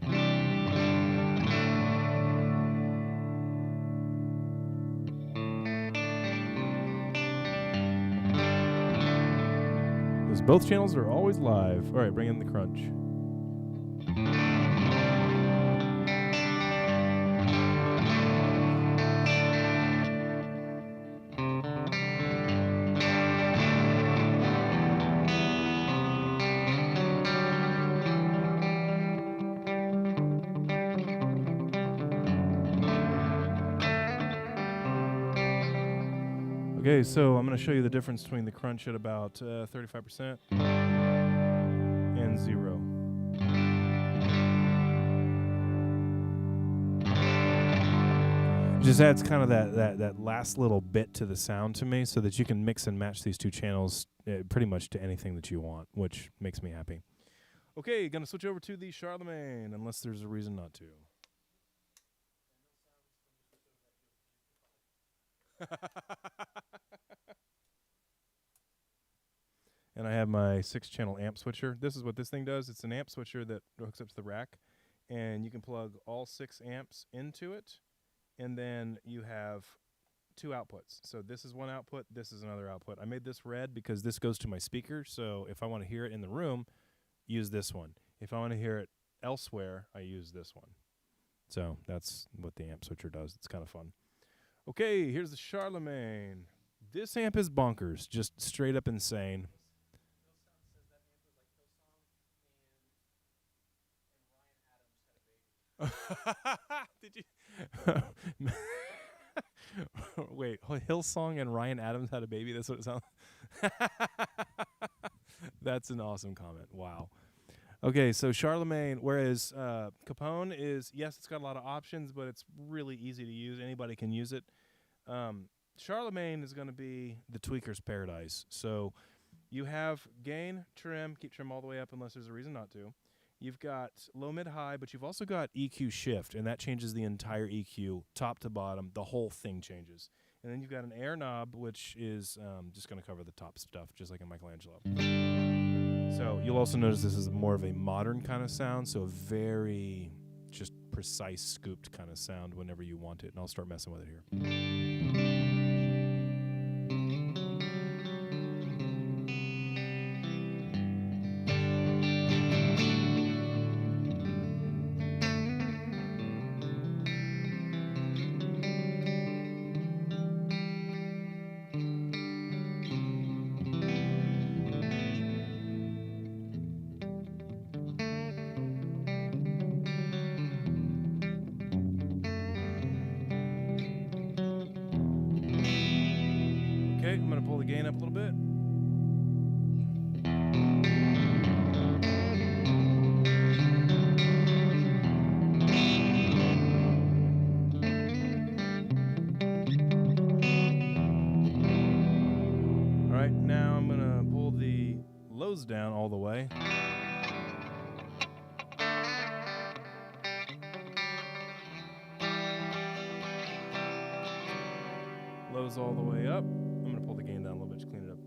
Both channels are always live. All right, bring in the crunch. Okay, so I'm going to show you the difference between the crunch at about 35% and 0. It just adds kind of that last little bit to the sound to me so that you can mix and match these two channels pretty much to anything that you want, which makes me happy. Okay, going to switch over to the Charlemagne, unless there's a reason not to. And I have my 6-channel amp switcher. This is what this thing does. It's an amp switcher that hooks up to the rack, and you can plug all 6 amps into it, and then you have 2 outputs. So this is one output, this is another output. I made this red because this goes to my speaker, so if I want to hear it in the room, use this one. If I want to hear it elsewhere, I use this one. So that's what the amp switcher does. It's kind of fun. Okay, here's the Charlemagne. This amp is bonkers, just straight up insane. Did you? Wait, Hillsong and Ryan Adams had a baby? That's what it sounds like? That's an awesome comment. Wow. Okay, so Charlemagne, whereas Capone is, yes, it's got a lot of options, but it's really easy to use. Anybody can use it. Charlemagne is going to be the tweaker's paradise. So you have gain, trim, keep trim all the way up unless there's a reason not to. You've got low, mid, high, but you've also got EQ shift, and that changes the entire EQ, top to bottom. The whole thing changes. And then you've got an air knob, which is just going to cover the top stuff, just like in Michelangelo. So you'll also notice this is more of a modern kind of sound, so a very just precise, scooped kind of sound whenever you want it. And I'll start messing with it here. Okay, I'm going to pull the gain up a little bit. All right, now I'm going to pull the lows down all the way. Lows all the way up. I'm going to pull the gain down a little bit to clean it up.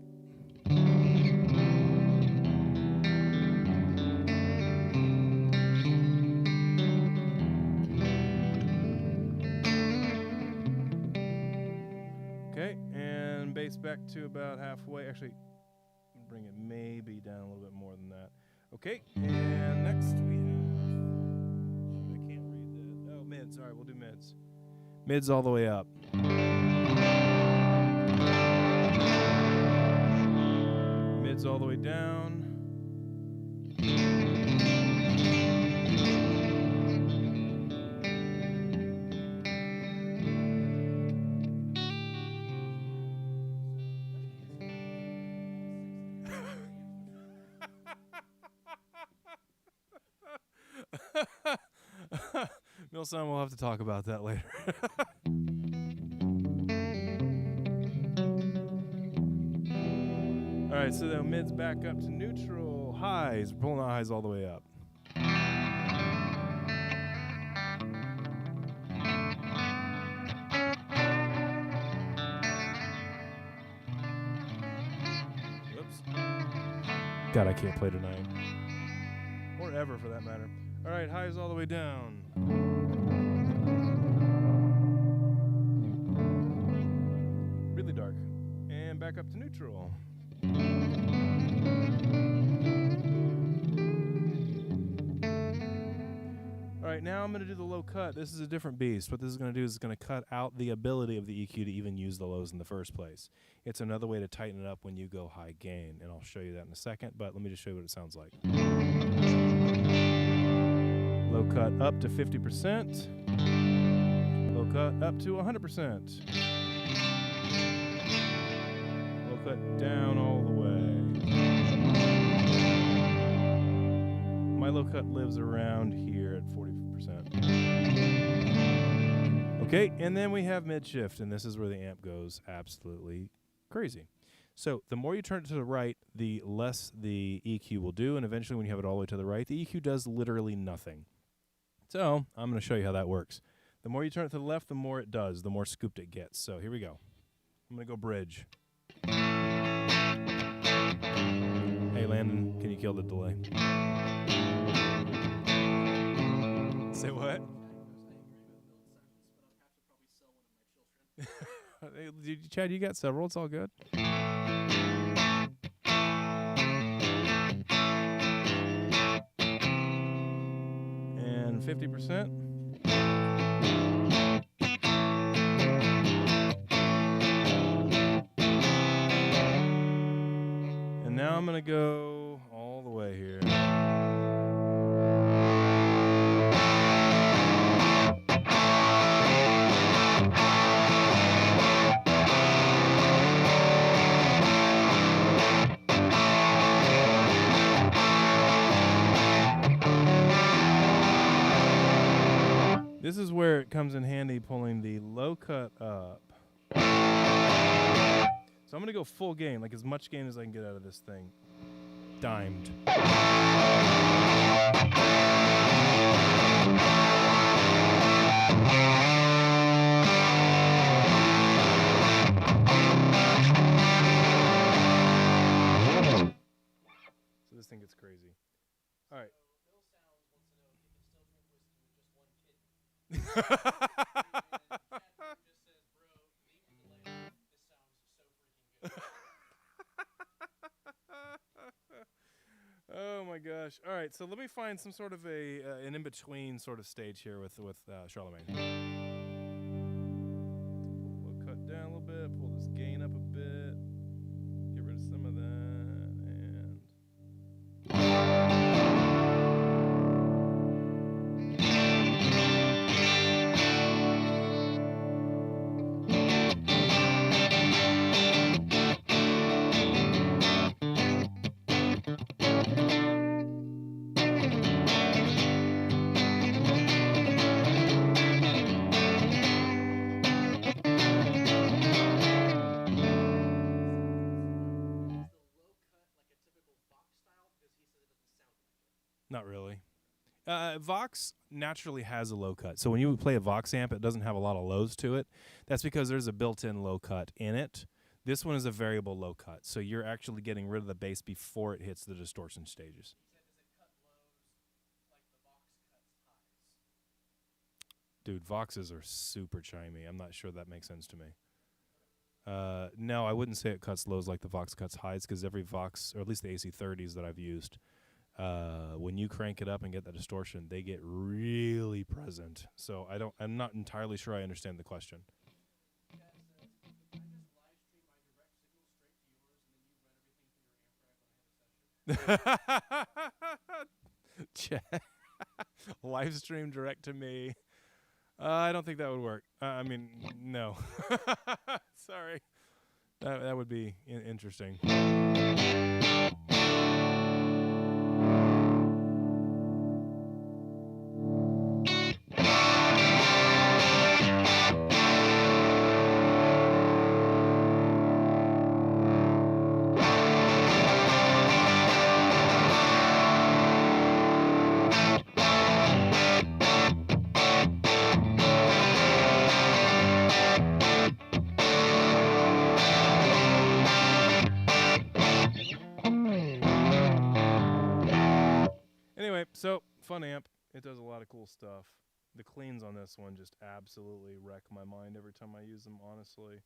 Okay, and bass back to about halfway. Actually, bring it maybe down a little bit more than that. Okay, and next we have... I can't read that. Oh, mids. All right, we'll do mids. Mids all the way up. Mids all the way down. Milson, we'll have to talk about that later. All right, so the mids back up to neutral. Highs, we're pulling the highs all the way up. Whoops. God, I can't play tonight. Or ever, for that matter. All right, highs all the way down. Really dark. And back up to neutral. right, now I'm going to do the low cut. This is a different beast. What this is going to do is it's going to cut out the ability of the EQ to even use the lows in the first place. It's another way to tighten it up when you go high gain, and I'll show you that in a second, but let me just show you what it sounds like. Low cut up to 50%. Low cut up to 100%. Low cut down all the way. My low cut lives around here at 40%. Okay, and then we have mid shift, and this is where the amp goes absolutely crazy. So the more you turn it to the right, the less the EQ will do, and eventually when you have it all the way to the right, the EQ does literally nothing. So I'm going to show you how that works. The more you turn it to the left, the more it does, the more scooped it gets. So here we go. I'm going to go bridge. Hey, Landon, can you kill the delay? Say what? Hey, Chad, you got several. It's all good. And 50%. And now I'm going to go all the way here. This is where it comes in handy pulling the low cut up. So I'm going to go full gain, like as much gain as I can get out of this thing. Dimed. So this thing gets crazy. All right. Oh my gosh! All right, so let me find some sort of an in-between sort of stage here with Charlemagne. We'll cut down a little bit, pull this gain up a bit, get rid of some of that, and. Not really. Vox naturally has a low cut. So when you play a Vox amp, it doesn't have a lot of lows to it. That's because there's a built-in low cut in it. This one is a variable low cut. So you're actually getting rid of the bass before it hits the distortion stages. Dude, Voxes are super chimey. I'm not sure that makes sense to me. No, I wouldn't say it cuts lows like the Vox cuts highs, because every Vox, or at least the AC30s that I've used, when you crank it up and get the distortion, they get really present. So I'm not entirely sure I understand the question. Live stream direct to me. I don't think that would work. I mean, no. Sorry. That would be interesting. Anyway, so fun amp. It does a lot of cool stuff. The cleans on this one just absolutely wreck my mind every time I use them, honestly.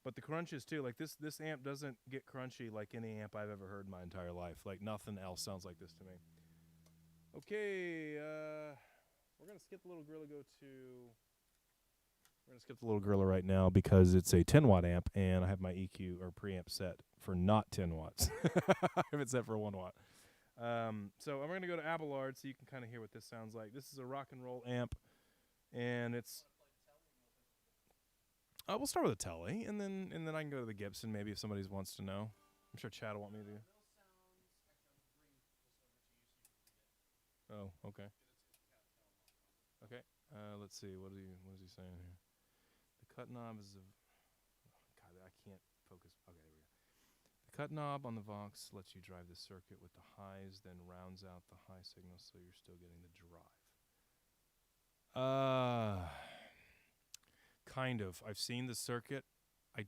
But the crunches too, like this amp doesn't get crunchy like any amp I've ever heard in my entire life. Like nothing else sounds like this to me. Okay, we're we're gonna skip the little gorilla. We're gonna skip the little gorilla right now because it's a 10-watt amp, and I have my EQ or preamp set for not 10 watts. I have it set for 1 watt. So I'm gonna go to Abelard so you can kind of hear what this sounds like. This is a rock and roll amp, and it's. We'll start with a telly, and then I can go to the Gibson maybe if somebody wants to know. I'm sure Chad will want me to. Oh, okay. Okay. Let's see. What is he saying here? The cut knob is God, I can't focus. Okay, there we go. The cut knob on the Vox lets you drive the circuit with the highs, then rounds out the high signal so you're still getting the drive. Kind of. I've seen the circuit. I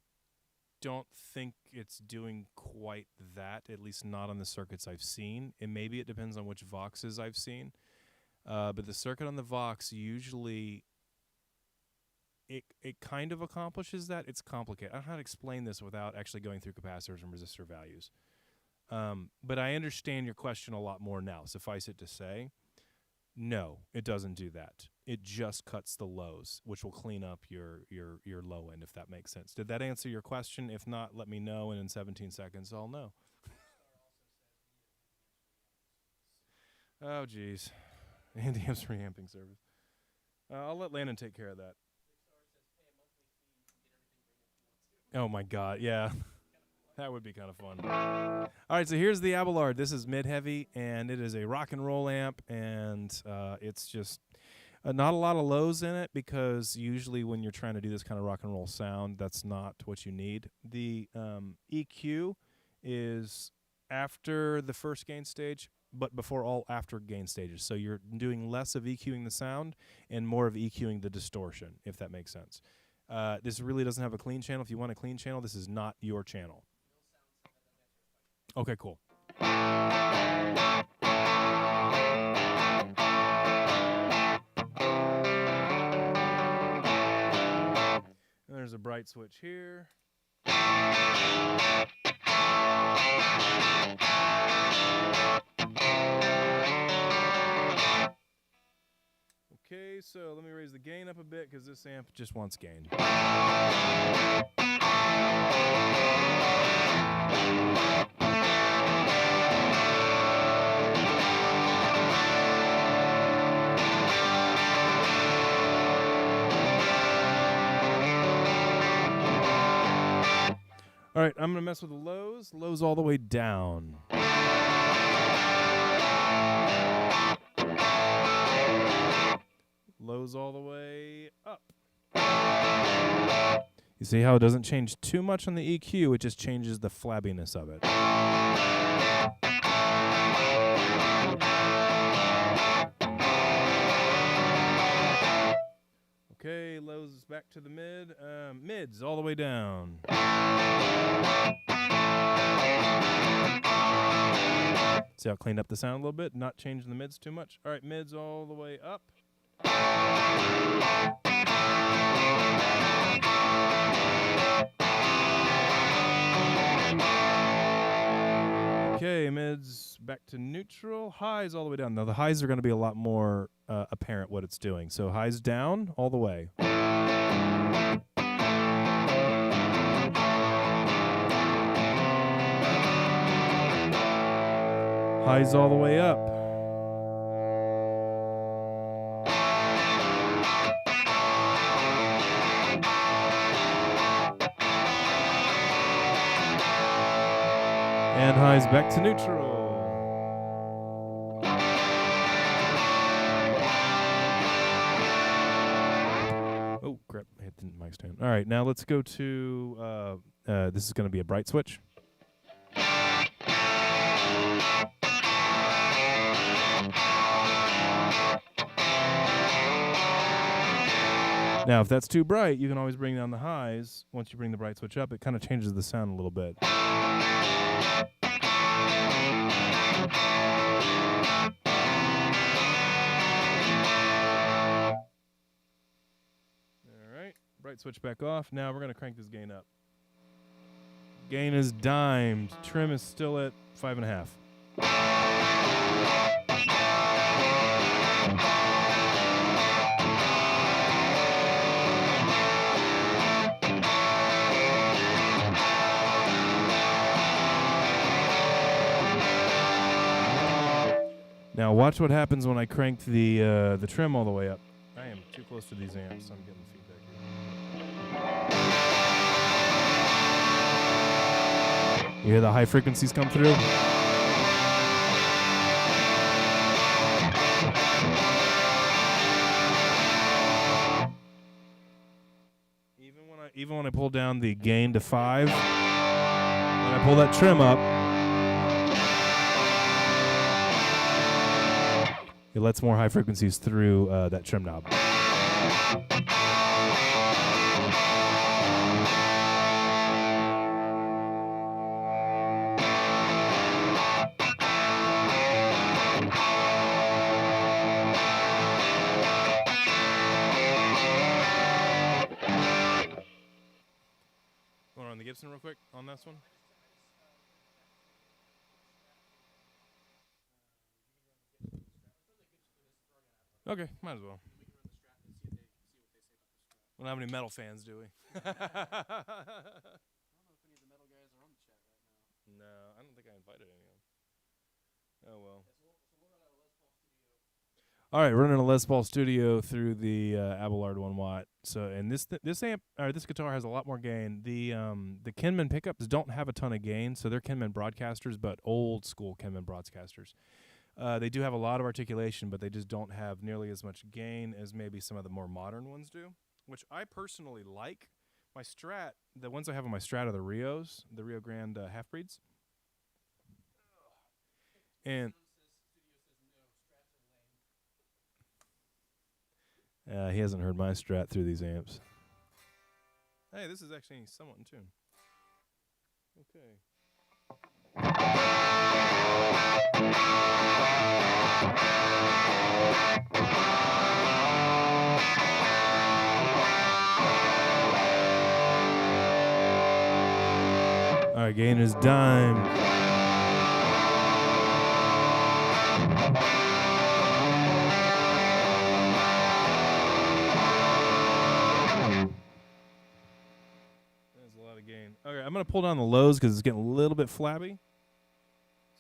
don't think it's doing quite that, at least not on the circuits I've seen. And maybe it depends on which Voxes I've seen. But the circuit on the Vox usually, it kind of accomplishes that. It's complicated. I don't know how to explain this without actually going through capacitors and resistor values. But I understand your question a lot more now. Suffice it to say, no, it doesn't do that. It just cuts the lows, which will clean up your low end, if that makes sense. Did that answer your question? If not, let me know, and in 17 seconds, I'll know. Oh, geez. Hendyamps reamping service. I'll let Landon take care of that. Oh, my God. Yeah. That would be kind of fun. All right, so here's the Abelard. This is mid-heavy, and it is a rock and roll amp, and it's just not a lot of lows in it because usually when you're trying to do this kind of rock and roll sound, that's not what you need. The EQ is after the first gain stage, but before all after gain stages. So you're doing less of EQing the sound and more of EQing the distortion, if that makes sense. This really doesn't have a clean channel. If you want a clean channel, this is not your channel. Okay, cool. And there's a bright switch here. Okay, so let me raise the gain up a bit because this amp just wants gain. All right, I'm going to mess with the lows. Lows all the way down. Lows all the way up. You see how it doesn't change too much on the EQ, it just changes the flabbiness of it. Okay, lows is back to the mid. Mids all the way down. See how I cleaned up the sound a little bit? Not changing the mids too much. All right, mids all the way up. Okay, mids back to neutral. Highs all the way down. Now the highs are going to be a lot more apparent what it's doing. So highs down all the way. Highs all the way up. And highs back to neutral. Oh, crap. I hit the mic stand. All right, now let's go to, this is going to be a bright switch. Now, if that's too bright, you can always bring down the highs. Once you bring the bright switch up, it kind of changes the sound a little bit. All right, bright switch back off. Now we're going to crank this gain up. Gain is dimed. Trim is still at 5.5. Now watch what happens when I crank the trim all the way up. I am too close to these amps. I'm getting feedback here. You hear the high frequencies come through? Even when I pull down the gain to 5, when I pull that trim up, it lets more high frequencies through that trim knob. Want to run the Gibson real quick on this one? Okay, might as well. We don't have any metal fans, do we? I don't know if any of the metal guys are on the chat right now. No, I don't think I invited any of them. Oh, well. All right, running a Les Paul Studio through the Abelard 1 watt. So, and this amp or this guitar has a lot more gain. The Kenman pickups don't have a ton of gain, so they're Kenman broadcasters, but old school Kenman broadcasters. They do have a lot of articulation, but they just don't have nearly as much gain as maybe some of the more modern ones do, which I personally like. My Strat, the ones I have on my Strat are the Rios, the Rio Grande half-breeds. And he hasn't heard my Strat through these amps. Hey, this is actually somewhat in tune. Okay. All right, gain is dime. There's a lot of gain. Okay, I'm going to pull down the lows because it's getting a little bit flabby.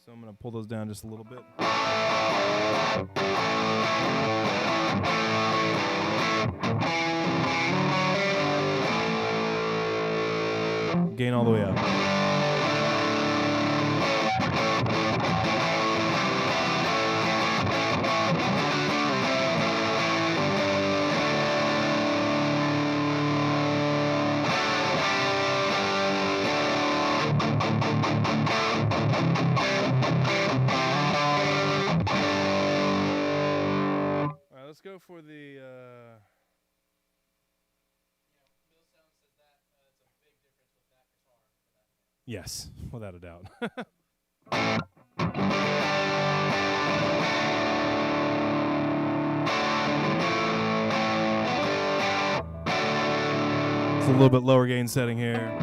So I'm going to pull those down just a little bit. Gain all the way up. All right, let's go for the yes, without a doubt. It's a little bit lower gain setting here.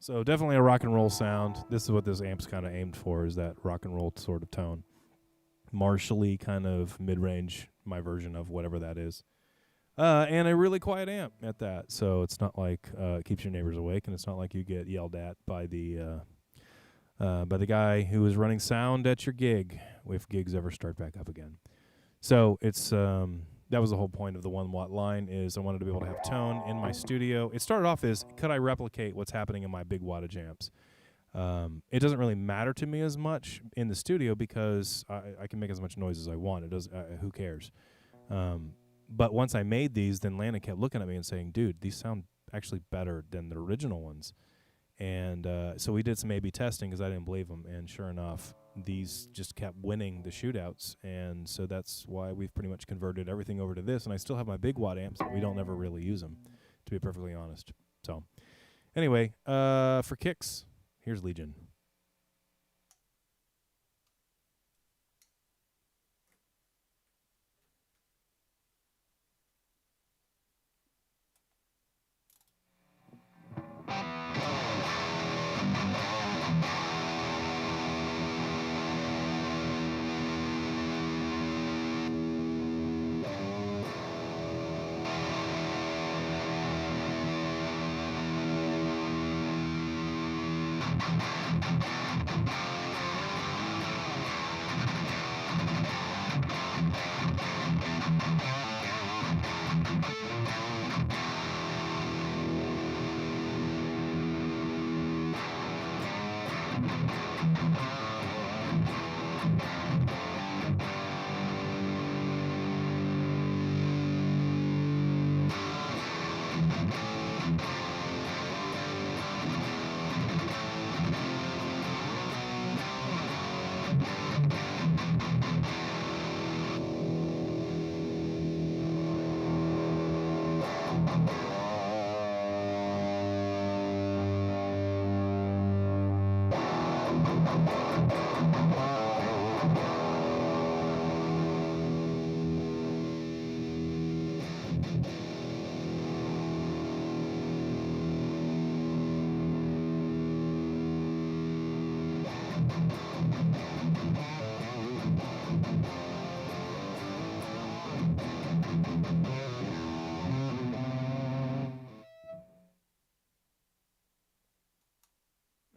So definitely a rock and roll sound. This is what this amp's kind of aimed for, is that rock and roll sort of tone. Marshally kind of mid-range, my version of whatever that is. And a really quiet amp at that. So it's not like it keeps your neighbors awake, and it's not like you get yelled at by the guy who is running sound at your gig, if gigs ever start back up again. So it's that was the whole point of the 1 watt line, is I wanted to be able to have tone in my studio. It started off as, could I replicate what's happening in my big wattage amps? It doesn't really matter to me as much in the studio because I can make as much noise as I want. It does. Who cares? But once I made these, then Landon kept looking at me and saying, dude, these sound actually better than the original ones. And so we did some A/B testing because I didn't believe them. And sure enough, these just kept winning the shootouts. And so that's why we've pretty much converted everything over to this. And I still have my big watt amps, but we don't ever really use them, to be perfectly honest. So anyway, for kicks, here's Legion.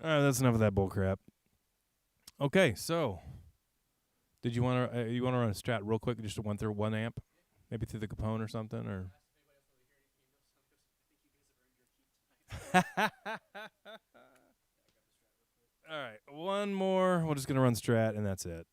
All right, that's enough of that bullcrap. Okay, so did you want to run a strat real quick, just to run through one amp, maybe through the Capone or something, or? All right, one more. We're just gonna run strat, and that's it.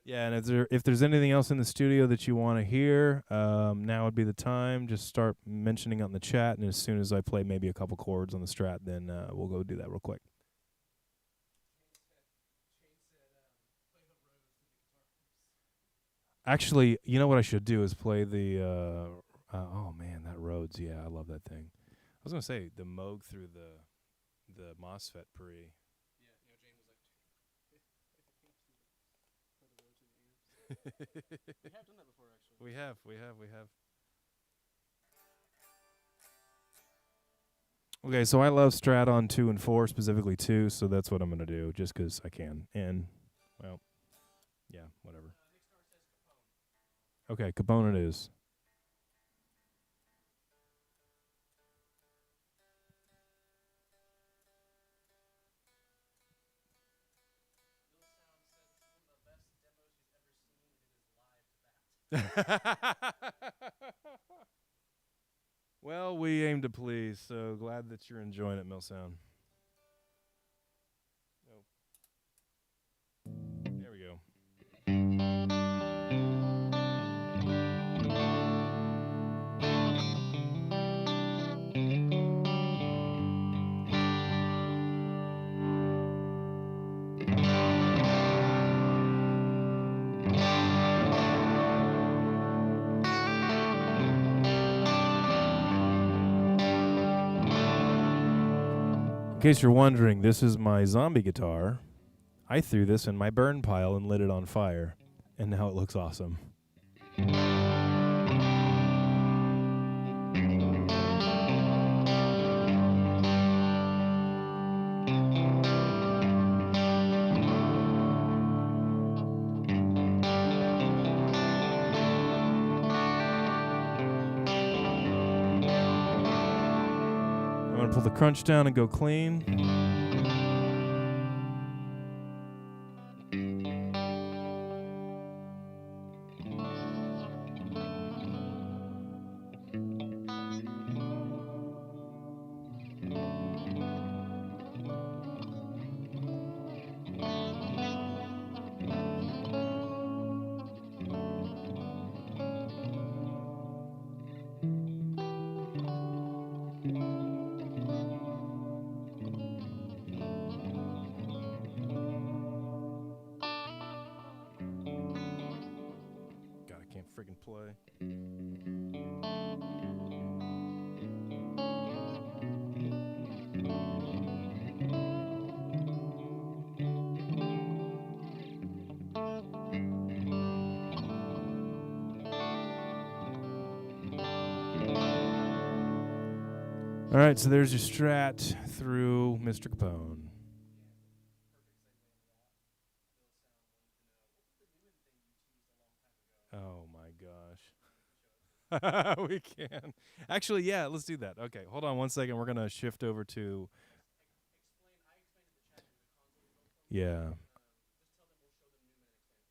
Yeah, and if there's anything else in the studio that you want to hear, now would be the time. Just start mentioning it in the chat, and as soon as I play maybe a couple chords on the strat, then we'll go do that real quick. Actually, you know what I should do is play the. Oh man, that Rhodes. Yeah, I love that thing. I was gonna say the Moog through the MOSFET pre. We have done that before, actually. We have. Okay, so I love Strat on 2 and 4, specifically 2, so that's what I'm going to do, just because I can. And, well, yeah, whatever. Okay, Capone it is. Well, we aim to please, so glad that you're enjoying it, Millsound. Oh. There we go. In case you're wondering, this is my zombie guitar. I threw this in my burn pile and lit it on fire, and now it looks awesome. I'm going to pull the crunch down and go clean. Freaking play. All right, so there's your Strat through Mr. Capone. Oh my gosh. We can. Actually, yeah, let's do that. Okay, hold on one second. We're going to shift over to. Yeah.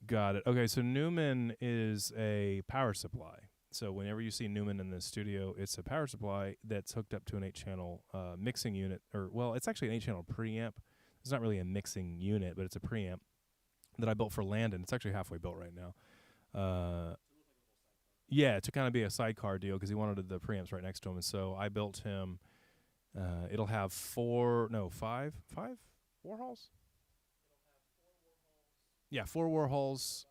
Got it. Okay, so Newman is a power supply. So whenever you see Newman in the studio, it's a power supply that's hooked up to an 8-channel mixing unit. Well, it's actually an 8-channel preamp. It's not really a mixing unit, but it's a preamp that I built for Landon. It's actually halfway built right now. Yeah, to kind of be a sidecar deal because he wanted the preamps right next to him. And so I built him. It'll have five Warhols? Yeah, 4 Warhols.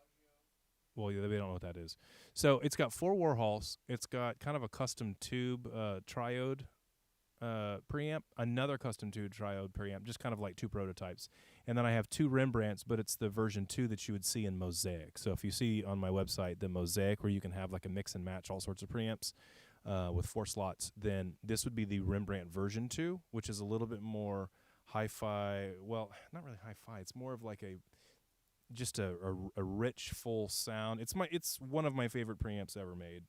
Well, yeah, they don't know what that is. So it's got 4 Warhols. It's got kind of a custom tube triode preamp, another custom tube triode preamp, just kind of like 2 prototypes. And then I have 2 Rembrandts, but it's the version 2 that you would see in Mosaic. So if you see on my website the Mosaic where you can have like a mix and match all sorts of preamps with 4 slots, then this would be the Rembrandt version 2, which is a little bit more hi-fi. Well, not really hi-fi. It's more of like a rich, full sound. It's one of my favorite preamps ever made.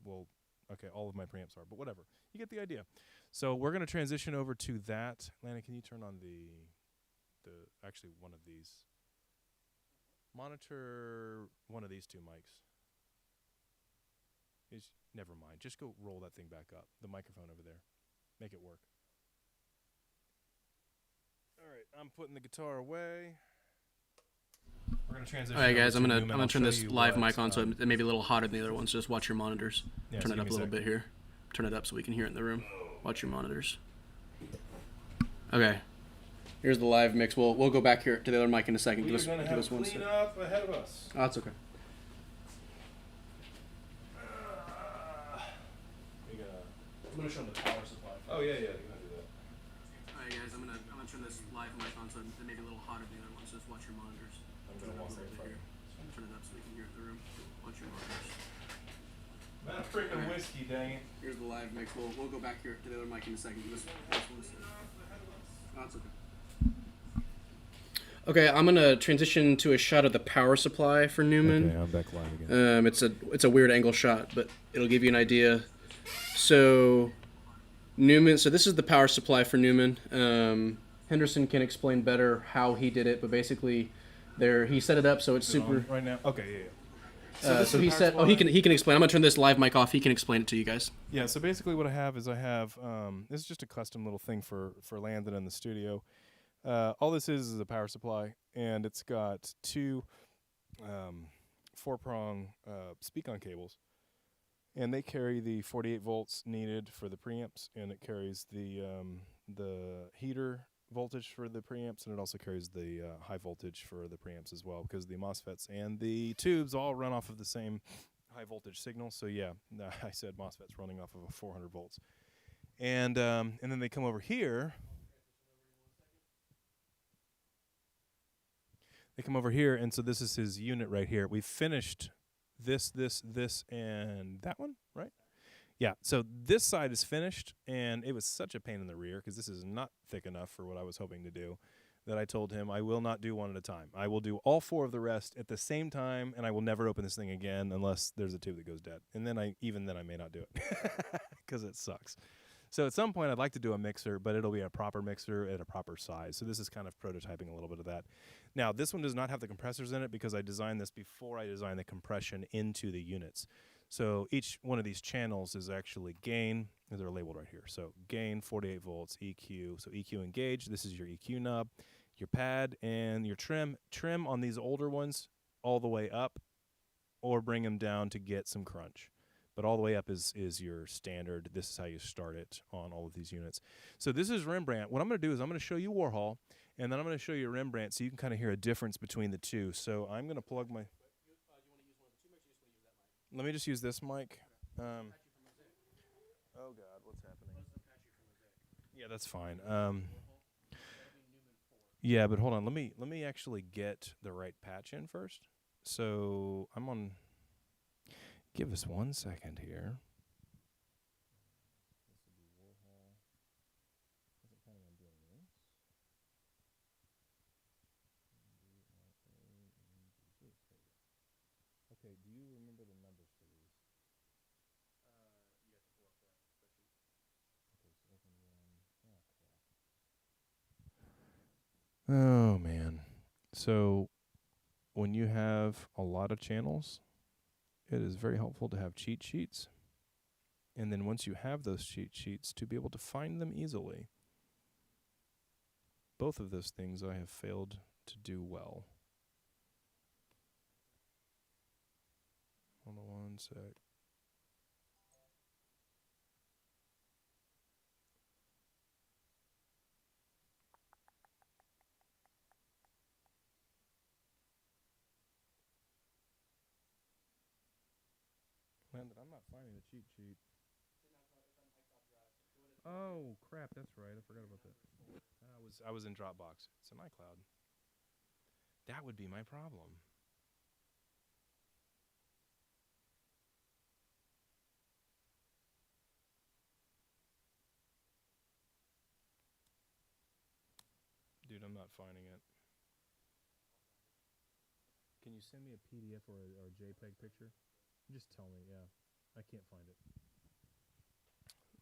Well, okay, all of my preamps are, but whatever. You get the idea. So we're going to transition over to that. Lana, can you turn on actually one of these? Monitor one of these 2 mics. Never mind. Just go roll that thing back up. The microphone over there. Make it work. All right, I'm putting the guitar away. We're gonna transition. All right, guys, I'm gonna turn this live mic on so it may be a little hotter than the other ones. Just watch your monitors. Yeah, turn so it up a little bit here. Turn it up so we can hear it in the room. Watch your monitors. Okay. Here's the live mix. We'll go back here to the other mic in a second. Give us one second. Up ahead of us. Oh, that's okay. I'm gonna show them the power supply. Oh yeah, you gotta do that. All right, guys, I'm gonna turn this live mic on so it may be a little hotter than the other ones. Just watch your monitors. Turn it up so we can hear it in the room. Watch your monitors. That freaking whiskey, dang it. Here's the live mix. We'll go back here to the other mic in a second. Give us one second. Oh, that's okay. Okay, I'm gonna transition to a shot of the power supply for Newman. Okay, I'm back live again. It's a weird angle shot, but it'll give you an idea. So Newman. So this is the power supply for Newman. Henderson can explain better how he did it, but basically, he set it up so it's super. Right now. Okay, yeah. So he said, he can explain. I'm gonna turn this live mic off. He can explain it to you guys. Yeah. So basically, what I have is this is just a custom little thing for Landon in the studio. All this is a power supply, and it's got 2 4-prong speak-on cables, and they carry the 48 volts needed for the preamps, and it carries the heater voltage for the preamps, and it also carries the high voltage for the preamps as well, because the MOSFETs and the tubes all run off of the same high voltage signal. So yeah, I said MOSFETs running off of a 400 volts, and then they come over here. They come over here, and so this is his unit right here. We've finished this, and that one, right? Yeah, so this side is finished, and it was such a pain in the rear because this is not thick enough for what I was hoping to do that I told him I will not do one at a time. I will do all 4 of the rest at the same time, and I will never open this thing again unless there's a tube that goes dead. And then I may not do it because it sucks. So at some point I'd like to do a mixer, but it'll be a proper mixer at a proper size. So this is kind of prototyping a little bit of that. Now this one does not have the compressors in it because I designed this before I designed the compression into the units. So each one of these channels is actually gain, they're labeled right here. So gain, 48 volts, EQ. So EQ and gauge, this is your EQ knob, your pad, and your trim. Trim on these older ones all the way up, or bring them down to get some crunch. But all the way up is your standard. This is how you start it on all of these units. So this is Rembrandt. What I'm going to do is I'm going to show you Warhol, and then I'm going to show you Rembrandt so you can kind of hear a difference between the two. So I'm going to plug my... Let me just use this mic. Oh, God, what's happening? Yeah, that's fine. Yeah, but hold on. Let me actually get the right patch in first. So I'm on... Give us 1 second here. This will be Warhol. Wasn't planning on doing this. Okay, do you remember the numbers for these? Oh, man. So when you have a lot of channels, it is very helpful to have cheat sheets. And then once you have those cheat sheets, to be able to find them easily. Both of those things I have failed to do well. Hold on one sec. Landon, I'm not finding the cheat sheet. Oh crap, that's right. I forgot about that. I was in Dropbox. It's in iCloud. That would be my problem. Dude, I'm not finding it. Can you send me a PDF or a JPEG picture? Just tell me, yeah. I can't find it.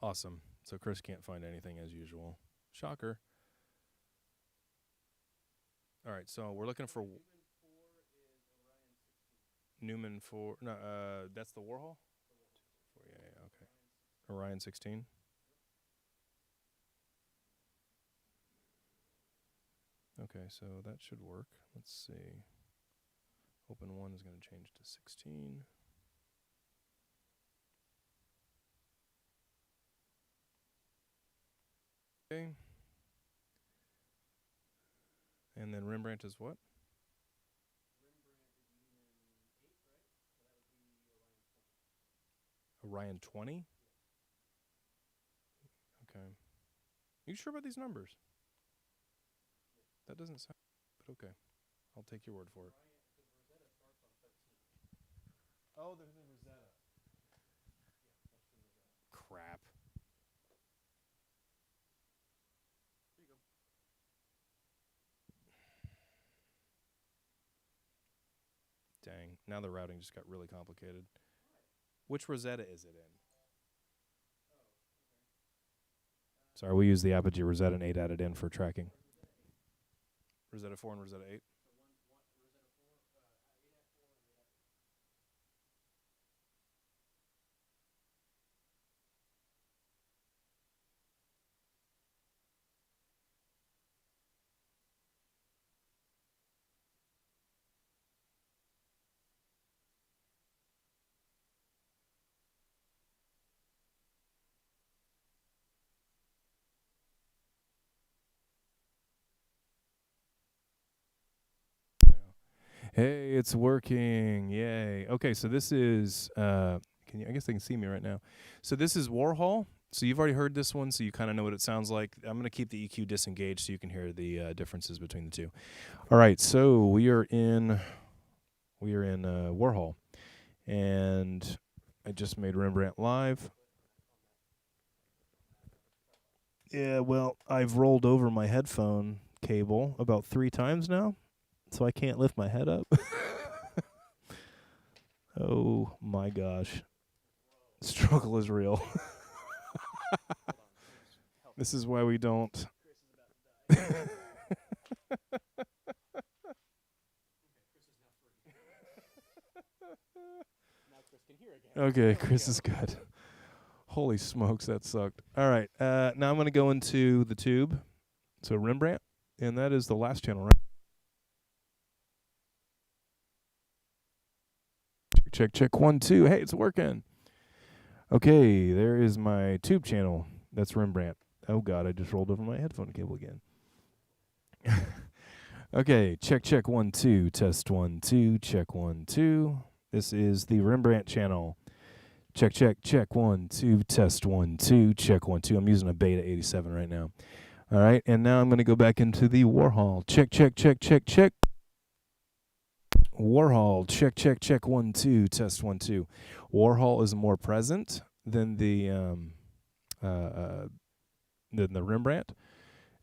Awesome. So Chris can't find anything as usual. Shocker. All right, so we're looking for Newman 4. No, that's the Warhol? Yeah, okay. Orion 16. Okay, so that should work. Let's see. Open 1 is going to change to 16. Okay. And then Rembrandt is what? Orion 20? Okay. You sure about these numbers? That doesn't sound, but okay. I'll take your word for it. Oh, there's the Rosetta. Crap. Here you go. Dang. Now the routing just got really complicated. Which Rosetta is it in? Sorry, we use the Apogee Rosetta and 8 added in for tracking. Rosetta 4 and Rosetta 8? Hey, it's working. Yay. Okay, so this is can you I guess they can see me right now. So this is Warhol. So you've already heard this one, so you kind of know what it sounds like. I'm going to keep the EQ disengaged so you can hear the differences between the two. All right, so we are in Warhol. And I just made Rembrandt live. Yeah, well, I've rolled over my headphone cable about 3 times now, so I can't lift my head up. Oh my gosh. Struggle is real. This is why we don't. Okay, Chris is good. Holy smokes, that sucked. All right, now I'm going to go into the tube. So Rembrandt, and that is the last channel, right? Check, check, 1, 2. Hey, it's working. Okay, there is my tube channel. That's Rembrandt. Oh, God, I just rolled over my headphone cable again. Okay, check, check, 1, 2. Test 1, 2. Check 1, 2. This is the Rembrandt channel. Check, check, check, 1, 2. Test 1, 2. Check 1, 2. I'm using a Beta 87 right now. All right, and now I'm going to go back into the Warhol. Check, check, check, check, check. Warhol, check, check, check, 1, 2, test 1, 2. Warhol is more present than the Rembrandt,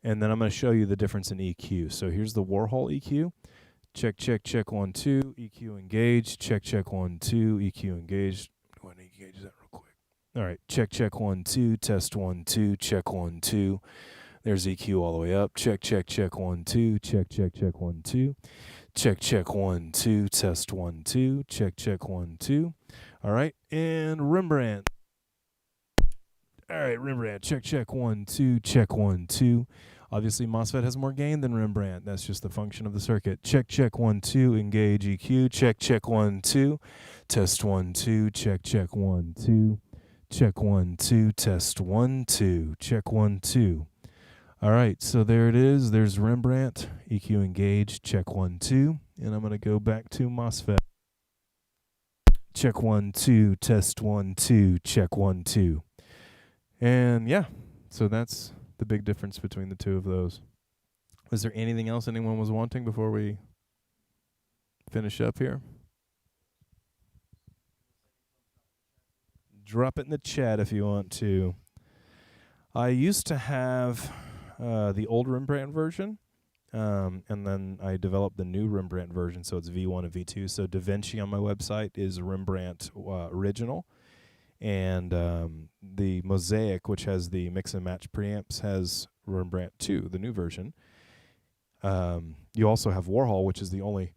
and then I'm going to show you the difference in EQ. So here's the Warhol EQ. Check, check, check, 1, 2. EQ engaged. Check, check, 1, 2. EQ engaged. Go ahead and engage that real quick. All right, check, check, 1, 2. Test 1, 2. Check 1, 2. There's EQ all the way up. Check, check, check, 1, 2. Check, check, check, 1, 2. Check, check, 1, 2. Test 1, 2. Check, check, 1, 2. All right. And Rembrandt. All right, Rembrandt. Check, check, 1, 2. Check, 1, 2. Obviously, MOSFET has more gain than Rembrandt. That's just the function of the circuit. Check, check, 1, 2. Engage EQ. Check, check, 1, 2. Test 1, 2. Check, check, 1, 2. Check 1, 2. Test 1, 2. Check 1, 2. All right, so there it is. There's Rembrandt. EQ engage. Check 1, 2. And I'm going to go back to MOSFET. Check 1, 2. Test 1, 2. Check 1, 2. And yeah, so that's the big difference between the two of those. Was there anything else anyone was wanting before we finish up here? Drop it in the chat if you want to. I used to have the old Rembrandt version, and then I developed the new Rembrandt version, so it's V1 and V2. So DaVinci on my website is Rembrandt original. And the Mosaic, which has the mix and match preamps, has Rembrandt 2, the new version. You also have Warhol, which is the only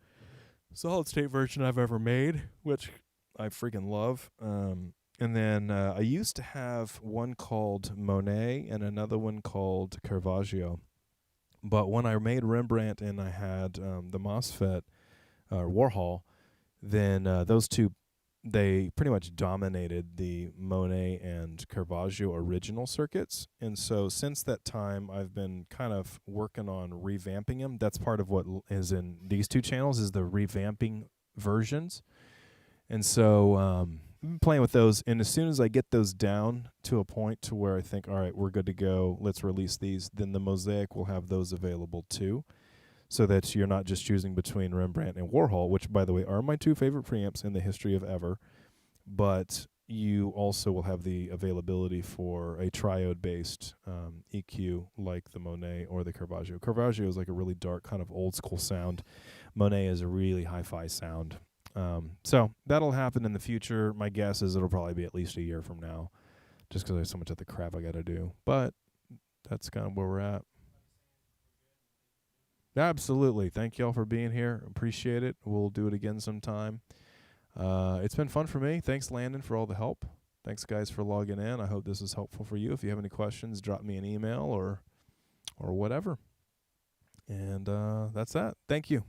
solid-state version I've ever made, which I freaking love. And then I used to have one called Monet and another one called Caravaggio. But when I made Rembrandt and I had the MOSFET, Warhol, then those two, they pretty much dominated the Monet and Caravaggio original circuits. And so since that time, I've been kind of working on revamping them. That's part of what is in these two channels, is the revamping versions. And so I've been playing with those. And as soon as I get those down to a point to where I think, all right, we're good to go, let's release these, then the Mosaic will have those available too. So that you're not just choosing between Rembrandt and Warhol, which, by the way, are my two favorite preamps in the history of ever. But you also will have the availability for a triode-based EQ like the Monet or the Caravaggio. Caravaggio is like a really dark, kind of old-school sound. Monet is a really hi-fi sound. So that'll happen in the future. My guess is it'll probably be at least a year from now, just because there's so much other crap I got to do. But that's kind of where we're at. Absolutely. Thank y'all for being here. Appreciate it. We'll do it again sometime. It's been fun for me. Thanks, Landon, for all the help. Thanks, guys, for logging in. I hope this is helpful for you. If you have any questions, drop me an email or whatever. And that's that. Thank you.